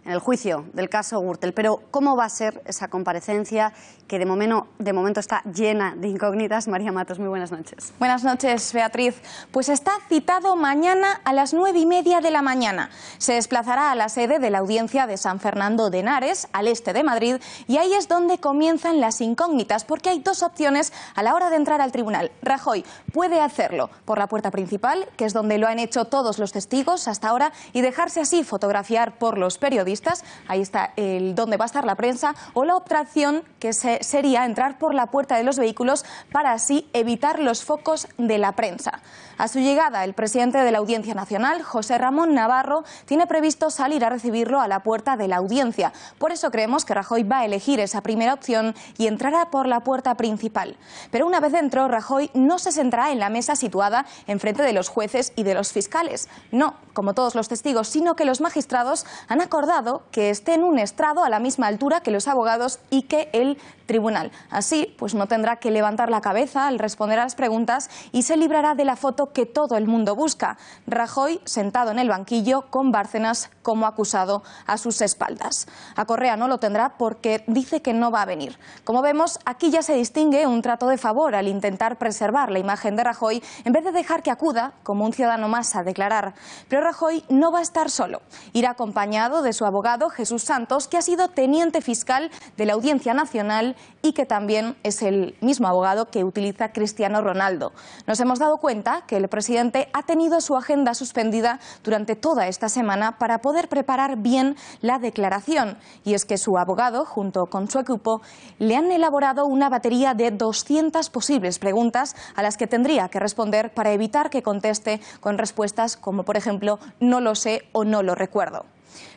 en el juicio del caso Gürtel. Pero ¿cómo va a ser esa comparecencia que de momento está llena de incógnitas? María Matos, muy buenas noches. Buenas noches, Beatriz. Pues está citado mañana a las 9:30 de la mañana. Se desplazará a la sede de la Audiencia de San Fernando de Henares, al este de Madrid, y ahí es donde comienzan las incógnitas, porque hay dos opciones a la hora de entrar al tribunal. Rajoy puede hacerlo por la puerta principal, que es donde lo han hecho todos los testigos hasta ahora, y dejarse así fotografiar por los periodistas, periodistas, ahí está donde va a estar la prensa, o la otra opción que sería entrar por la puerta de los vehículos para así evitar los focos de la prensa. A su llegada, el presidente de la Audiencia Nacional, José Ramón Navarro, tiene previsto salir a recibirlo a la puerta de la audiencia. Por eso creemos que Rajoy va a elegir esa primera opción y entrará por la puerta principal. Pero una vez dentro, Rajoy no se sentará en la mesa situada enfrente de los jueces y de los fiscales. No, como todos los testigos, sino que los magistrados han acordado que esté en un estrado a la misma altura que los abogados y que el tribunal. Así, pues no tendrá que levantar la cabeza al responder a las preguntas y se librará de la foto que todo el mundo busca. Rajoy sentado en el banquillo con Bárcenas como acusado a sus espaldas. A Correa no lo tendrá porque dice que no va a venir. Como vemos, aquí ya se distingue un trato de favor al intentar preservar la imagen de Rajoy en vez de dejar que acuda como un ciudadano más a declarar. Pero Rajoy no va a estar solo. Irá acompañado de su abogado Jesús Santos, que ha sido teniente fiscal de la Audiencia Nacional y que también es el mismo abogado que utiliza Cristiano Ronaldo. Nos hemos dado cuenta que el presidente ha tenido su agenda suspendida durante toda esta semana para poder preparar bien la declaración. Y es que su abogado, junto con su equipo, le han elaborado una batería de 200 posibles preguntas a las que tendría que responder para evitar que conteste con respuestas como, por ejemplo, no lo sé o no lo recuerdo.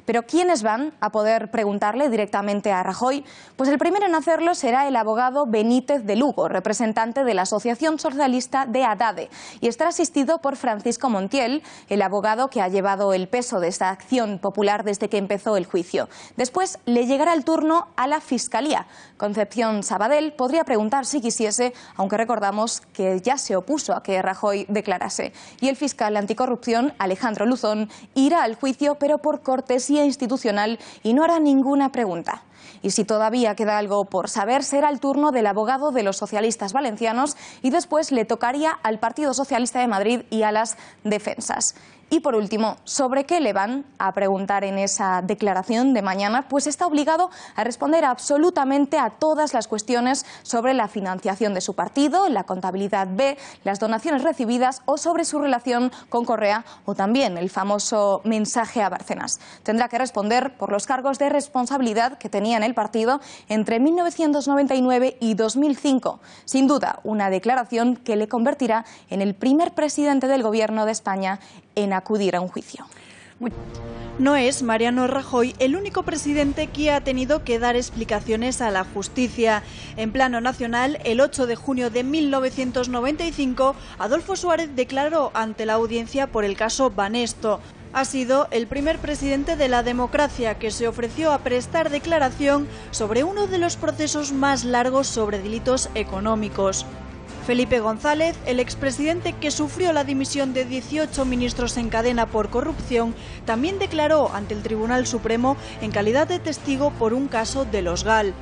Pero ¿quiénes van a poder preguntarle directamente a Rajoy? Pues el primero en hacerlo será el abogado Benítez de Lugo, representante de la Asociación Socialista de Adade, y estará asistido por Francisco Montiel, el abogado que ha llevado el peso de esta acción popular desde que empezó el juicio. Después le llegará el turno a la Fiscalía. Concepción Sabadell podría preguntar si quisiese, aunque recordamos que ya se opuso a que Rajoy declarase. Y el fiscal anticorrupción, Alejandro Luzón, irá al juicio, pero por cortesía institucional, y no hará ninguna pregunta. Y si todavía queda algo por saber, será el turno del abogado de los socialistas valencianos y después le tocaría al Partido Socialista de Madrid y a las defensas. Y por último, ¿sobre qué le van a preguntar en esa declaración de mañana? Pues está obligado a responder absolutamente a todas las cuestiones sobre la financiación de su partido, la contabilidad B, las donaciones recibidas o sobre su relación con Correa o también el famoso mensaje a Bárcenas. Tendrá que responder por los cargos de responsabilidad que tenía en el partido entre 1999 y 2005. Sin duda, una declaración que le convertirá en el primer presidente del Gobierno de España en acudir a un juicio. No es Mariano Rajoy el único presidente que ha tenido que dar explicaciones a la justicia. En plano nacional, el 8 de junio de 1995, Adolfo Suárez declaró ante la audiencia por el caso Banesto. Ha sido el primer presidente de la democracia que se ofreció a prestar declaración sobre uno de los procesos más largos sobre delitos económicos. Felipe González, el expresidente que sufrió la dimisión de 18 ministros en cadena por corrupción, también declaró ante el Tribunal Supremo en calidad de testigo por un caso de los GAL.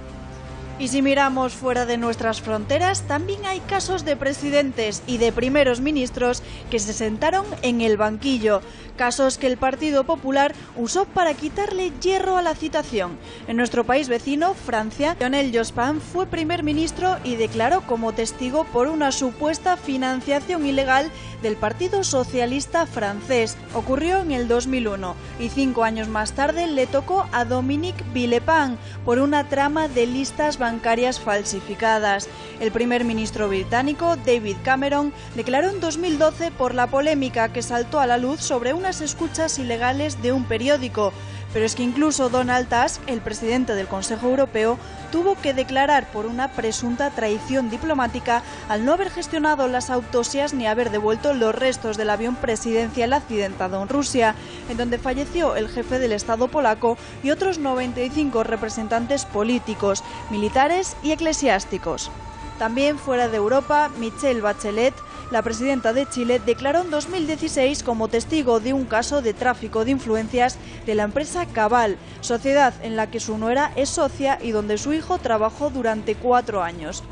Y si miramos fuera de nuestras fronteras, también hay casos de presidentes y de primeros ministros que se sentaron en el banquillo. Casos que el Partido Popular usó para quitarle hierro a la citación. En nuestro país vecino, Francia, Lionel Jospin fue primer ministro y declaró como testigo por una supuesta financiación ilegal del Partido Socialista francés. Ocurrió en el 2001 y 5 años más tarde le tocó a Dominique Villepin por una trama de listas bancarias falsificadas. El primer ministro británico, David Cameron, declaró en 2012 por la polémica que saltó a la luz sobre unas escuchas ilegales de un periódico. Pero es que incluso Donald Tusk, el presidente del Consejo Europeo, tuvo que declarar por una presunta traición diplomática al no haber gestionado las autopsias ni haber devuelto los restos del avión presidencial accidentado en Rusia, en donde falleció el jefe del Estado polaco y otros 95 representantes políticos, militares y eclesiásticos. También fuera de Europa, Michelle Bachelet, la presidenta de Chile, declaró en 2016 como testigo de un caso de tráfico de influencias de la empresa Cabal, sociedad en la que su nuera es socia y donde su hijo trabajó durante 4 años.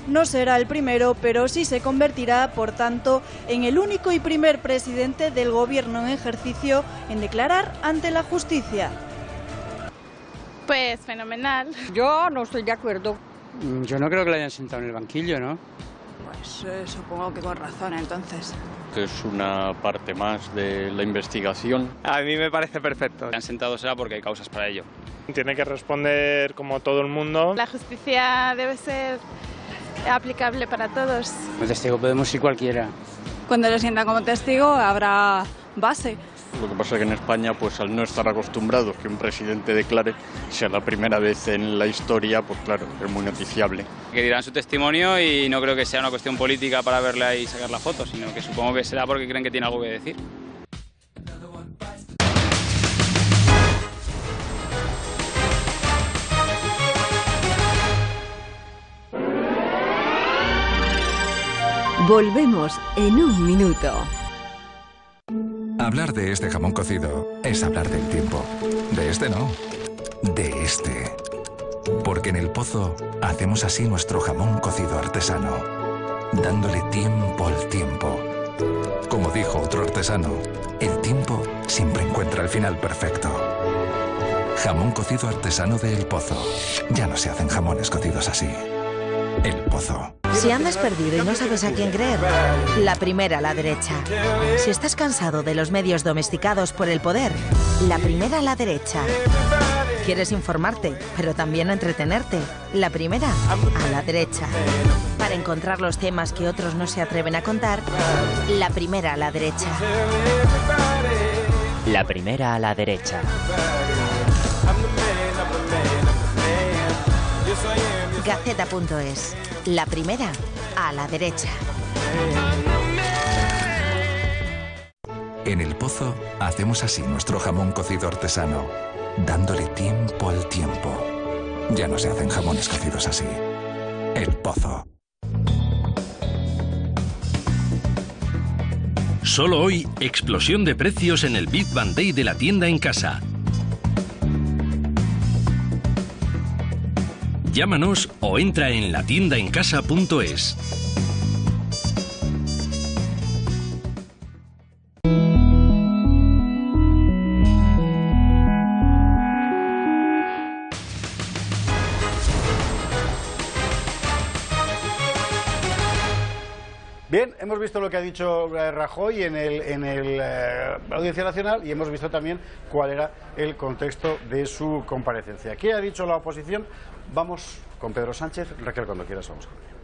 No será el primero, pero sí se convertirá, por tanto, en el único y primer presidente del gobierno en ejercicio en declarar ante la justicia. Pues fenomenal. Yo no estoy de acuerdo. Yo no creo que lo hayan sentado en el banquillo, ¿no? Pues supongo que con razón, entonces. Que es una parte más de la investigación. A mí me parece perfecto. Han sentado será porque hay causas para ello. Tiene que responder como todo el mundo. La justicia debe ser aplicable para todos. Como testigo podemos ir cualquiera. Cuando lo sientan como testigo habrá base. Lo que pasa es que en España, pues al no estar acostumbrados que un presidente declare, sea la primera vez en la historia, pues claro, es muy noticiable. Que dirán su testimonio y no creo que sea una cuestión política para verle y sacar la foto, sino que supongo que será porque creen que tiene algo que decir. Volvemos en un minuto. Hablar de este jamón cocido es hablar del tiempo. De este no, de este. Porque en El Pozo hacemos así nuestro jamón cocido artesano, dándole tiempo al tiempo. Como dijo otro artesano, el tiempo siempre encuentra el final perfecto. Jamón cocido artesano de El Pozo. Ya no se hacen jamones cocidos así. El Pozo. Si andas perdido y no sabes a quién creer, la primera a la derecha. Si estás cansado de los medios domesticados por el poder, la primera a la derecha. ¿Quieres informarte, pero también entretenerte? La primera a la derecha. Para encontrar los temas que otros no se atreven a contar, la primera a la derecha. La primera a la derecha. Gaceta.es. La primera a la derecha. En El Pozo hacemos así nuestro jamón cocido artesano, dándole tiempo al tiempo. Ya no se hacen jamones cocidos así. El Pozo. Solo hoy, explosión de precios en el Big Bang Day de la tienda en casa. Llámanos o entra en latiendaencasa.es. Bien, hemos visto lo que ha dicho Rajoy en la Audiencia Nacional y hemos visto también cuál era el contexto de su comparecencia. ¿Qué ha dicho la oposición? Vamos con Pedro Sánchez. Raquel, cuando quieras, vamos con ella.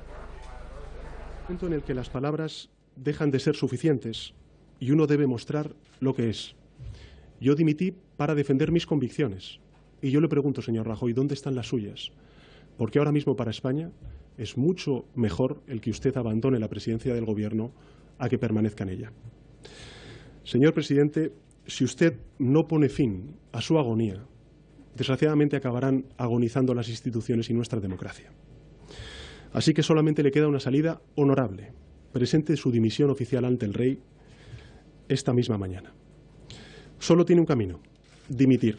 Momento en el que las palabras dejan de ser suficientes y uno debe mostrar lo que es. Yo dimití para defender mis convicciones. Y yo le pregunto, señor Rajoy, ¿dónde están las suyas? Porque ahora mismo para España es mucho mejor el que usted abandone la presidencia del Gobierno a que permanezca en ella. Señor presidente, si usted no pone fin a su agonía, desgraciadamente acabarán agonizando las instituciones y nuestra democracia. Así que solamente le queda una salida honorable. Presente su dimisión oficial ante el rey esta misma mañana. Solo tiene un camino: dimitir.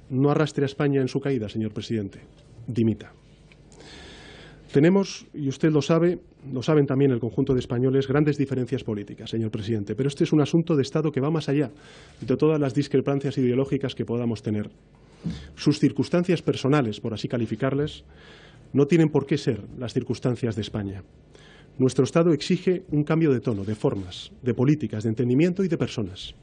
No arrastre a España en su caída, señor presidente. Dimita. Tenemos, y usted lo sabe, lo saben también el conjunto de españoles, grandes diferencias políticas, señor presidente. Pero este es un asunto de Estado que va más allá de todas las discrepancias ideológicas que podamos tener. Sus circunstancias personales, por así calificarles, no tienen por qué ser las circunstancias de España. Nuestro Estado exige un cambio de tono, de formas, de políticas, de entendimiento y de personas.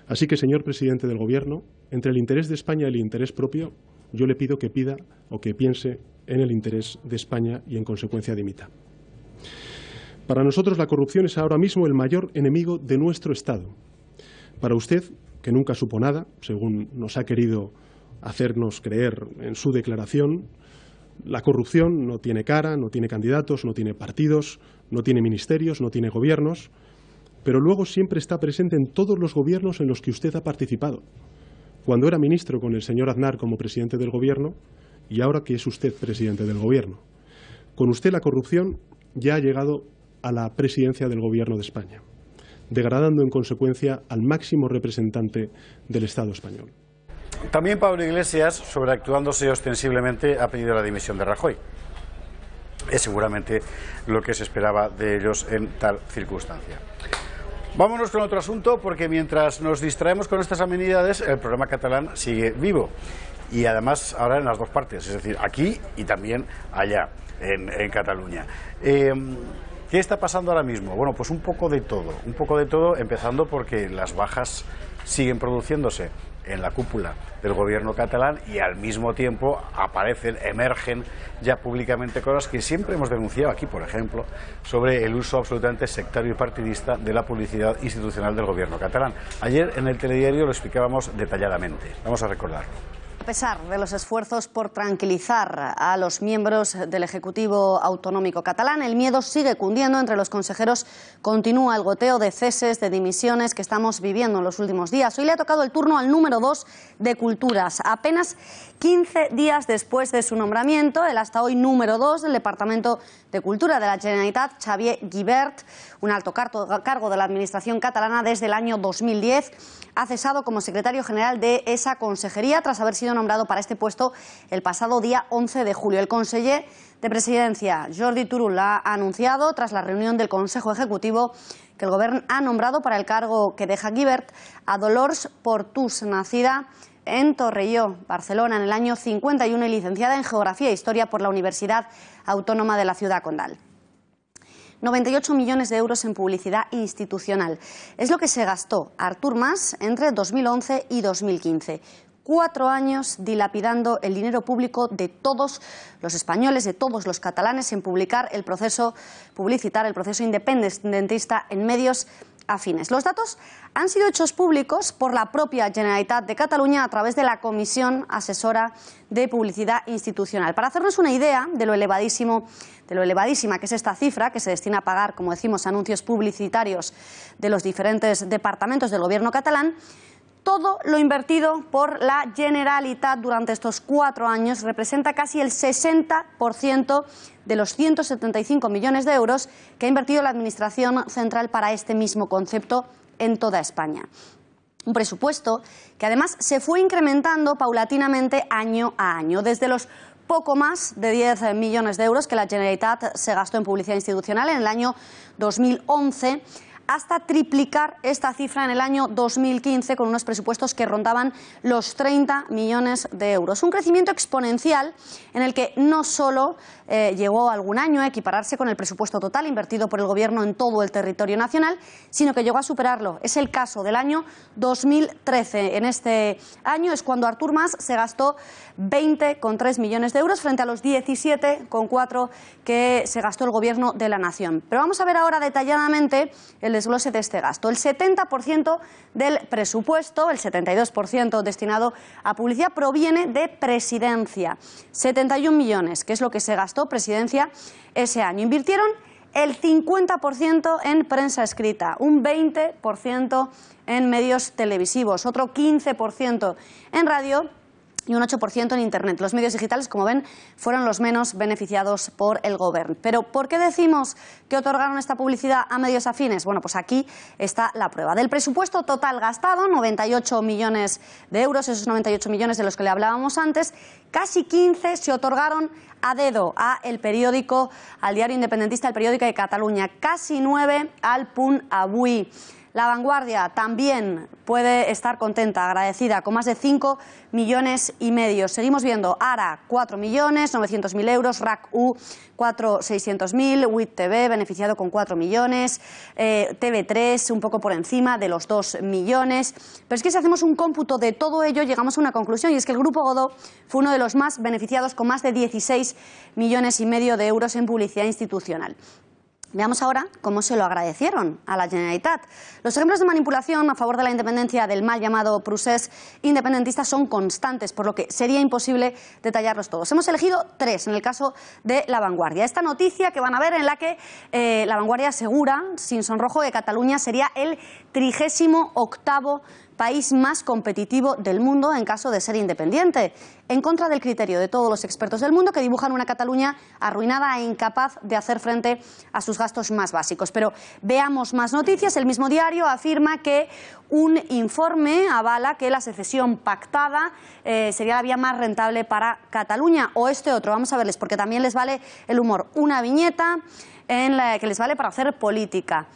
Así que, señor presidente del Gobierno, entre el interés de España y el interés propio, yo le pido que pida o que piense en el interés de España y, en consecuencia, dimita. Para nosotros la corrupción es ahora mismo el mayor enemigo de nuestro Estado. Para usted, que nunca supo nada, según nos ha querido hacernos creer en su declaración, la corrupción no tiene cara, no tiene candidatos, no tiene partidos, no tiene ministerios, no tiene gobiernos, pero luego siempre está presente en todos los gobiernos en los que usted ha participado. Cuando era ministro con el señor Aznar como presidente del Gobierno y ahora que es usted presidente del Gobierno. Con usted la corrupción ya ha llegado a la presidencia del Gobierno de España, degradando en consecuencia al máximo representante del Estado español. También Pablo Iglesias, sobreactuándose ostensiblemente, ha pedido la dimisión de Rajoy. Es seguramente lo que se esperaba de ellos en tal circunstancia. Vámonos con otro asunto, porque mientras nos distraemos con estas amenidades, el programa catalán sigue vivo. y además ahora en las dos partes, es decir, aquí y también allá, en Cataluña. ¿Qué está pasando ahora mismo? Bueno, pues un poco de todo, empezando porque las bajas siguen produciéndose en la cúpula del gobierno catalán y al mismo tiempo emergen ya públicamente cosas que siempre hemos denunciado aquí, por ejemplo, sobre el uso absolutamente sectario y partidista de la publicidad institucional del gobierno catalán. Ayer en el telediario lo explicábamos detalladamente. Vamos a recordarlo. A pesar de los esfuerzos por tranquilizar a los miembros del Ejecutivo Autonómico catalán, el miedo sigue cundiendo entre los consejeros. Continúa el goteo de ceses, de dimisiones que estamos viviendo en los últimos días. Hoy le ha tocado el turno al número 2 de Culturas. Apenas 15 días después de su nombramiento, el hasta hoy número 2 del Departamento de Cultura de la Generalitat, Xavier Guibert, un alto cargo de la Administración catalana desde el año 2010, ha cesado como secretario general de esa consejería tras haber sido nombrado para este puesto el pasado día 11 de julio. El conseller de Presidencia, Jordi Turull, ha anunciado tras la reunión del Consejo Ejecutivo que el Gobierno ha nombrado para el cargo que deja Guibert a Dolors Portús, nacida en Torrelló, Barcelona, en el año 51 y licenciada en Geografía e Historia por la Universidad Autónoma de la Ciudad Condal. 98 millones de euros en publicidad institucional. Es lo que se gastó Artur Mas entre 2011 y 2015. 4 años dilapidando el dinero público de todos los españoles, de todos los catalanes, en publicitar el proceso independentista en medios afines. Los datos han sido hechos públicos por la propia Generalitat de Cataluña a través de la Comisión Asesora de Publicidad Institucional. Para hacernos una idea de lo elevadísima que es esta cifra, que se destina a pagar, como decimos, anuncios publicitarios de los diferentes departamentos del gobierno catalán, todo lo invertido por la Generalitat durante estos 4 años representa casi el 60% de los 175 millones de euros que ha invertido la Administración Central para este mismo concepto en toda España. Un presupuesto que además se fue incrementando paulatinamente año a año, desde los poco más de 10 millones de euros que la Generalitat se gastó en publicidad institucional en el año 2011, hasta triplicar esta cifra en el año 2015 con unos presupuestos que rondaban los 30 millones de euros. Un crecimiento exponencial en el que no solo llegó algún año a equipararse con el presupuesto total invertido por el Gobierno en todo el territorio nacional, sino que llegó a superarlo. Es el caso del año 2013. En este año es cuando Artur Mas se gastó 20,3 millones de euros frente a los 17,4 que se gastó el Gobierno de la Nación. Pero vamos a ver ahora detalladamente el desglose de este gasto. El 70% del presupuesto, el 72% destinado a publicidad, proviene de Presidencia. 71 millones, que es lo que se gastó Presidencia ese año. Invirtieron el 50% en prensa escrita, un 20% en medios televisivos, otro 15% en radio y un 8% en Internet. Los medios digitales, como ven, fueron los menos beneficiados por el Gobierno. Pero ¿por qué decimos que otorgaron esta publicidad a medios afines? Bueno, pues aquí está la prueba. Del presupuesto total gastado, 98 millones de euros, esos 98 millones de los que le hablábamos antes, casi 15 se otorgaron a dedo al periódico, al diario independentista, el Periódico de Cataluña, casi 9 al Punt Avui. La Vanguardia también puede estar contenta, agradecida, con más de 5,5 millones. Seguimos viendo Ara, 4.900.000 euros, RAC-U, 4.600.000, WIT TV, beneficiado con 4 millones, TV3, un poco por encima de los 2 millones. Pero es que si hacemos un cómputo de todo ello, llegamos a una conclusión, y es que el Grupo Godó fue uno de los más beneficiados, con más de 16,5 millones de euros en publicidad institucional. Veamos ahora cómo se lo agradecieron a la Generalitat. Los ejemplos de manipulación a favor de la independencia del mal llamado procés independentista son constantes, por lo que sería imposible detallarlos todos. Hemos elegido 3 en el caso de La Vanguardia. Esta noticia que van a ver, en la que La Vanguardia asegura, sin sonrojo, que Cataluña sería el 38º país más competitivo del mundo en caso de ser independiente, en contra del criterio de todos los expertos del mundo, que dibujan una Cataluña arruinada e incapaz de hacer frente a sus gastos más básicos. Pero veamos más noticias. El mismo diario afirma que un informe avala que la secesión pactada sería la vía más rentable para Cataluña, o este otro. Vamos a verles, porque también les vale el humor. Una viñeta en la que les vale para hacer política.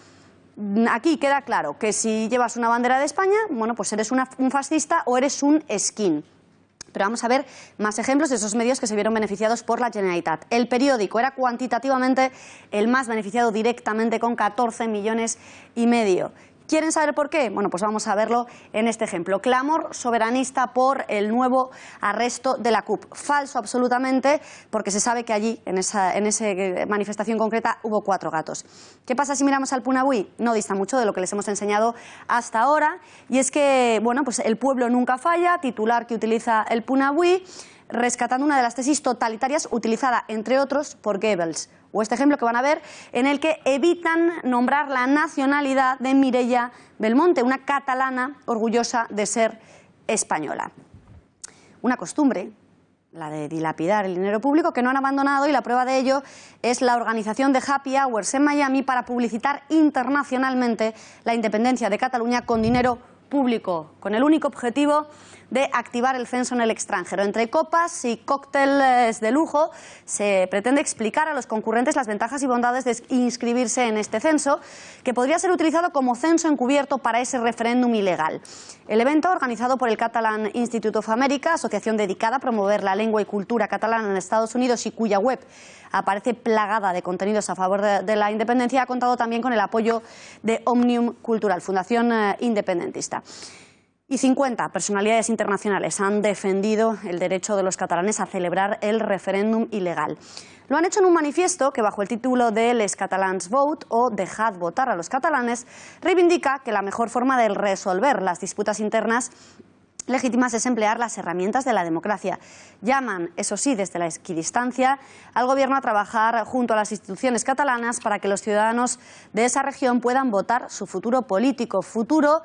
Aquí queda claro que si llevas una bandera de España, bueno, pues eres un fascista o eres un esquín. Pero vamos a ver más ejemplos de esos medios que se vieron beneficiados por la Generalitat. El Periódico era cuantitativamente el más beneficiado directamente, con 14,5 millones. ¿Quieren saber por qué? Bueno, pues vamos a verlo en este ejemplo. Clamor soberanista por el nuevo arresto de la CUP. Falso absolutamente, porque se sabe que allí, en esa manifestación concreta, hubo 4 gatos. ¿Qué pasa si miramos al Punavuí? No dista mucho de lo que les hemos enseñado hasta ahora. Y es que, bueno, pues el pueblo nunca falla, titular que utiliza el Punavuí, rescatando una de las tesis totalitarias utilizada, entre otros, por Goebbels. O este ejemplo que van a ver, en el que evitan nombrar la nacionalidad de Mireia Belmonte, una catalana orgullosa de ser española. Una costumbre, la de dilapidar el dinero público, que no han abandonado, y la prueba de ello es la organización de Happy Hours en Miami para publicitar internacionalmente la independencia de Cataluña con dinero público, con el único objetivo de activar el censo en el extranjero. Entre copas y cócteles de lujo se pretende explicar a los concurrentes las ventajas y bondades de inscribirse en este censo, que podría ser utilizado como censo encubierto para ese referéndum ilegal. El evento, organizado por el Catalan Institute of America, asociación dedicada a promover la lengua y cultura catalana en Estados Unidos y cuya web aparece plagada de contenidos a favor de la independencia, ha contado también con el apoyo de Òmnium Cultural, fundación independentista. Y 50 personalidades internacionales han defendido el derecho de los catalanes a celebrar el referéndum ilegal. Lo han hecho en un manifiesto que, bajo el título de Les Catalans Vote, o Dejad votar a los catalanes, reivindica que la mejor forma de resolver las disputas internas legítimas es emplear las herramientas de la democracia. Llaman, eso sí, desde la equidistancia, al Gobierno a trabajar junto a las instituciones catalanas para que los ciudadanos de esa región puedan votar su futuro político, futuro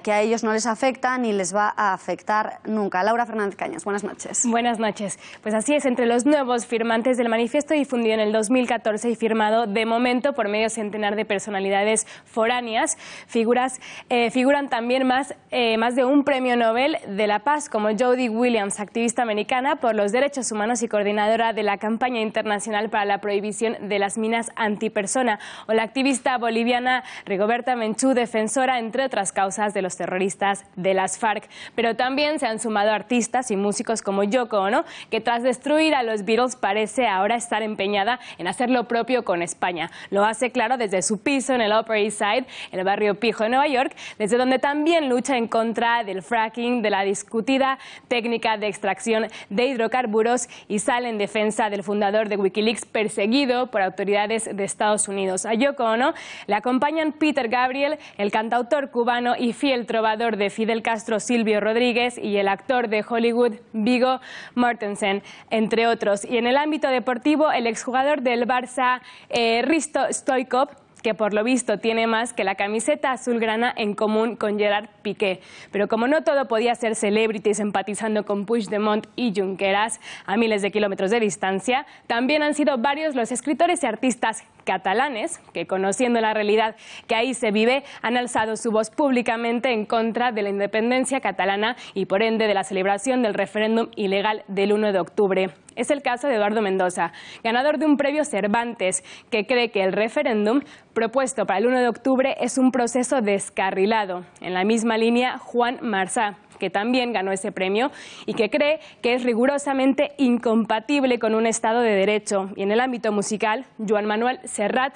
que a ellos no les afecta ni les va a afectar nunca. Laura Fernández Cañas, buenas noches. Buenas noches. Pues así es, entre los nuevos firmantes del manifiesto, difundido en el 2014 y firmado de momento por medio centenar de personalidades foráneas, figuran también más de un premio Nobel de la Paz, como Jody Williams, activista americana por los derechos humanos y coordinadora de la campaña internacional para la prohibición de las minas antipersona, o la activista boliviana Rigoberta Menchú, defensora, entre otras causas, de los terroristas de las FARC. Pero también se han sumado artistas y músicos como Yoko Ono, que tras destruir a los Beatles parece ahora estar empeñada en hacer lo propio con España. Lo hace claro desde su piso en el Upper East Side, en el barrio Pijo de Nueva York, desde donde también lucha en contra del fracking, de la discutida técnica de extracción de hidrocarburos, y sale en defensa del fundador de Wikileaks, perseguido por autoridades de Estados Unidos. A Yoko Ono le acompañan Peter Gabriel, el cantautor cubano y fiel trovador de Fidel Castro, Silvio Rodríguez, y el actor de Hollywood, Viggo Mortensen, entre otros. Y en el ámbito deportivo, el exjugador del Barça, Hristo Stoichkov, que por lo visto tiene más que la camiseta azulgrana en común con Gerard Piqué. Pero como no todo podía ser celebrities empatizando con Puigdemont y Junqueras a miles de kilómetros de distancia, también han sido varios los escritores y artistas catalanes que, conociendo la realidad que ahí se vive, han alzado su voz públicamente en contra de la independencia catalana y por ende de la celebración del referéndum ilegal del 1 de octubre. Es el caso de Eduardo Mendoza, ganador de un premio Cervantes, que cree que el referéndum propuesto para el 1 de octubre es un proceso descarrilado. En la misma línea, Juan Marsá, que también ganó ese premio y que cree que es rigurosamente incompatible con un Estado de Derecho. Y en el ámbito musical, Joan Manuel Serrat,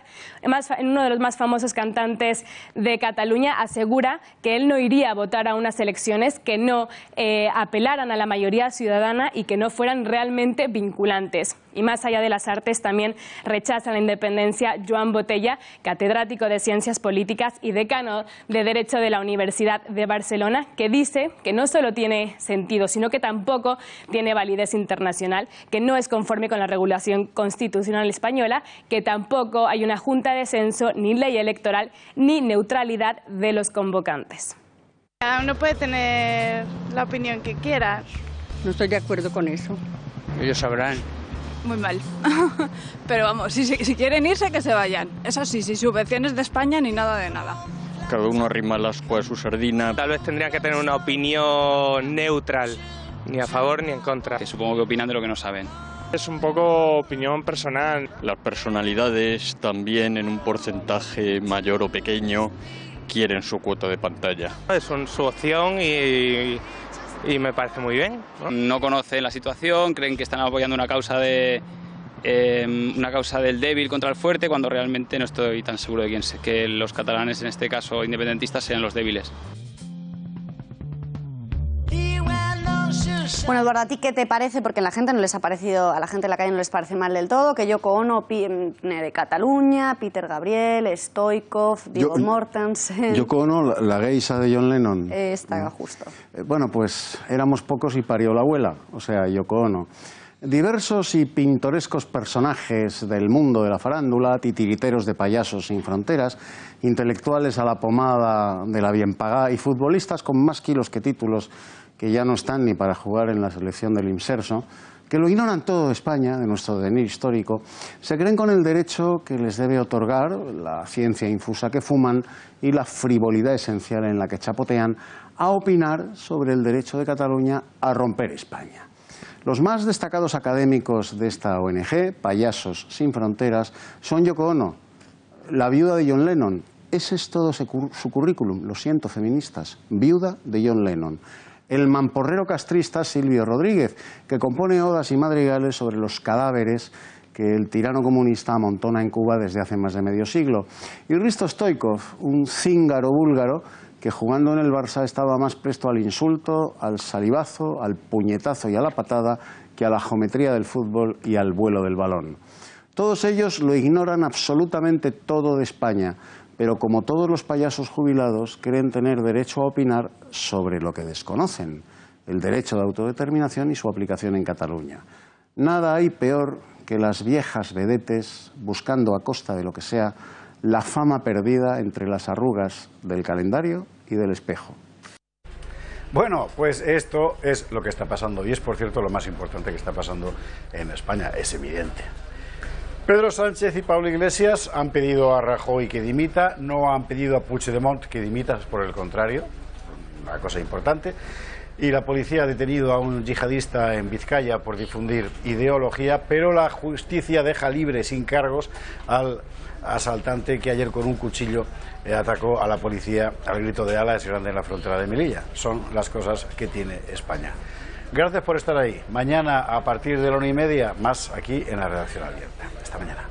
uno de los más famosos cantantes de Cataluña, asegura que él no iría a votar a unas elecciones que no apelaran a la mayoría ciudadana y que no fueran realmente vinculantes. Y más allá de las artes, también rechaza la independencia Joan Botella, catedrático de Ciencias Políticas y decano de Derecho de la Universidad de Barcelona, que dice que no solo tiene sentido, sino que tampoco tiene validez internacional, que no es conforme con la regulación constitucional española, que tampoco hay una junta de censo, ni ley electoral, ni neutralidad de los convocantes. Cada uno puede tener la opinión que quiera. No estoy de acuerdo con eso. Ellos sabrán. Muy mal. Pero vamos, si quieren irse, que se vayan. Eso sí, sin subvenciones de España ni nada de nada. Cada uno arrima el ascua de su sardina. Tal vez tendrían que tener una opinión neutral, ni a favor ni en contra. Que supongo que opinan de lo que no saben. Es un poco opinión personal. Las personalidades también, en un porcentaje mayor o pequeño, quieren su cuota de pantalla. Es su opción y y me parece muy bien, ¿no? No conocen la situación, creen que están apoyando una causa del débil contra el fuerte, cuando realmente no estoy tan seguro de que los catalanes, en este caso independentistas, sean los débiles. Bueno, Eduardo, ¿a ti qué te parece? Porque a la gente en la calle no les parece mal del todo, que Yoko Ono opine de Cataluña, Peter Gabriel, Stoikov, Viggo Mortensen... Yoko Ono, la geisha de John Lennon. Está justo. Bueno, pues éramos pocos y parió la abuela, o sea, Yoko Ono. Diversos y pintorescos personajes del mundo de la farándula, titiriteros de payasos sin fronteras, intelectuales a la pomada de la bien pagada y futbolistas con más kilos que títulos que ya no están ni para jugar en la selección del Imserso, que lo ignoran todo de España, de nuestro devenir histórico, se creen con el derecho que les debe otorgar la ciencia infusa que fuman y la frivolidad esencial en la que chapotean a opinar sobre el derecho de Cataluña a romper España. Los más destacados académicos de esta ONG, Payasos sin Fronteras, son Yoko Ono, la viuda de John Lennon. Ese es todo su currículum, lo siento feministas, viuda de John Lennon. El mamporrero castrista Silvio Rodríguez, que compone odas y madrigales sobre los cadáveres que el tirano comunista amontona en Cuba desde hace más de medio siglo. Y Hristo Stoikov, un cíngaro búlgaro que jugando en el Barça estaba más presto al insulto, al salivazo, al puñetazo y a la patada que a la geometría del fútbol y al vuelo del balón. Todos ellos lo ignoran absolutamente todo de España, pero como todos los payasos jubilados creen tener derecho a opinar sobre lo que desconocen, el derecho de autodeterminación y su aplicación en Cataluña. Nada hay peor que las viejas vedetes buscando a costa de lo que sea la fama perdida entre las arrugas del calendario y del espejo. Bueno, pues esto es lo que está pasando y es, por cierto, lo más importante que está pasando en España, es evidente. Pedro Sánchez y Pablo Iglesias han pedido a Rajoy que dimita, no han pedido a Puigdemont que dimita, por el contrario, una cosa importante. Y la policía ha detenido a un yihadista en Vizcaya por difundir ideología, pero la justicia deja libre, sin cargos, al asaltante que ayer con un cuchillo atacó a la policía al grito de "Ala es grande" en la frontera de Melilla. Son las cosas que tiene España. Gracias por estar ahí. Mañana, a partir de la 1:30, más aquí en la Redacción Abierta. Hasta mañana.